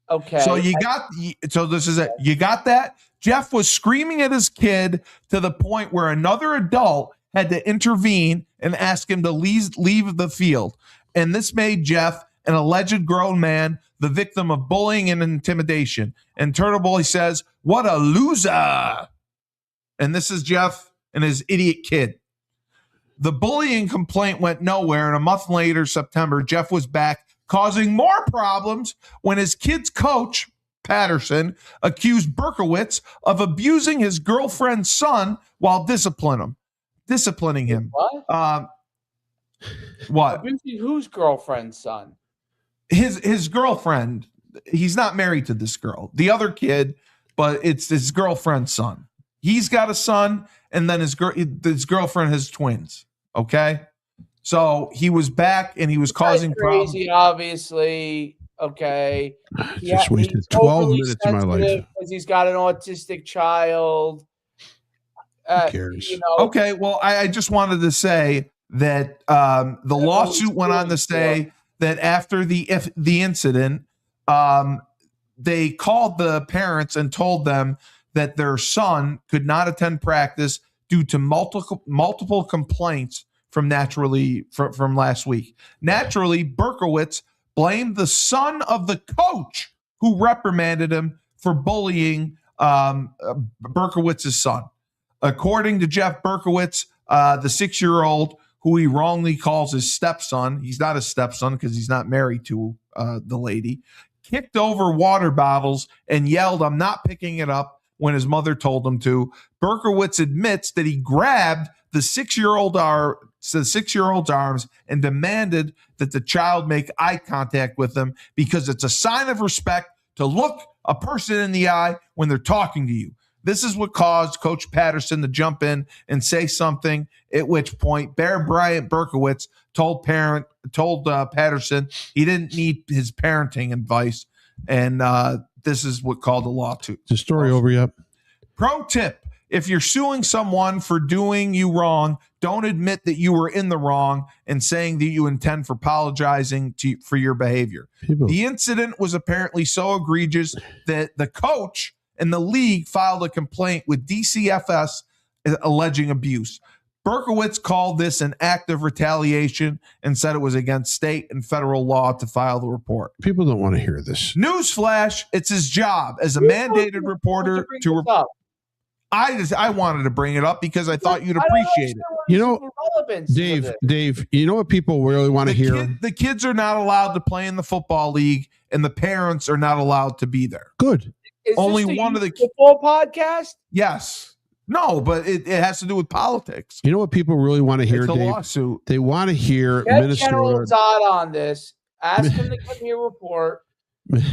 Okay. So this is it. You got that? Jeff was screaming at his kid to the point where another adult had to intervene and ask him to leave the field. And this made Jeff, an alleged grown man, the victim of bullying and intimidation. And Turtle Boy says, "What a loser." And this is Jeff and his idiot kid. The bullying complaint went nowhere, and a month later, September, Jeff was back causing more problems when his kid's coach, Patterson accused Berkowitz of abusing his girlfriend's son while disciplining him. What? What? Abusing whose girlfriend's son? His girlfriend. He's not married to this girl. The other kid, but it's his girlfriend's son. He's got a son, and then his girlfriend has twins. Okay, so he was back and he was causing crazy, problems. Obviously, okay. Just wasted 12 minutes of my life because he's got an autistic child. Who cares? Okay, well, I just wanted to say that the lawsuit went on to say that after the incident, they called the parents and told them that their son could not attend practice due to multiple complaints from last week. Naturally, Berkowitz blamed the son of the coach who reprimanded him for bullying Berkowitz's son. According to Jeff Berkowitz, the 6-year-old, who he wrongly calls his stepson, he's not a stepson because he's not married to the lady, kicked over water bottles and yelled, "I'm not picking it up," when his mother told him to. Berkowitz admits that he grabbed the 6-year-old's arms and demanded that the child make eye contact with him because it's a sign of respect to look a person in the eye when they're talking to you. This is what caused Coach Patterson to jump in and say something, at which point Bear Bryant Berkowitz told Patterson he didn't need his parenting advice, and this is what called the lawsuit. Is the story over yet? Pro tip: if you're suing someone for doing you wrong, don't admit that you were in the wrong and saying that you intend for apologizing for your behavior. The incident was apparently so egregious that the coach and the league filed a complaint with DCFS alleging abuse. Berkowitz called this an act of retaliation and said it was against state and federal law to file the report. People don't want to hear this. Newsflash, it's his job as a mandated reporter to report. I wanted to bring it up because I thought you'd appreciate it. Dave, you know what people really want to hear? The kids are not allowed to play in the football league, and the parents are not allowed to be there. Good. Is only this one of the football podcast? Yes. No, but it has to do with politics. You know what people really want to hear, it's a Dave? Lawsuit. They want to hear Get Minnesota. General Zod on this. Ask him to give me a report.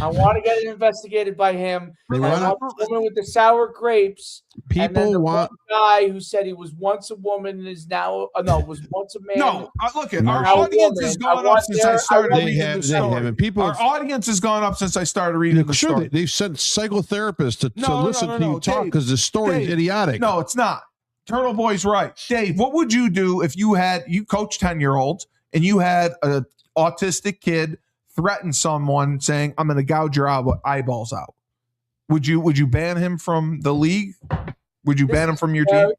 I want to get it investigated by him. I want the woman with the sour grapes. People want guy who said he was once a woman and is now was once a man. No, look at our audience has gone up since I started reading the story. Our audience has gone up since I started reading the story. They've sent psychotherapists to listen to you talk because the story is idiotic. No, it's not. Turtle Boy's right. Dave, what would you do if you coached 10-year-olds and you had an autistic kid threaten someone saying, "I'm going to gouge your eyeballs out"? Would you ban him from the league? Would you ban him from your team?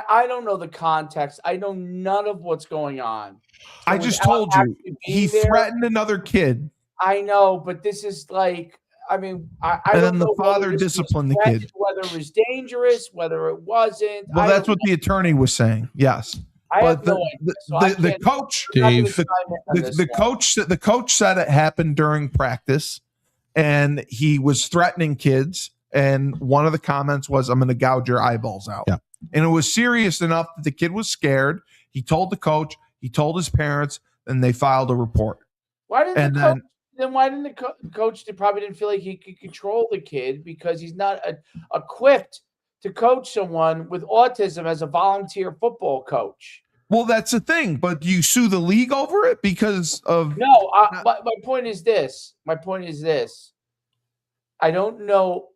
I don't know the context. I know none of what's going on. So I just told you he threatened another kid. I know, but this is like, I mean, I and don't then the know father disciplined the kid. Whether it was dangerous, whether it wasn't. Well, that's what the attorney was saying. Yes. But the coach, Dave, the coach said it happened during practice, and he was threatening kids. And one of the comments was, "I'm going to gouge your eyeballs out." Yeah. And it was serious enough that the kid was scared. He told the coach, he told his parents, and they filed a report. Why didn't the coach probably didn't feel like he could control the kid because he's not equipped to coach someone with autism as a volunteer football coach? Well, that's the thing. But do you sue the league over it because of? No, my point is this. I don't know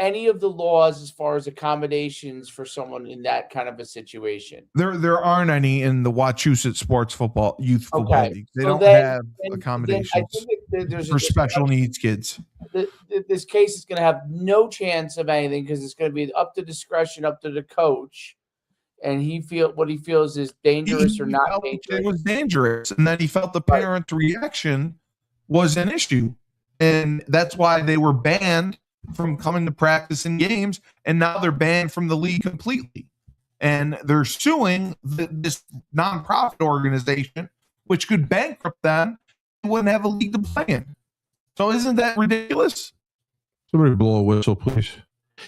any of the laws as far as accommodations for someone in that kind of a situation. There aren't any in the Wachusett Sports Youth Football League. They don't have accommodations for special needs kids. This case is going to have no chance of anything because it's going to be up to discretion, up to the coach, and what he feels is dangerous or not dangerous. It was dangerous, and then he felt the parent's reaction was an issue, and that's why they were banned from coming to practice in games, and now they're banned from the league completely. And they're suing this nonprofit organization, which could bankrupt them and wouldn't have a league to play in. So isn't that ridiculous? Somebody blow a whistle, please.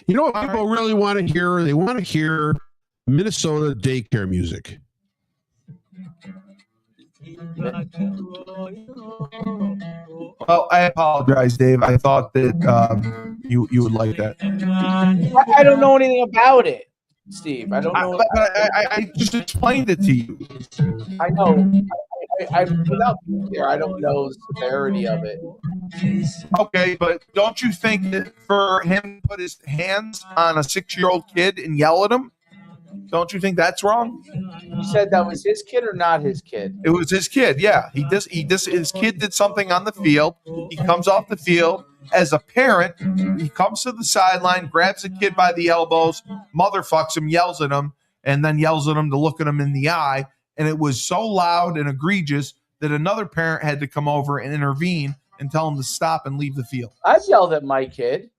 You know what people really want to hear? They want to hear Minnesota daycare music. Well, I apologize, Dave. I thought that you would like that. I don't know anything about it, Steve. I don't know. I just explained it to you. I know. I without being there, I don't know the severity of it. Okay, but don't you think that for him to put his hands on a 6-year-old kid and yell at him, don't you think that's wrong? You said that was his kid or not his kid? It was his kid. Yeah, his kid did something on the field. He comes off the field as a parent. He comes to the sideline, grabs the kid by the elbows, mother fucks him, yells at him, and then yells at him to look at him in the eye. And it was so loud and egregious that another parent had to come over and intervene and tell him to stop and leave the field. I've yelled at my kid.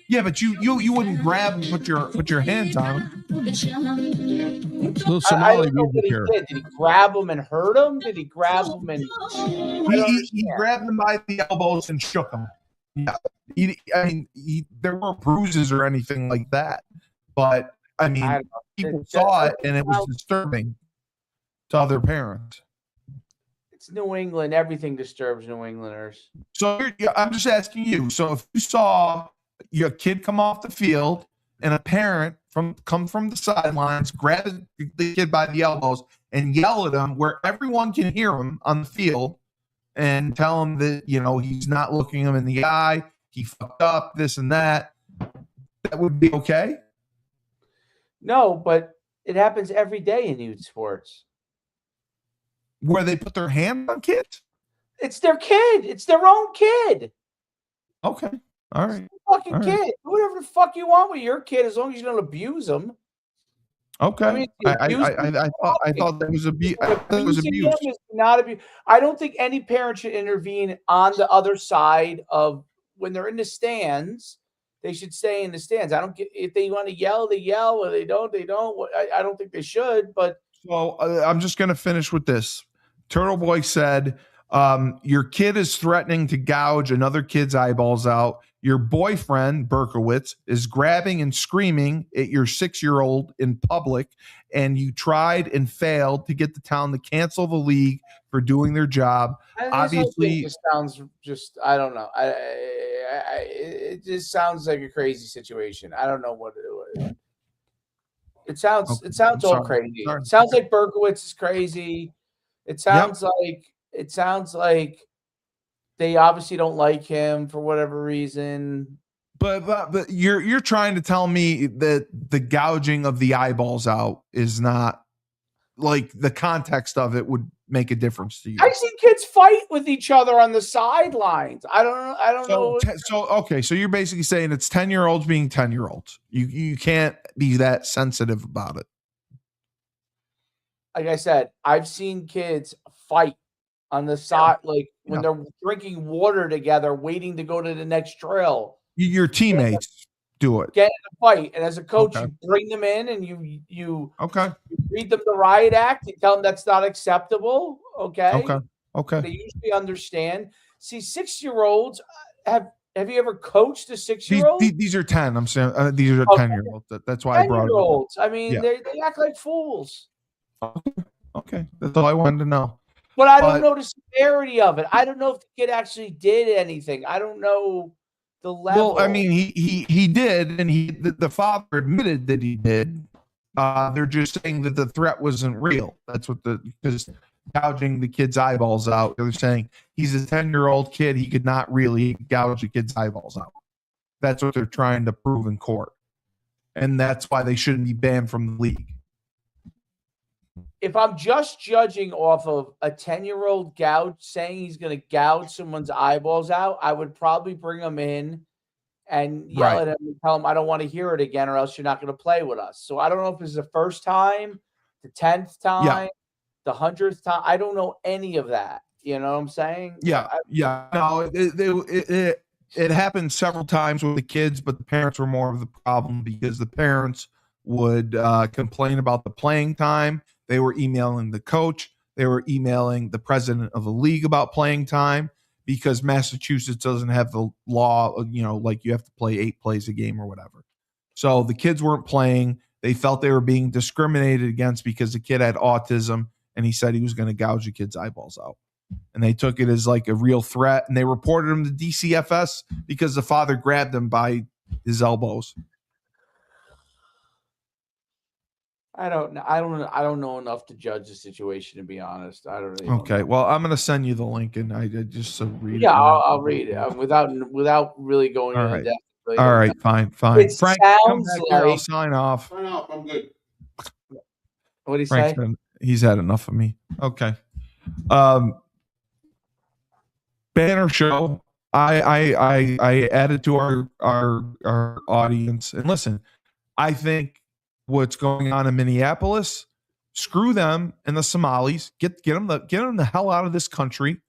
Yeah, but you wouldn't grab and put your hands on him. Little I Somali don't know what he music here. did. Did he grab him and hurt him? Did he grab him and He grabbed him by the elbows and shook him. Yeah, there weren't bruises or anything like that, but I mean, people saw it and it was disturbing to other parents. It's New England. Everything disturbs New Englanders. So I'm just asking you. So if you saw your kid come off the field and a parent come from the sidelines, grab the kid by the elbows and yell at him where everyone can hear him on the field and tell him that, he's not looking him in the eye, he fucked up, this and that would be okay? No, but it happens every day in youth sports. Where they put their hand on kids? It's their kid. It's their own kid. Okay. All right. Fucking kid. Do whatever the fuck you want with your kid as long as you don't abuse them. Okay. I mean, I thought that was abuse. Not abuse. I don't think any parent should intervene on the other side of when they're in the stands. They should stay in the stands. I don't get if they want to yell, they yell, or they don't. They don't. I don't think they should. But so I'm just going to finish with this. Turtle Boy said, "Your kid is threatening to gouge another kid's eyeballs out. Your boyfriend, Berkowitz, is grabbing and screaming at your 6-year-old in public, and you tried and failed to get the town to cancel the league for doing their job." Obviously, it sounds just, I don't know. It just sounds like a crazy situation. I don't know what it sounds. Okay, it sounds all crazy. Sorry. It sounds like Berkowitz is crazy. It sounds like they obviously don't like him for whatever reason. But you're trying to tell me that the gouging of the eyeballs out is not like the context of it would make a difference to you. I see kids fight with each other on the sidelines. I don't know. So you're basically saying it's 10-year-olds being 10-year-olds. You can't be that sensitive about it. Like I said, I've seen kids fight on the side, when they're drinking water together, waiting to go to the next drill. Your teammates do it. Get in a fight, and as a coach, you bring them in and you read them the riot act. You tell them that's not acceptable. Okay. They usually understand. See, 6-year-olds have you ever coached a 6-year-old? These are 10. I'm saying these are 10-year-olds. That's why I brought it up. I mean, they act like fools. Okay, that's all I wanted to know. But I don't know the severity of it. I don't know if the kid actually did anything. I don't know the level. Well, I mean, he did, and the father admitted that he did. They're just saying that the threat wasn't real. That's what because gouging the kid's eyeballs out. They're saying he's a 10-year-old kid. He could not really gouge a kid's eyeballs out. That's what they're trying to prove in court, and that's why they shouldn't be banned from the league. If I'm just judging off of a 10-year-old saying he's going to gouge someone's eyeballs out, I would probably bring him in and yell at him and tell him, I don't want to hear it again, or else you're not going to play with us. So I don't know if this is the first time, the 10th time, the 100th time. I don't know any of that. You know what I'm saying? Yeah. No, it happened several times with the kids, but the parents were more of the problem because the parents would complain about the playing time. They were emailing the coach. They were emailing the president of the league about playing time because Massachusetts doesn't have the law, like you have to play 8 plays a game or whatever. So the kids weren't playing. They felt they were being discriminated against because the kid had autism, and he said he was going to gouge the kid's eyeballs out. And they took it as like a real threat, and they reported him to DCFS because the father grabbed him by his elbows. I don't know enough to judge the situation, to be honest. I don't really know. Okay, well, I'm going to send you the link, and I just so read it. Yeah, I'll read it without really going All into right. depth. Really All right, fine. It Frank, come sounds back here. I'll like. sign off. Sign off. I'm good. What do you Frank's say? he's had enough of me. Okay. Banner show. I added to our audience, and listen, I think what's going on in Minneapolis, screw them and the Somalis. Get them the hell out of this country,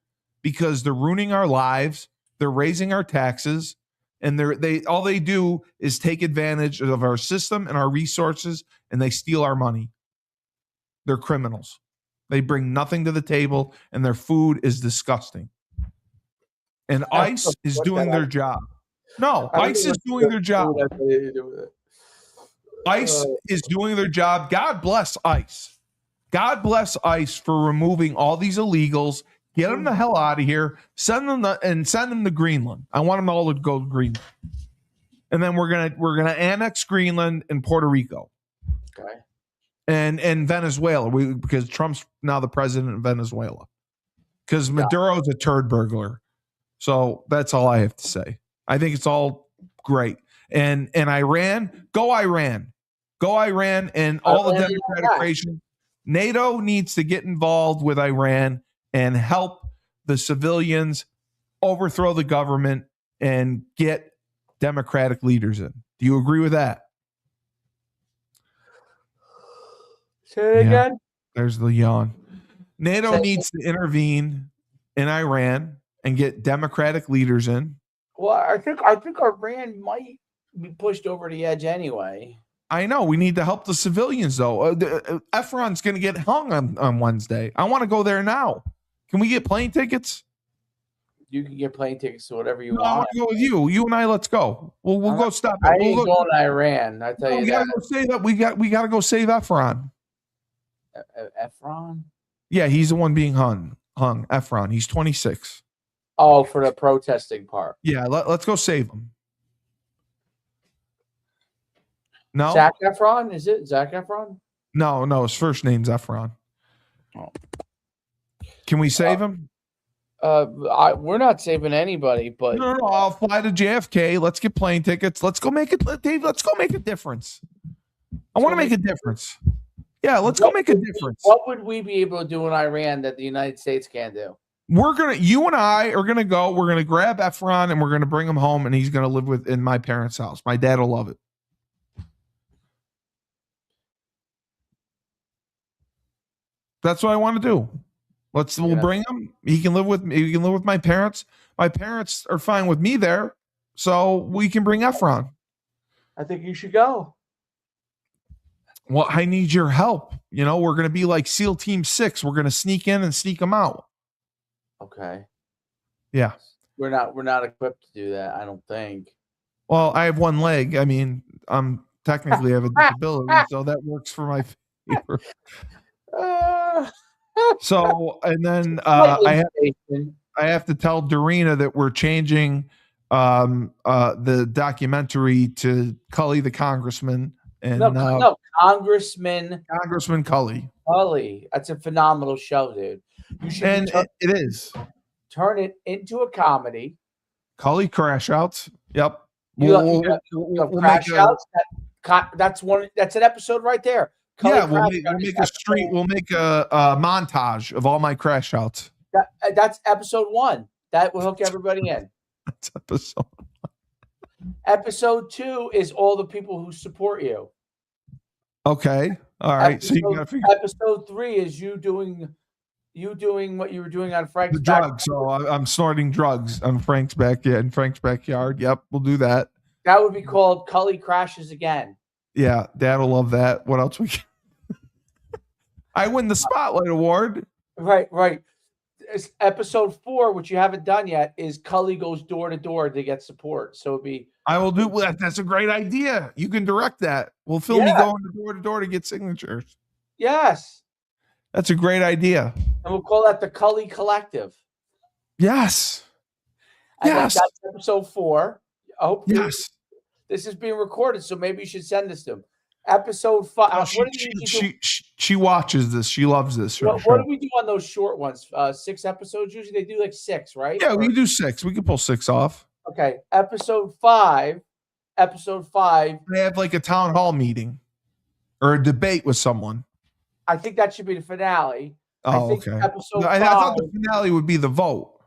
because they're ruining our lives. They're raising our taxes, and all they do is take advantage of our system and our resources, and they steal our money. They're criminals. They bring nothing to the table, and their food is disgusting. And ICE is doing their job. No, ICE is doing their job. ICE is doing their job. God bless ICE. God bless ICE for removing all these illegals. Get them the hell out of here. Send them to Greenland. I want them all to go to Greenland. And then we're gonna annex Greenland and Puerto Rico. Okay. And Venezuela, because Trump's now the president of Venezuela. Because Maduro's a turd burglar. So that's all I have to say. I think it's all great. And Iran, go Iran. Go Iran and all the Democratic creation. NATO needs to get involved with Iran and help the civilians overthrow the government and get democratic leaders in. Do you agree with that? Say it again. There's the yawn. NATO needs to intervene in Iran and get democratic leaders in. Well, I think Iran might be pushed over the edge anyway. I know. We need to help the civilians, though. Efron's going to get hung on Wednesday. I want to go there now. Can we get plane tickets? You can get plane tickets to whatever you I want. want to go with you. You and I, let's go. We'll go stop. I ain't going to Iran. I tell you that. Go save that. We got to go save Efron. Efron? Yeah, he's the one being hung. Efron. He's 26. Oh, for the protesting part. Yeah, let's go save him. No? Zac Efron? Is it Zac Efron? No, his first name's Efron. Oh. Can we save him? We're not saving anybody, but No, I'll fly to JFK. Let's get plane tickets. Let's go make it, Dave. Let's go make a difference. I want to make a difference. Yeah, let's go make a difference. What would we be able to do in Iran that the United States can't do? You and I are gonna go. We're gonna grab Efron and we're gonna bring him home, and he's gonna live in my parents' house. My dad will love it. That's what I want to do. We'll bring him. He can live with me. He can live with my parents. My parents are fine with me there, so we can bring Efron. I think you should go. Well, I need your help. We're going to be like SEAL Team 6. We're going to sneak in and sneak them out. Okay. Yeah. We're not equipped to do that, I don't think. Well, I have one leg. I mean, I'm technically have a disability, so that works for my favor. So, and then I have to tell Dorina that we're changing the documentary to Cully the Congressman. And no, Congressman Cully. Cully. That's a phenomenal show, dude. You should it is. Turn it into a comedy. Cully Crash Outs. Yep. We'll Crash Outs. That's an episode right there. Cully we'll make a montage of all my crash outs. That's episode 1. That will hook everybody in. That's episode 1. Episode 2 is all the people who support you. Okay. All right. Episode 3 is you doing what you were doing on Frank's drugs. So I'm snorting drugs on Frank's backyard. In Frank's backyard. Yep, we'll do that. That would be called Cully Crashes Again. Yeah, Dad will love that. What else we can? I win the Spotlight Award. Right. Episode 4, which you haven't done yet, is Cully goes door to door to get support. So it'd be. I will do that. That's a great idea. You can direct that. We'll film me going door to door to get signatures. Yes. That's a great idea. And we'll call that the Cully Collective. Yes. And yes. That's episode 4. I hope yes. This is being recorded, so maybe you should send this to them. Episode 5. No, she watches this. She loves this. What do we do on those short ones? 6 episodes usually. They do like 6, right? Yeah, we can do 6. We can pull 6 off. Okay, episode 5. They have like a town hall meeting or a debate with someone. I think that should be the finale. Oh, okay. Episode 5, I thought the finale would be the vote.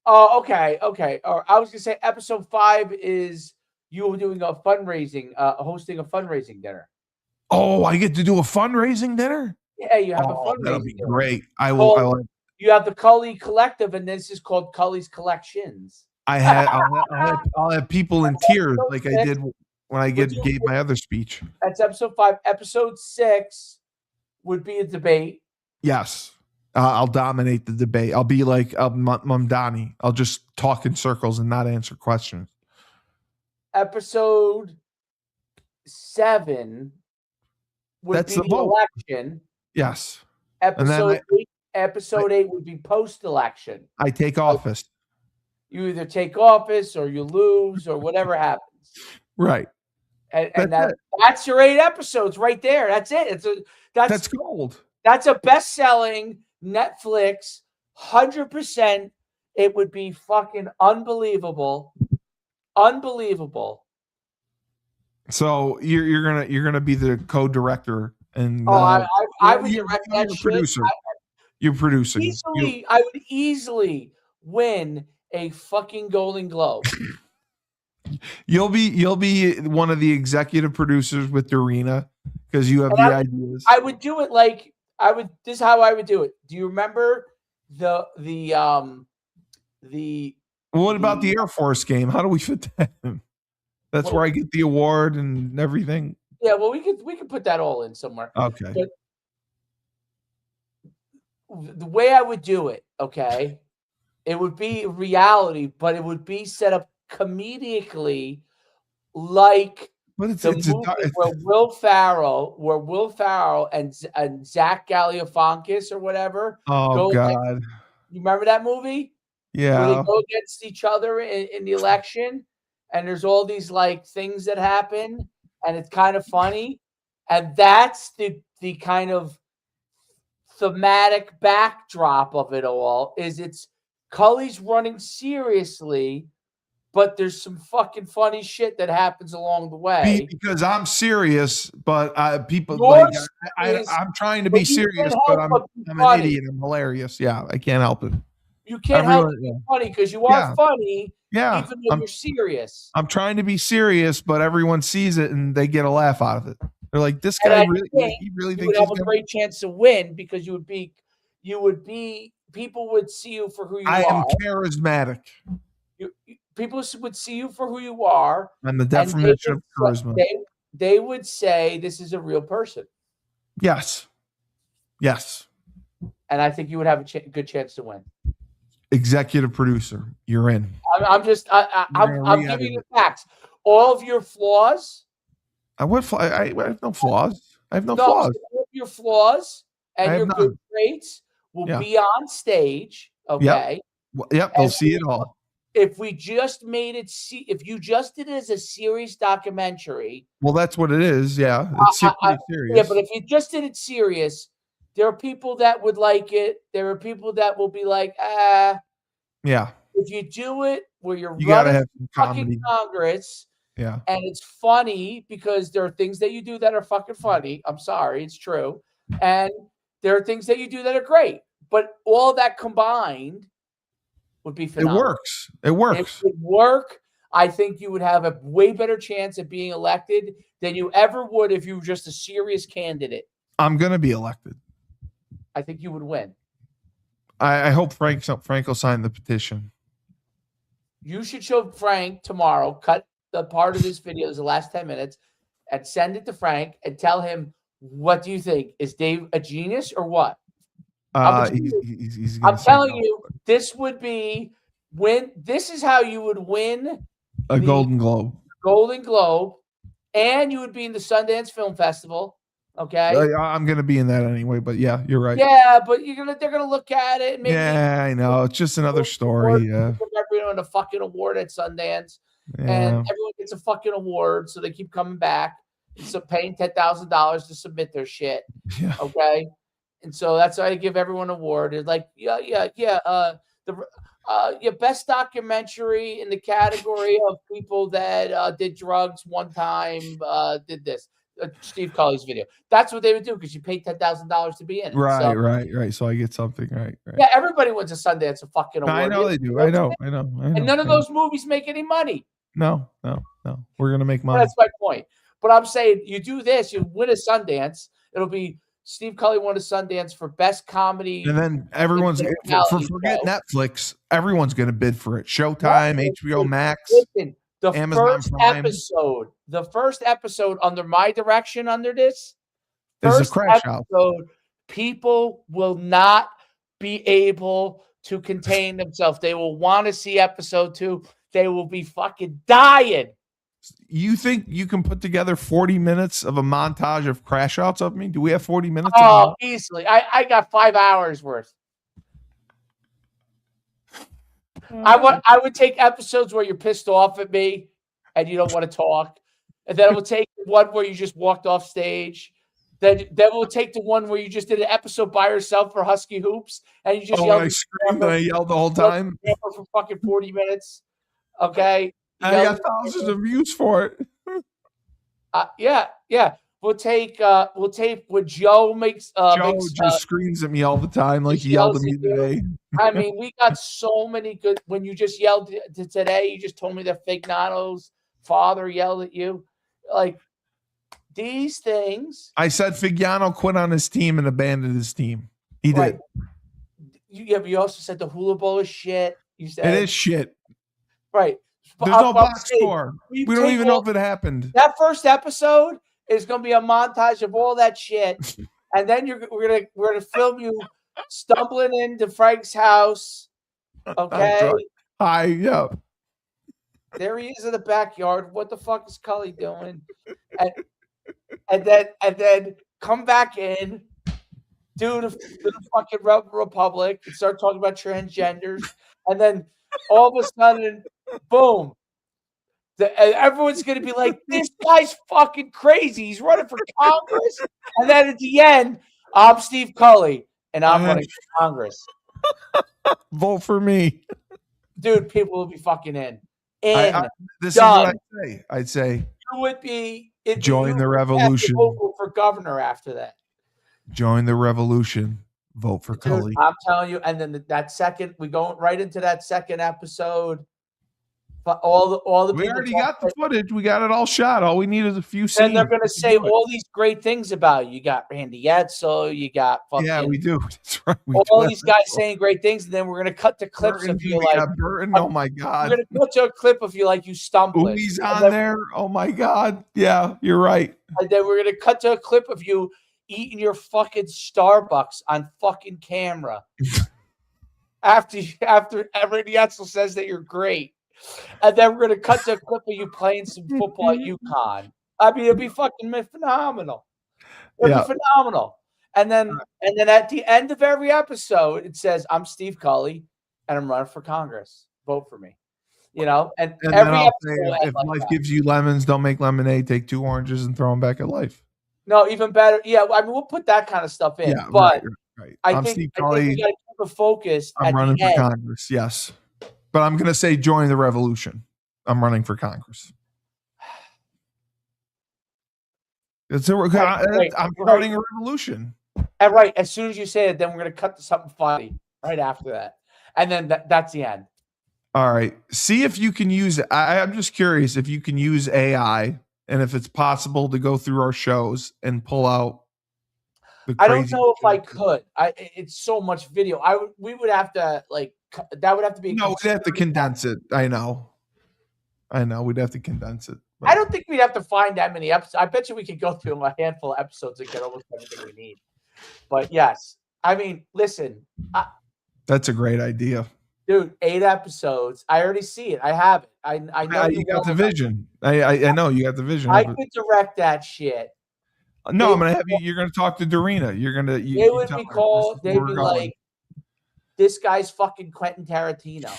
Oh, okay. Or I was gonna say episode 5 is you doing a fundraising, hosting a fundraising dinner. Oh, I get to do a fundraising dinner? Yeah, you have a fundraising that'll be dinner. Great. I will. You have the Cully Collective, and this is called Cully's Collections. I'll have people in tears like I did when I gave my other speech. That's episode 5. Episode 6 would be a debate. Yes. I'll dominate the debate. I'll be like Mamdani. I'll just talk in circles and not answer questions. Episode 7 would be the election. Yes. Episode 8 would be post-election. I take office. You either take office or you lose or whatever happens. Right. And that's your 8 episodes right there. That's it. That's gold. That's a best-selling Netflix 100%. It would be fucking unbelievable. Unbelievable. So you're gonna be the co-director and I would direct that shit. Producer. You're producing. I would easily win a fucking Golden Globe. You'll be one of the executive producers with Dorina because you have the ideas. I would do it like this is how I would do it. Do you remember the what about the Air Force game? How do we fit that in? That's where I get the award and everything. Yeah, well, we could put that all in somewhere. Okay. But the way I would do it, okay, it would be reality, but it would be set up comedically, like where Will Ferrell and Zach Galifianakis or whatever. Oh God! You remember that movie? Yeah. Where they go against each other in the election, and there's all these like things that happen, and it's kind of funny, and that's the kind of thematic backdrop of it all. Is it's Cully's running seriously, but there's some fucking funny shit that happens along the way. Because I'm serious, but people like I'm trying to be serious, but I'm an idiot. I'm hilarious. Yeah, I can't help it. You can't help it being funny because you are funny. Yeah, even though you're serious. I'm trying to be serious, but everyone sees it and they get a laugh out of it. They're like, "This guy really thinks you would have a great chance to win because you would be. People would see you for who you are. I am charismatic. People would see you for who you are. I'm the definition of charisma. They would say this is a real person. Yes. And I think you would have a good chance to win. Executive producer, you're in. I'm giving you facts. All of your flaws. I have no flaws. I have no flaws. All of your flaws and your good traits will be on stage. Okay. Yep. They'll see it all. If we just made it, if you just did it as a serious documentary. Well, that's what it is. Yeah. It's serious. Yeah, but if you just did it serious, there are people that would like it. There are people that will be like, Yeah. If you do it where you gotta have some fucking Congress. Yeah. And it's funny because there are things that you do that are fucking funny. I'm sorry, it's true. And there are things that you do that are great. But all that combined would be phenomenal. It works. If it would work, I think you would have a way better chance of being elected than you ever would if you were just a serious candidate. I'm going to be elected. I think you would win. I hope Frank will sign the petition. You should show Frank tomorrow, cut the part of this video, the last 10 minutes, and send it to Frank and tell him, what do you think? Is Dave a genius or what? He's gonna I'm say telling no. you, this would be this is how you would win A the Golden Globe. Golden Globe, and you would be in the Sundance Film Festival. Okay. I'm gonna be in that anyway, but yeah, you're right. Yeah, but they're gonna look at it and maybe Yeah, I know. It's just another story. Yeah. give everyone a fucking award at Sundance, and Yeah. everyone gets a fucking award, so they keep coming back. So paying $10,000 to submit their shit. Yeah. Okay, and so that's why I give everyone an award. It's like, the best documentary in the category of people that did drugs one time did this. Steve Colley's video. That's what they would do because you paid $10,000 to be in it. Right. So I get something right. Yeah, everybody wins a Sundance fucking award. I know they do. I know. And none of those movies make any money. No. We're gonna make money. That's my point. But I'm saying you do this, you win a Sundance. It'll be Steve Cully won a Sundance for best comedy. And then everyone's forget Netflix. Everyone's gonna bid for it. Showtime, HBO Max. Listen, the Amazon Prime. first episode under my direction under this Is a crash out. People will not be able to contain themselves. They will want to see episode 2. They will be fucking dying. You think you can put together 40 minutes of a montage of crash outs of me? Do we have 40 minutes? Oh, easily. I got 5 hours worth. I would take episodes where you're pissed off at me and you don't want to talk. And then we'll take one where you just walked off stage. Then we'll take the one where you just did an episode by yourself for Husky Hoops and you just yelled. I screamed and I yelled the whole time for fucking 40 minutes. Okay. And I got thousands of views for it. Yeah. We'll take what Joe makes. Joe just screams at me all the time, like he yelled at me today. I mean, we got so many good. When you just yelled today, you just told me that Fignano's father yelled at you. Like these things. I said Fignano quit on his team and abandoned his team. He did. But you also said the hula bowl is shit. You said it is shit. Right. There's no box score. We don't even know if it happened. That first episode is going to be a montage of all that shit, and then we're gonna film you stumbling into Frank's house. Okay. Hi, yeah. There he is in the backyard. What the fuck is Cully doing? And then come back in, do the fucking Republic, and start talking about transgenders, and then all of a sudden, boom. Everyone's going to be like, this guy's fucking crazy. He's running for Congress. And then at the end, I'm Steve Cully, and I'm running for Congress. Vote for me. Dude, people will be fucking in. This is what I'd say. You would be. Join the revolution. Vote for governor after that. Join the revolution. Vote for Cully. I'm telling you. And then we go right into that second episode. But all the we already got the footage. We got it all shot. All we need is a few scenes. And they're going to say all these great things about you. You got Randy Edsel. You got fucking. Yeah, we do. That's right. All these guys saying great things, and then we're going to cut to clips of you like Burton. Oh my god. We're going to cut to a clip of you like you stumbling. He's on there. Oh my god. Yeah, you're right. And then we're going to cut to a clip of you eating your fucking Starbucks on fucking camera. after Randy Edsel says that you're great. And then we're going to cut to a clip of you playing some football at UConn. I mean, it'll be fucking phenomenal. It'll be phenomenal. And then at the end of every episode, it says, I'm Steve Cully, and I'm running for Congress. Vote for me. You know? And every episode if life gives you lemons, don't make lemonade. Take 2 oranges and throw them back at life. No, even better. Yeah, I mean, we'll put that kind of stuff in. Yeah, but right. I think we got to keep the focus. I'm running for Congress, yes. But I'm going to say join the revolution. I'm running for Congress. I'm starting a revolution. And right, as soon as you say it, then we're going to cut to something funny right after that. And then that's the end. All right. See if you can use – I'm just curious if you can use AI and if it's possible to go through our shows and pull out the crazy – I don't know if I could. It's so much video. We would have to like – that would have to be. No, we'd have to condense it. I know. We'd have to condense it. I don't think we'd have to find that many episodes. I bet you we could go through a handful of episodes and get almost everything we need. But yes, I mean, listen, That's a great idea. dude. 8 episodes. I already see it. I have it. I know You got the vision. I know you got the vision. I could direct that shit. No, I'm gonna have you. You're gonna talk to Dorina. You're gonna. They would be called. They'd be like, "This guy's fucking Quentin Tarantino,"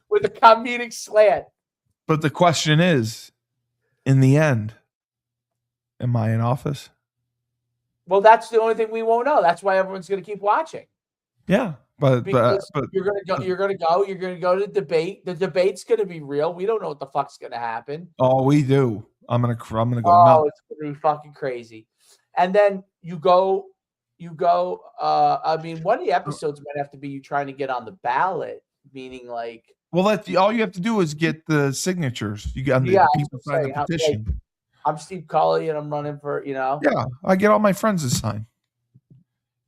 with a comedic slant. But the question is, in the end, am I in office? Well, that's the only thing we won't know. That's why everyone's going to keep watching. Yeah, but you're going to go. You're going to go to the debate. The debate's going to be real. We don't know what the fuck's going to happen. Oh, we do. I'm gonna go. Oh, nuts. It's going to be fucking crazy. And then you go. I mean, one of the episodes might have to be you trying to get on the ballot, meaning like. Well, all you have to do is get the signatures. You got the people sign the petition. Like, I'm Steve Cully, and I'm running for. Yeah, I get all my friends to sign.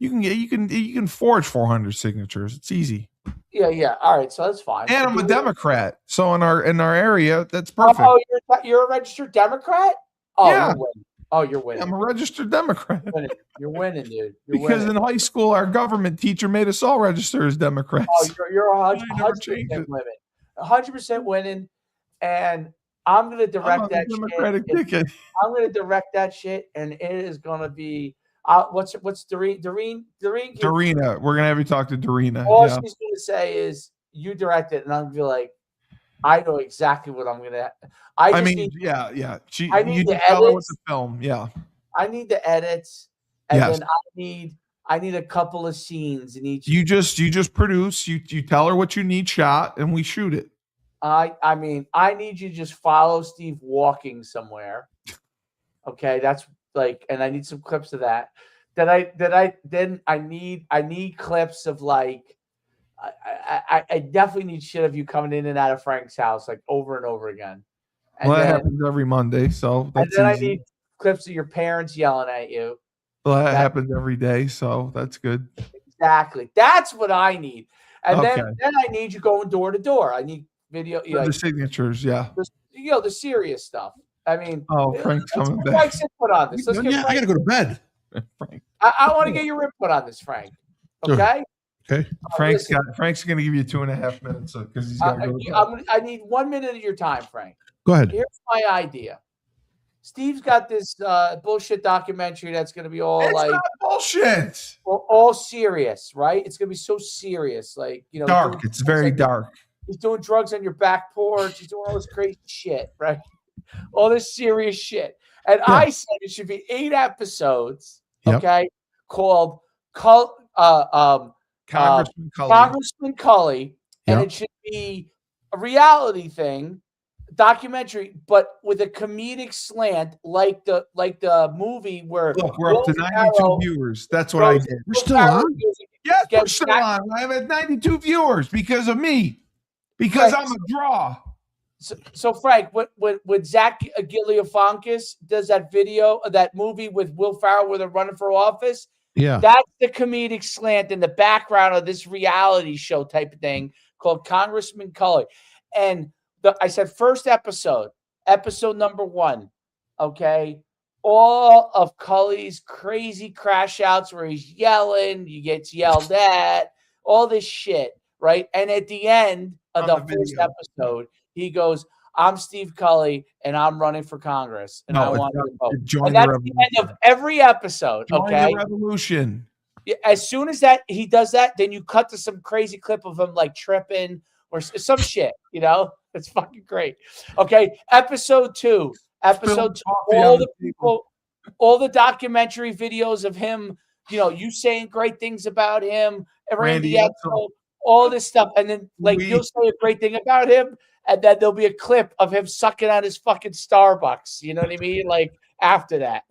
You can forge 400 signatures. It's easy. Yeah. All right, so that's fine. And I'm a Democrat, so in our area, that's perfect. Oh, you're a registered Democrat? Oh, yeah. You're winning. I'm a registered Democrat. You're winning, dude. Because in high school, our government teacher made us all register as Democrats. Oh, you're 100% winning. 100% winning, and I'm going to direct that shit. I'm going to direct that shit, and it is going to be what's Doreen? Dorina. We're going to have you talk to Dorina. All she's going to say is you direct it, and I'm going to be like, I know exactly what I'm going to. I need the edits with the film. Yeah. I need the edits, and then I need a couple of scenes in each. You just produce. You tell her what you need shot, and we shoot it. I mean, I need you to just follow Steve walking somewhere. Okay, that's like, and I need some clips of that. Then I need clips of like, I definitely need shit of you coming in and out of Frank's house like over and over again. And that happens every Monday, so that's and then easy. I need clips of your parents yelling at you. Well, that happens every day, so that's good. Exactly, that's what I need. And then I need you going door to door. I need video, the signatures, the serious stuff. I mean, Frank's coming back. Frank's input on this. I got to go to bed. Frank, I want to get your input on this, Frank. Okay. Okay. Frank's going to give you 2.5 minutes because he's got to go. I need 1 minute of your time, Frank. Go ahead. Here's my idea. Steve's got this bullshit documentary that's going to be all it's like not bullshit, all serious, right? It's going to be so serious, like dark. It's very dark. He's doing drugs on your back porch. He's doing all this crazy shit, right? All this serious shit. And I said it should be 8 episodes, okay, called Congressman Cully, and it should be a reality thing, documentary, but with a comedic slant, like the movie where we're up to 92 viewers. That's what I did. We're still on. Yes, we're still on. I have 92 viewers because of me. Because I'm a draw. So Frank, when Zach Galifianakis does that video, that movie with Will Ferrell where they're running for office, that's the comedic slant in the background of this reality show type of thing called Congressman Cully. And I said first episode number 1, okay, all of Cully's crazy crash outs where he's yelling, he gets yelled at, all this shit, right? And at the end of the first episode, he goes, I'm Steve Cully, and I'm running for Congress, and I want to vote. And that's the end of every episode, okay? Join the revolution. As soon as he does that, then you cut to some crazy clip of him like tripping or some shit, It's fucking great. Okay, episode 2. All the people, all the documentary videos of him, you saying great things about him, Randy Edsel, all this stuff, and then you'll say a great thing about him, and then there'll be a clip of him sucking on his fucking Starbucks. You know what I mean? Like after that,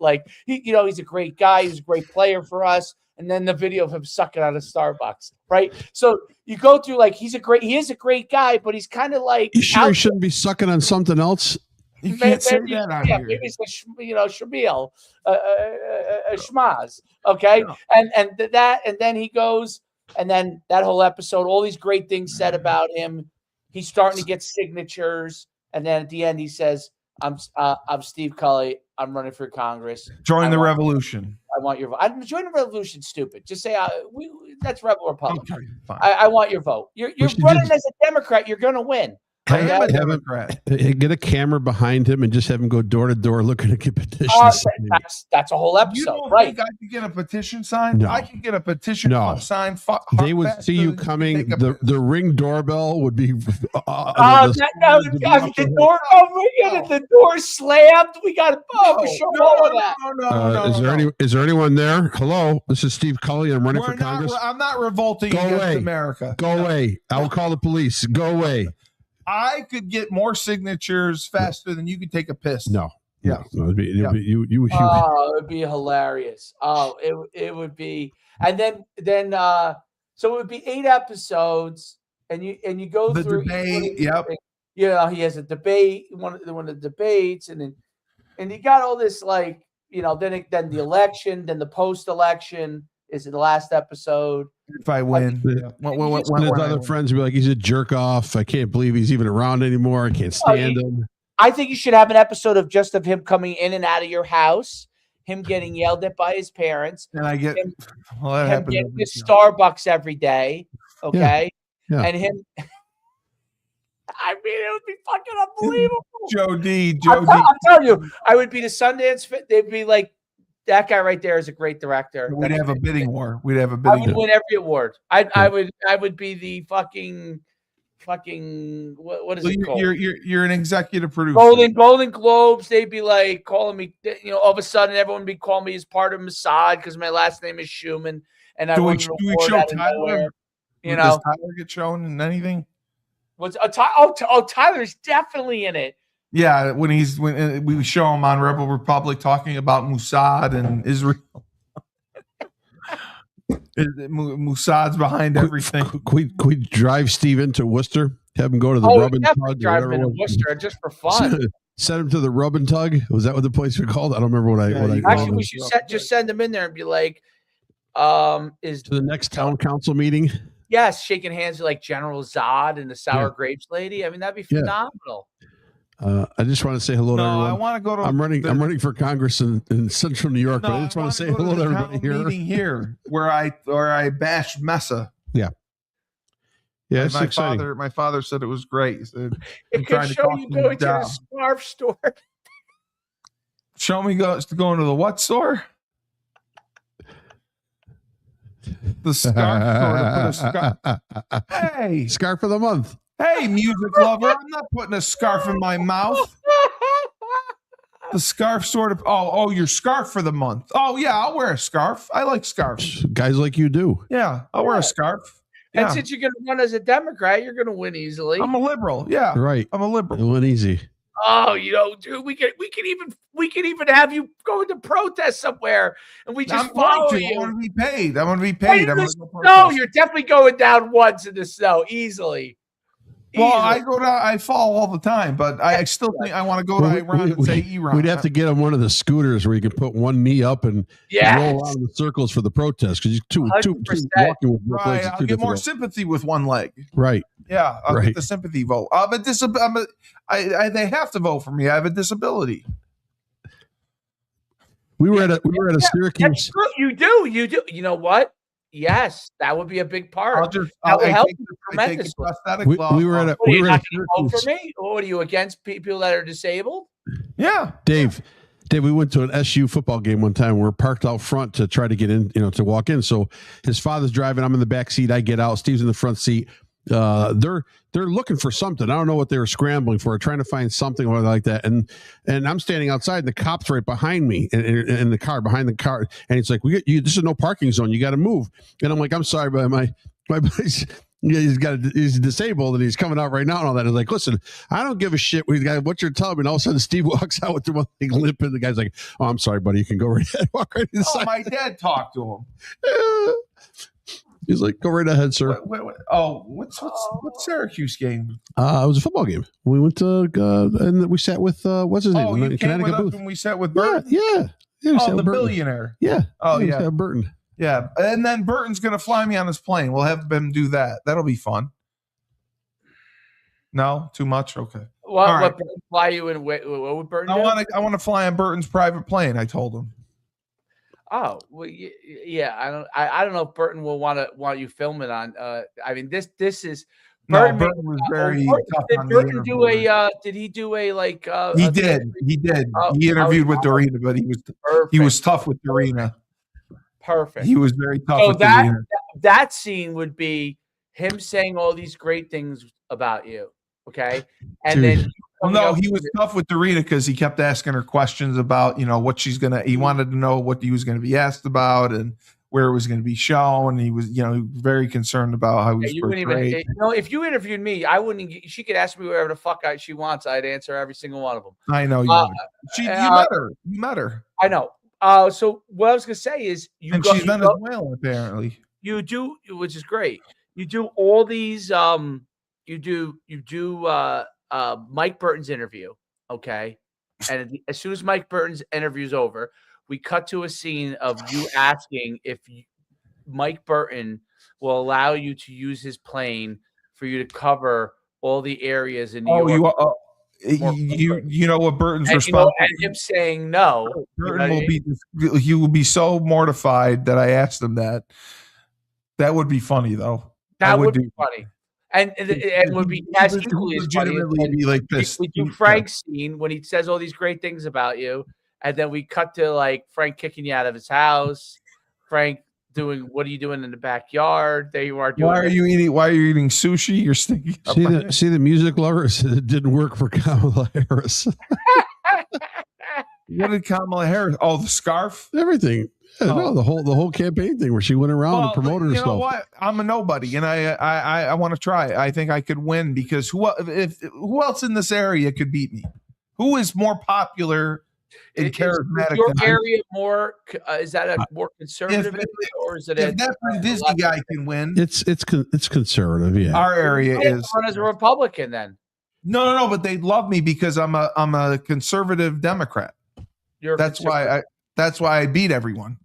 he's a great guy, he's a great player for us, and then the video of him sucking on his Starbucks, right? So you go through he is a great guy, but he's kind of like you sure he shouldn't be sucking on something else? You can't say that out here. Maybe it's Shamil, a schmaz, okay? Yeah. And then he goes. And then that whole episode, all these great things said about him. He's starting to get signatures, and then at the end, he says, "I'm Steve Cully. I'm running for Congress. Join the revolution." want your vote. I'm joining the revolution. Stupid. Just say that's Rebel Republic. Okay, fine. I want your vote. You're running as a Democrat. You're going to win. I am a Democrat. Get a camera behind him and just have him go door to door looking to get petitions. That's a whole episode, You don't right? think I could get a petition signed? No. I could get a petition signed. They would see you coming. The Ring doorbell would be. The door slammed. We got Is there anyone there? Hello, this is Steve Cully. I'm running for Congress. I'm not revolting against America. Go away. I will call the police. Go away. I could get more signatures faster than you could take a piss. No. Yeah. No, it'd be it would be hilarious. It would be, and then so it would be 8 episodes, and you go the through debate. Yep. He has a debate, one of the debates, and you got all this then the election, then the post-election is the last episode. If I win, his other friends would be like, he's a jerk off. I can't believe he's even around anymore. I can't stand him. I think you should have an episode of him coming in and out of your house, him getting yelled at by his parents, and I get him getting to Starbucks every day. Okay. Yeah. And him. I mean, it would be fucking unbelievable. Joe D. I'm telling you, I would be the Sundance. They'd be like, that guy right there is a great director. We'd have a bidding war. I would win every award. I would be the fucking what is it called? You're an executive producer. Golden Globes. They'd be like calling me. All of a sudden, everyone would be calling me as part of Mossad because my last name is Schumann. And I won an award out of nowhere. Does Tyler get shown in anything? Tyler's definitely in it. Yeah, when we show him on Rebel Republic talking about Mossad and Israel. Mussad's behind everything. Could we drive Steve into Worcester? Have him go to the Rub and Tug? Drive him into Worcester just for fun. Send him to the Rub and Tug. Was that what the place was called? I don't remember what I actually, we should just send him in there and be like, is to the next town council meeting? Yes, shaking hands with like General Zod and the Sour Grapes lady. I mean, that'd be phenomenal. I just want to say hello to everyone. I want to go to. I'm running for Congress in Central New York, but I just want to say hello to everybody here. Meeting here where I bashed Mesa. Yeah. Yeah, it's exciting. My father said it was great. He said, it could show you going to the scarf store. Show me going to the what store? The scarf store. Hey, scarf of the month. Hey, music lover, I'm not putting a scarf in my mouth. The scarf sort of. Oh, your scarf for the month. Oh, yeah, I'll wear a scarf. I like scarves. Guys like you do. Yeah, I'll wear a scarf. And since you're going to run as a Democrat, you're going to win easily. I'm a liberal. Yeah, right. I'm a liberal. It went easy. Oh, dude, we could even have you go into protest somewhere, and we just follow you. I want to be paid. No, you're definitely going down once in the snow easily. Well, I go down. I fall all the time, but I still think I want to go to Iran and say Iran. We'd have to get him one of the scooters where you can put one knee up and roll around the circles for the protest because you're too walking with right. I'll get more sympathy with one leg. Right. Yeah, I'll get the sympathy vote. They have to vote for me. I have a disability. We were at a Syracuse. That's true. You do. You know what? Yes, that would be a big part. That would help you tremendously. We were at a. Are you not going to vote for me? What are you against people that are disabled? Yeah, Dave, we went to an SU football game one time. We're parked out front to try to get in, to walk in. So his father's driving. I'm in the back seat. I get out. Steve's in the front seat. They're looking for something. I don't know what they were scrambling for, trying to find something or like that. And I'm standing outside, and the cop's right behind me in the car, behind the car. And he's like, this is no parking zone. You got to move. And I'm like, I'm sorry, but my buddy's, he's disabled and he's coming out right now and all that. And I was like, listen, I don't give a shit what you're telling me. And all of a sudden Steve walks out with the one thing limp, and the guy's like, oh, I'm sorry, buddy. You can go right ahead. Walk right inside. My dad talked to him. He's like, go right ahead, sir. Wait. Oh, what's Syracuse game? It was a football game. We went to and we sat with what's his name? Oh, you came with us when we sat with Burton. Yeah. The billionaire. Yeah. Oh, yeah. Burton. Yeah, and then Burton's gonna fly me on his plane. We'll have him do that. That'll be fun. No, too much. Okay. What fly you in? What would Burton? I want to fly on Burton's private plane. I told him. Oh, well, yeah. I don't know if Burton will want you filming on. I mean, this is Burton. No, Burton was very tough did on the Burton do interviewer. a? Did he do a like? He a did. He did. Oh, He interviewed with oh, Dorina, but he perfect. was tough with Dorina. Perfect. He was very tough So with Dorina. that scene would be him saying all these great things about you. Okay, and Dude. then Well, no, he was tough with Dorina because he kept asking her questions about, what she's gonna. He wanted to know what he was going to be asked about and where it was going to be shown. He was, very concerned about how he was portrayed. If you interviewed me, I wouldn't. She could ask me whatever the fuck she wants. I'd answer every single one of them. I know you would. You met her. You met her. I know. So what I was gonna say is, she's Venezuelan apparently. You do, which is great. You do all these. You do Mike Burton's interview, okay? And as soon as Mike Burton's interview's over, we cut to a scene of you asking if Mike Burton will allow you to use his plane for you to cover all the areas in New York. You know what Burton's response? And him saying no. Burton he will be so mortified that I asked him that. That would be funny though. That would be funny. And would be as equally as funny. Be like this. We do Frank's scene when he says all these great things about you, and then we cut to like Frank kicking you out of his house. Frank doing, what are you doing in the backyard? There you are doing. Why are you eating sushi? You're stinking. See the music lovers. It didn't work for Kamala Harris. What did Kamala Harris? Oh, the scarf, everything. Yeah, no, the whole campaign thing where she went around and promoted herself. You know what? I'm a nobody, and I want to try. I think I could win because who else in this area could beat me? Who is more popular and charismatic? Is your area more? Is that a more conservative area, or is it? If that Disney guy can win, it's conservative. Yeah, our area is. Run as a Republican then. No, but they love me because I'm a conservative Democrat. That's why I beat everyone.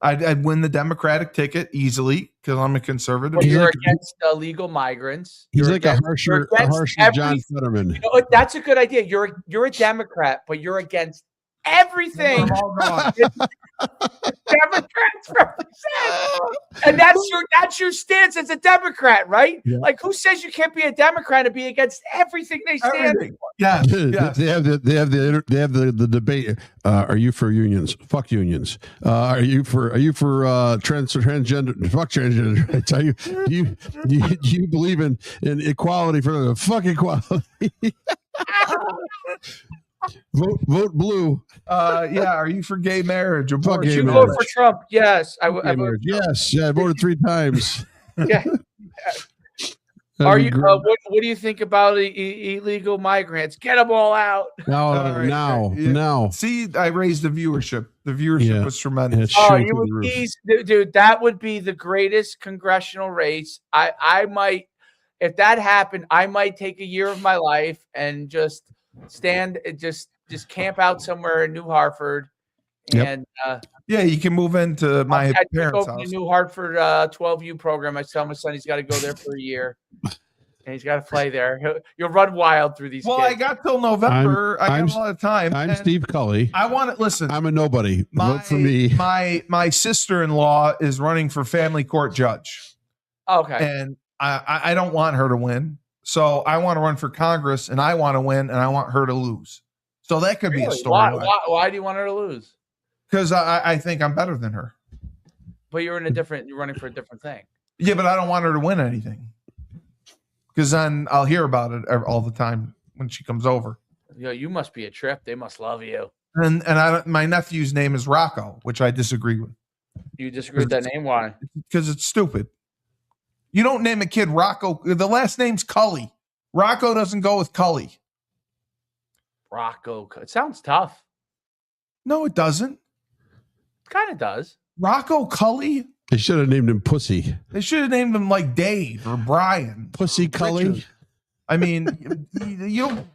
I'd win the Democratic ticket easily because I'm a conservative. But you're against illegal migrants. He's like a harsher John Fetterman. That's a good idea. You're a Democrat, but you're against everything. Democrats represent, and that's your stance as a Democrat, right? Yeah. Like, who says you can't be a Democrat and be against everything they stand for? Yeah, they have the debate. Are you for unions? Fuck unions. Are you for transgender? Fuck transgender rights. Do you believe in equality for the fuck equality? Vote blue. Are you for gay marriage? Vote for Trump? Yes, I voted. Yes, I voted 3 times. Yeah. Are you? What do you think about illegal migrants? Get them all out. Now. See, I raised the viewership. The viewership was tremendous. Dude, that would be the greatest congressional race. I might, if that happened, I might take a year of my life and just camp out somewhere in New Hartford, and you can move into my parents' house. The New Hartford 12U program. I tell my son he's got to go there for a year, and he's got to play there. You'll run wild through these. Well, kids. I got till November. I got a lot of time. I'm Steve Cully. I want to listen. I'm a nobody. Vote for me. My sister-in-law is running for family court judge. Okay, and I don't want her to win. So I want to run for Congress, and I want to win, and I want her to lose. So that could be a story. Why do you want her to lose? Because I think I'm better than her. But you're running for a different thing. Yeah, but I don't want her to win anything. Because then I'll hear about it all the time when she comes over. You must be a trip. They must love you. And my nephew's name is Rocco, which I disagree with. You disagree with that name? Why? Because it's stupid. You don't name a kid Rocco. The last name's Cully. Rocco doesn't go with Cully. Rocco. It sounds tough. No, it doesn't. It kind of does. Rocco Cully? They should have named him Pussy. They should have named him like Dave or Brian. Pussy Cully? I mean,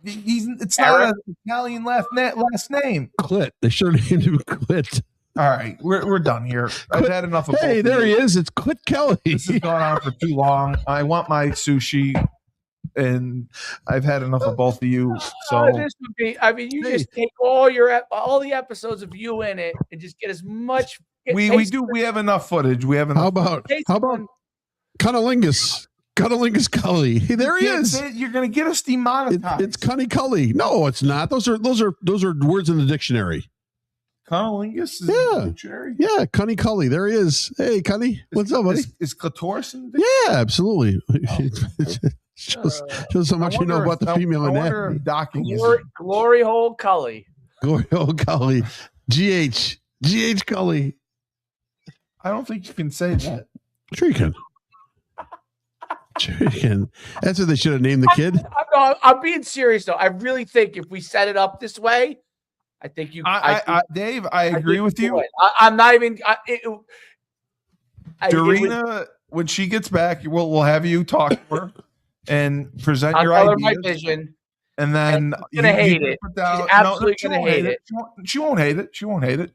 it's not an Italian last name. Clit. They should have named him Clit. All right, we're done here. I've had enough of. Hey, there he is. It's Clit Kelly. This has gone on for too long. I want my sushi, and I've had enough of both of you. So this would be. I mean, just take all the episodes of you in it, and just get as much We do. We have enough footage. We have enough. How about Cunnilingus? Cunnilingus Cully. Hey, there he is. You're going to get us demonetized. It's Cunny Cully. No, it's not. Those are words in the dictionary. Cunnilingus is in the dictionary? Yeah, Cunny Cully. There he is. Hey, Cunny. What's up, buddy? Is clitoris in the dictionary? Yeah, absolutely. Shows how much you know about the female anatomy. Glory hole Cully. Glory hole Cully. GH Cully. I don't think you can say that. Sure you can. That's what they should have named the kid. I'm being serious though. I really think if we set it up this way, I think you. Dave, I agree with you. I'm not even. Dorina, when she gets back, we'll have you talk to her and present your tell her ideas. my vision, and then she's gonna hate it. She's absolutely gonna hate it. She won't hate it. She won't hate it.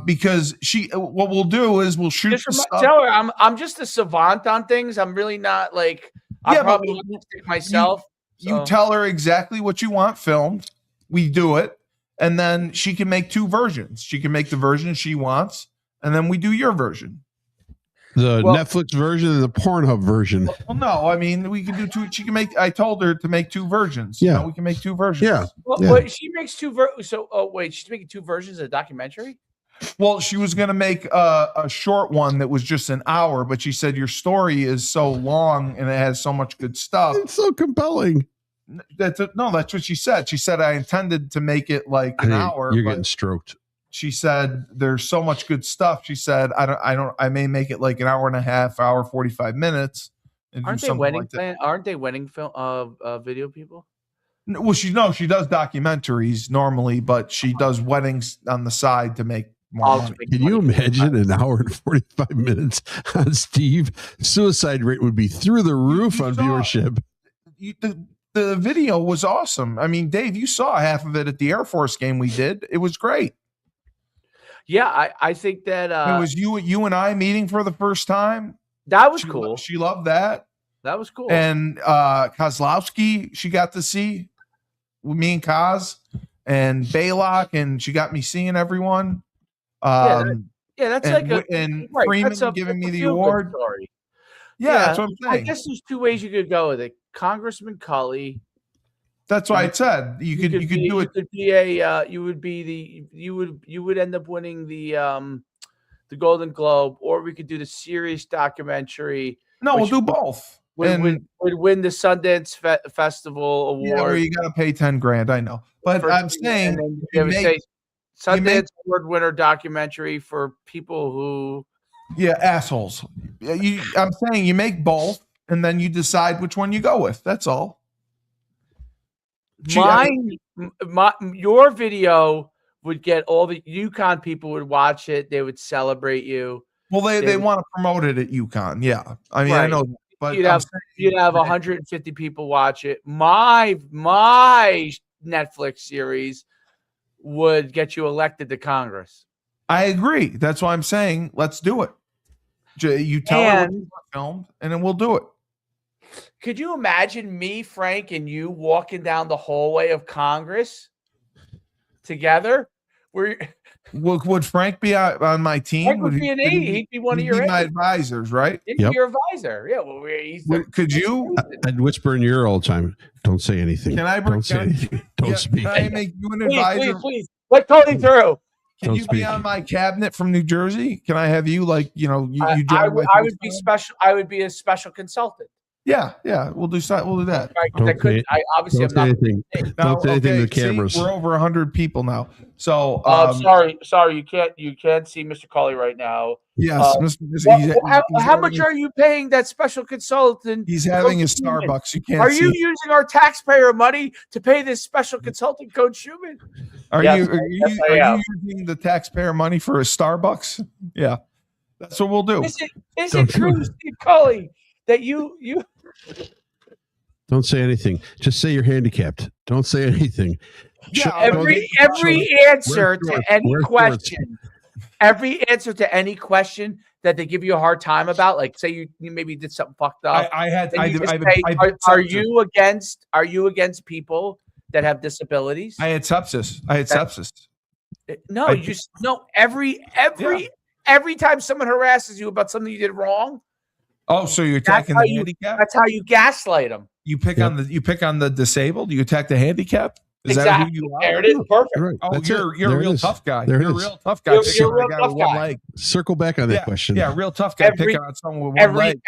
Because what we'll do is we'll shoot. Tell her I'm just a savant on things. I'm really not like. I'm probably myself. You tell her exactly what you want filmed. We do it. And then she can make two versions. She can make the version she wants, and then we do your version. The Netflix version and the Pornhub version. Well, no, I mean, we can do two. She can make. I told her to make two versions. Yeah, we can make two versions. Yeah. Well, she makes two versions. So, she's making two versions of the documentary. Well, she was going to make a short one that was just an hour, but she said your story is so long and it has so much good stuff. It's so compelling. That's what she said. She said I intended to make it like an hour. You're getting stroked. She said there's so much good stuff. She said I may make it like an hour and a half, hour 45 minutes. And aren't they wedding Aren't they wedding film video people? Well, she does documentaries normally, but she does weddings on the side to make more money. Can you imagine an hour and 45 minutes on Steve? Suicide rate would be through the roof on viewership. The video was awesome. I mean, Dave, you saw half of it at the Air Force game we did. It was great. Yeah, I think that it was you and I meeting for the first time. That was cool. She loved that. That was cool. And Kozlowski, she got to see with me and Kaz and Baylock, and she got me seeing everyone. That's like Freeman giving me the award. Story. Yeah, that's what I'm saying. I guess there's two ways you could go with it. Congressman Cully. That's why I said you could do it. You would end up winning the Golden Globe, or we could do the serious documentary. No, we'll do both. Would win the Sundance Festival award. Yeah, where you got to pay $10,000. I know, but I'm saying Sundance award winner documentary for people who. Yeah, assholes. I'm saying you make both, and then you decide which one you go with. That's all. Your video would get all the UConn people would watch it. They would celebrate you. Well, they want to promote it at UConn. Yeah, I mean, right. I know, but you'd have 150 people watch it. My Netflix series would get you elected to Congress. I agree. That's why I'm saying let's do it. You tell her what you want filmed, and then we'll do it. Could you imagine me, Frank, and you walking down the hallway of Congress together? Would Frank be on my team? Frank would be an aide. He'd be one of your my advisors, right? He'd be your advisor. Yeah. Well, could you? I'd whisper in your ear all the time. Don't say anything. Can I? Don't say anything. Don't speak. Can I make you an advisor? Please. Let Cody through. Can you be on my cabinet from New Jersey? Can I have you I would be special. I would be a special consultant. Yeah. We'll do that. We'll do that. Don't say anything to the cameras. We're over 100 people now. So sorry, you can't see Mr. Colley right now. Yes, how much are you paying that special consultant? He's having his Starbucks. You can't. Are you using our taxpayer money to pay this special consultant, Coach Schumann? Are you using the taxpayer money for a Starbucks? Yeah, that's what we'll do. Is it true, Steve Colley, that you? Don't say anything. Just say you're handicapped. Don't say anything. Yeah, every answer to any question. Every answer to any question that they give you a hard time about, like say you maybe did something fucked up. Are you against people that have disabilities? I had sepsis. No, you just no every time someone harasses you about something you did wrong. Oh, so you're attacking the handicap? That's how you gaslight them. You pick on the disabled. You attack the handicap. Is exactly. that who you are? There it is. Perfect. Right. Oh, That's you're a real tough guy. There you're a real tough guy. You're a real tough guy. Circle back on that question. Yeah, real tough guy picking on someone with one leg.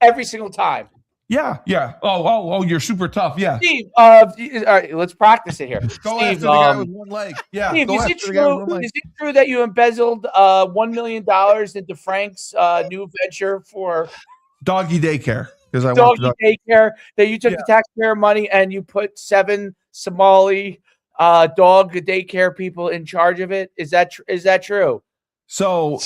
Every single time. Yeah. Oh, you're super tough. Yeah. Steve, all right, let's practice it here. Go after the guy with one leg. Yeah. Steve, is it true that you embezzled $1 million into Frank's new venture for doggy daycare? Because I doggy daycare, that you took the taxpayer money and you put 7 Somali dog daycare people in charge of it? Is that true? So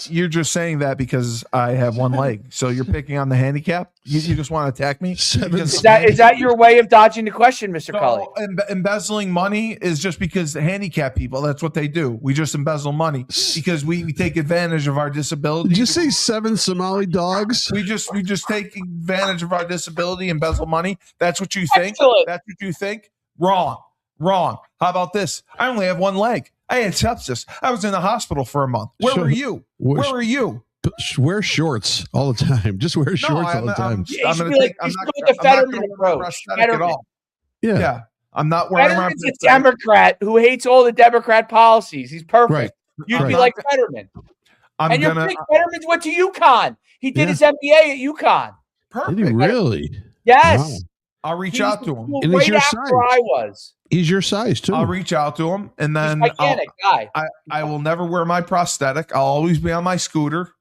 you're just saying that because I have one leg. So you're picking on the handicap? You just want to attack me? Is that your way of dodging the question, Mr. Cully? Embezzling money is just because the handicap people, that's what they do. We just embezzle money because we take advantage of our disability. Did you say 7 Somali dogs? We just take advantage of our disability, embezzle money. That's what you think? Excellent. That's what you think? Wrong. How about this? I only have one leg. I had sepsis. I was in the hospital for a month. Where were you? Where were you? Wear shorts all the time. Just wear shorts all the time. I'm going to wear prosthetic at all. Yeah. I'm not wearing Fetterman's a Democrat who hates all the Democrat policies. He's perfect. Right. You'd be like Fetterman. Fetterman's went to UConn. He did his MBA at UConn. Perfect. Did he really? Yes. Wow. I'll reach out to him. And he's your size. I was. He's your size too. I'll reach out to him, and then I will never wear my prosthetic. I'll always be on my scooter,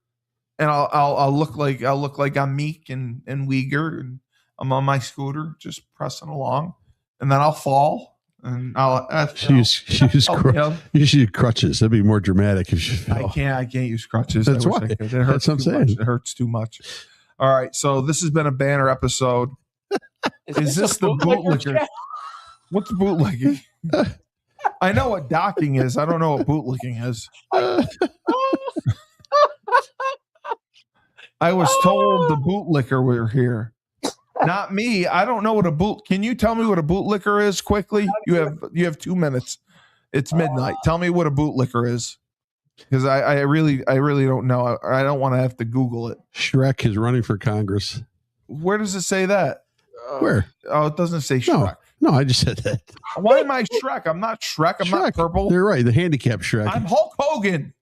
and I'll look like I'm meek and Uyghur, and I'm on my scooter just pressing along, and then I'll fall, and I'll use crutches. That'd be more dramatic if you fell. I can't use crutches. That's why. It hurts. That's what I'm saying. It hurts too much. All right, so this has been a banner episode. Is this the bootlicker? What's bootlegging? I know what docking is. I don't know what bootlicking is. I was told the bootlicker were here. Not me. I don't know what a boot. Can you tell me what a bootlicker is quickly? You have 2 minutes. It's midnight. Tell me what a bootlicker is. Because I really don't know. I don't want to have to Google it. Shrek is running for Congress. Where does it say that? Where? Oh, it doesn't say Shrek. No, I just said that. Why am I Shrek? I'm not Shrek. I'm not purple. You're right. The handicap Shrek. I'm Hulk Hogan.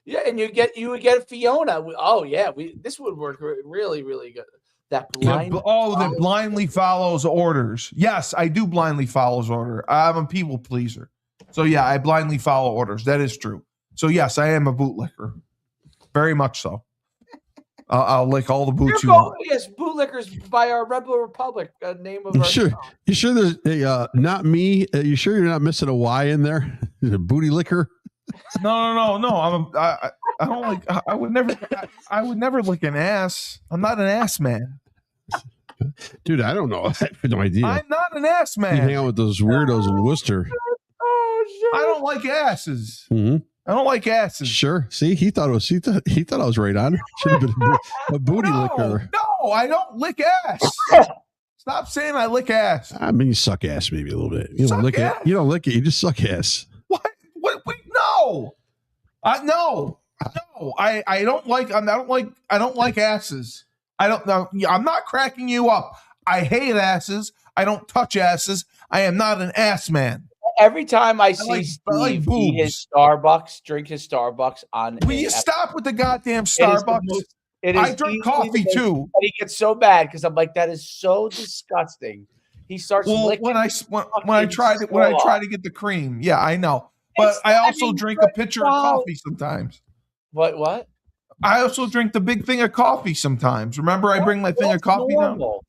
Yeah, and you would get Fiona. Oh yeah, this would work really, really good. That blindly follows orders. Yes, I do blindly follows order. I'm a people pleaser. So yeah, I blindly follow orders. That is true. So yes, I am a bootlicker. Very much so. I'll lick all the boots you want. Yes, bootlickers by our Rebel Republic name of our show. You sure there's not me? You sure you're not missing a Y in there? A booty licker? No. I don't like. I would never lick an ass. I'm not an ass man. Dude, I don't know. I have no idea. I'm not an ass man. You hang out with those weirdos in Worcester. Oh shit! I don't like asses. Mm-hmm. I don't like asses. Sure. See, he thought I was right on. Should have been a booty licker. No, I don't lick ass. Stop saying I lick ass. I mean, you suck ass maybe a little bit. You don't lick it. You don't lick it. You just suck ass. What? Wait, no. No. I don't like asses. I don't know. I'm not cracking you up. I hate asses. I don't touch asses. I am not an ass man. Every time I see Steve eat his Starbucks, drink his Starbucks on. Will you stop with the goddamn Starbucks? I drink coffee too. And he gets so bad because I'm like, that is so disgusting. He starts licking. When I try to get the cream. Yeah, I know. But I also drink a pitcher of coffee sometimes. What? I also drink the big thing of coffee sometimes. Remember, I bring my thing of coffee now.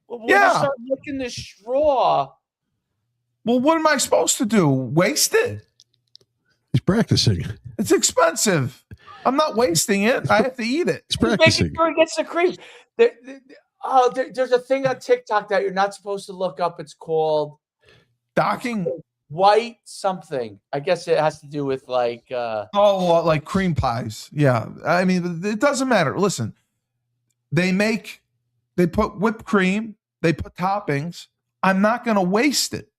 Well, yeah. Start licking the straw. Well, what am I supposed to do? Waste it? He's practicing. It's expensive. I'm not wasting it. I have to eat it. He's practicing. Making sure he gets the cream. There's a thing on TikTok that you're not supposed to look up. It's called docking. White something. I guess it has to do with like like cream pies. Yeah. I mean, it doesn't matter. Listen, they put whipped cream, they put toppings. I'm not going to waste it.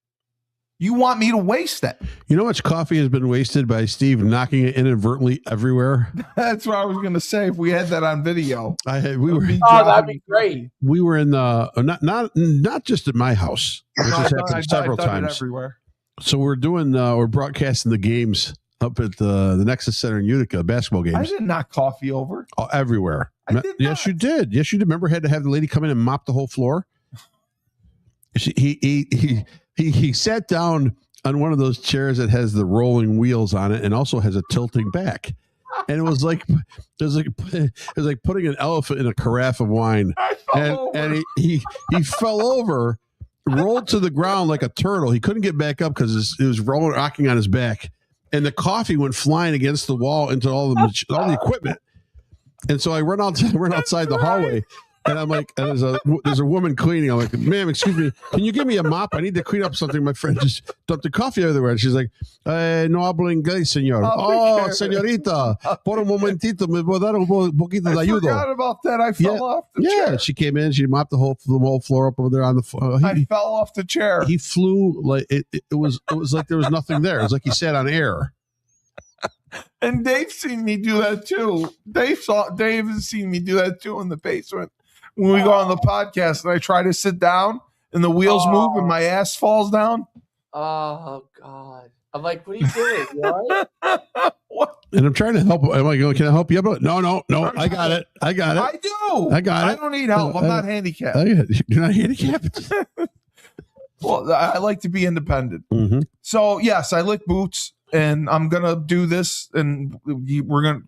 You want me to waste it? You know how much coffee has been wasted by Steve knocking it inadvertently everywhere? That's what I was going to say. If we had that on video, that'd be great. We were in the not just at my house, which has happened several times. Everywhere. So we're broadcasting the games up at the Nexus Center in Utica, basketball games. I did knock coffee over. Oh, everywhere. Yes, you did. Yes, you did. Remember, had to have the lady come in and mop the whole floor. He sat down on one of those chairs that has the rolling wheels on it and also has a tilting back. And it was like putting an elephant in a carafe of wine. And he fell over, rolled to the ground like a turtle. He couldn't get back up because it was rocking on his back. And the coffee went flying against the wall into all the equipment. And so I run outside the hallway. And I'm like, and there's a woman cleaning. I'm like, ma'am, excuse me, can you give me a mop? I need to clean up something. My friend just dumped the coffee everywhere. And she's like, no hablo inglés, señor. Oh, señorita, por un momentito, me puedo dar un poquito de ayuda. I forgot about that. I fell off the chair. Yeah, she came in. She mopped the whole floor up over there on the floor. I fell off the chair. He flew like it was like there was nothing there. It was like he sat on air. And Dave's seen me do that too. Dave has seen me do that too in the basement. When we go on the podcast and I try to sit down and the wheels move and my ass falls down. Oh, God. I'm like, what are you doing? You all right? What? And I'm trying to help. I'm like, can I help you? No. I got it. I do. I got it. I don't need help. I'm not handicapped. You're not handicapped? Well, I like to be independent. Mm-hmm. So, yes, I lick boots. And I'm going to do this. And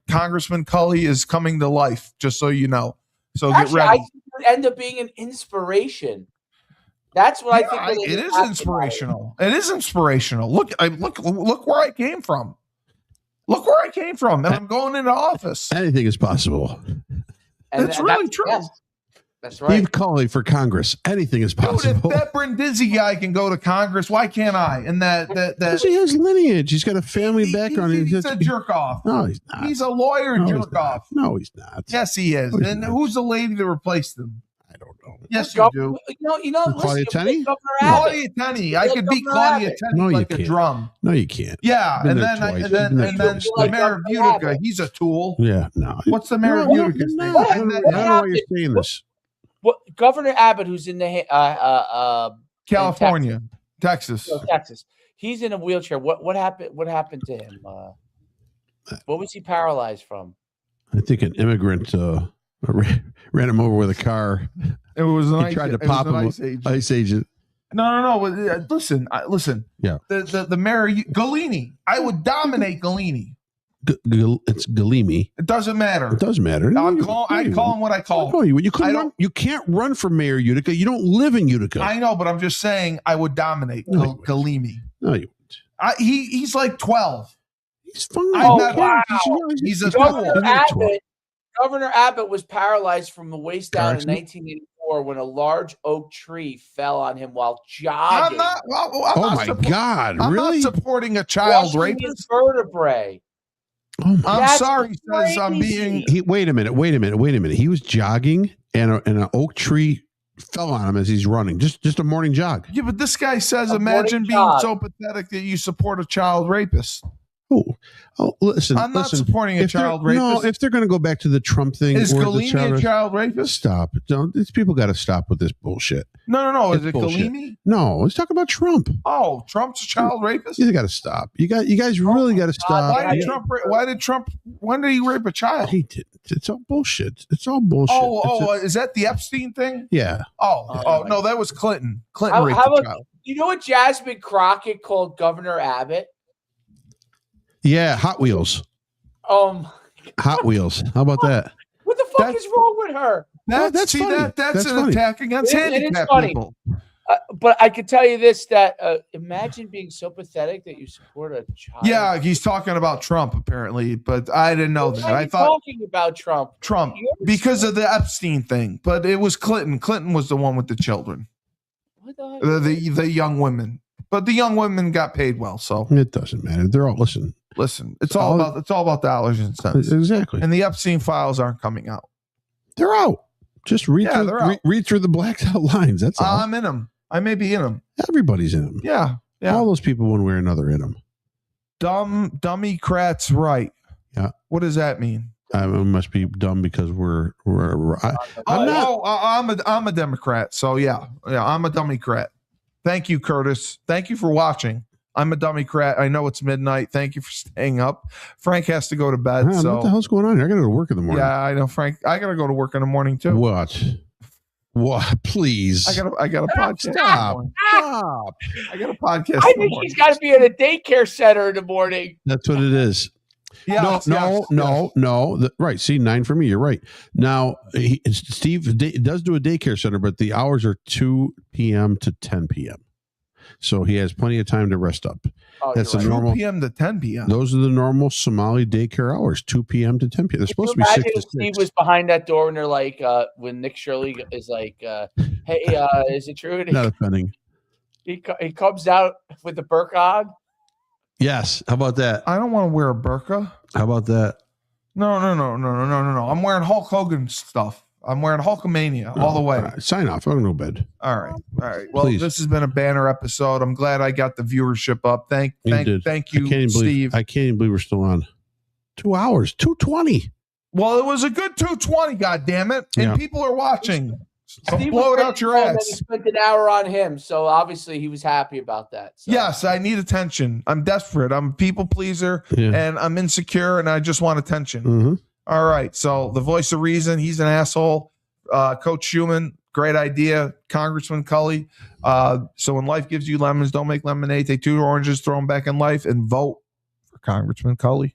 Congressman Cully is coming to life, just so you know. So actually, get ready. I think it would end up being an inspiration. That's what I think. It is inspirational. It is inspirational. Look where I came from. Look where I came from. And I'm going into office. Anything is possible. That's really true. Yes. That's right. Steve Cully for Congress. Anything is possible. Dude, if that Brindisi guy can go to Congress, why can't I? And that he has lineage. He's got a family background. He's a jerk off. No, he's not. He's a lawyer jerk off. No, he's not. Yes, he is. And who's the lady to replace them? I don't know. Yes, you do. You know, Claudia Tenney? Claudia Tenney. I could beat Claudia Tenney like a drum. No, you can't. Yeah, and then the mayor of Utica, he's a tool. Yeah, no. What's the mayor of Utica's name? I don't know why you're saying this. What Governor Abbott, who's in the California, Texas. Texas, he's in a wheelchair. What happened? What happened to him? What was he paralyzed from? I think an immigrant ran him over with a car. It was he tried to pop him. Ice agent. No. Listen. Yeah. The mayor Galini. I would dominate Galini. It's Galimi. It doesn't matter. It does matter. I call him what I call him. You can't run for mayor Utica. You don't live in Utica. I know, but I'm just saying I would dominate Galimi. No, you wouldn't. He's like 12. He's fine. Wow. He's a Governor Abbott was paralyzed from the waist down in 1984 when a large oak tree fell on him while jogging. God! I'm really? not supporting a child rapist. Vertebrae. Oh I'm sorry, says I'm being. Wait a minute. He was jogging, and an oak tree fell on him as he's running. Just a morning jog. Yeah, but this guy says, imagine being so pathetic that you support a child rapist. Oh, listen. I'm not supporting a child rapist. No, if they're going to go back to the Trump thing, is Galimi a child rapist? Stop. These people got to stop with this bullshit. No. Is it Galimi? No, let's talk about Trump. Oh, Trump's a child rapist. You got to stop. You guys really got to stop. When did he rape a child? He didn't. It's all bullshit. Is that the Epstein thing? Yeah. No, that was Clinton. Clinton raped a child. You know what Jasmine Crockett called Governor Abbott? Yeah, Hot Wheels. Hot Wheels. How about that? What the fuck is wrong with her? That's an attack against handicapped people. But I can tell you this: that imagine being so pathetic that you support a child. Yeah, he's talking about Trump apparently, but I didn't know that. I thought talking about Trump because of the Epstein thing, but it was Clinton. Clinton was the one with the children, the young women. But the young women got paid well, so it doesn't matter. They're all listen. It's all about dollars and cents. Exactly. And the Epstein files aren't coming out. They're out. Just read through the blacked out lines. That's all. I'm in them. I may be in them. Everybody's in them. Yeah. Yeah. All those people, one way or another, in them. Dummycrats, right? Yeah. What does that mean? I must be dumb because I'm a Democrat. So yeah, I'm a Dummycrat. Thank you, Curtis. Thank you for watching. I'm a Dummycrat. I know it's midnight. Thank you for staying up. Frank has to go to bed. Man, so what the hell's going on here? I got to go to work in the morning. yeah, I know, Frank. I got to go to work in the morning too. What? Please. I got a podcast. Stop. I got a podcast. I think he's got to be at a daycare center in the morning. That's what it is. Yeah. No. Right. See, 9 for me. You're right. Now, Steve does do a daycare center, but the hours are 2 p.m. to 10 p.m. So he has plenty of time to rest up. That's the normal 2 p.m. to 10 p.m. Those are the normal Somali daycare hours, 2 p.m. to 10 p.m. They're supposed to be 6 to 6. Steve was behind that door and they're like, when Nick Shirley is like, hey, is it true? Not offending. He comes out with the burqa on. Yes. How about that? I don't want to wear a burqa. How about that? No. I'm wearing Hulk Hogan stuff. I'm wearing Hulkamania all the way. Right. Sign off. I'm going to go bed. All right. Well, Please. This has been a banner episode. I'm glad I got the viewership up. Thank you, Steve. I can't even believe we're still on. 2 hours, 2:20. Well, it was a good 2:20. God damn it! And people are watching. So Steve blow it out your ass. He spent an hour on him, so obviously he was happy about that. So. Yes, I need attention. I'm desperate. I'm a people pleaser, and I'm insecure, and I just want attention. Mm-hmm. All right. So the voice of reason. He's an asshole. Coach Schumann. Great idea. Congressman Cully. So when life gives you lemons, don't make lemonade. Take 2 oranges, throw them back in life, and vote for Congressman Cully.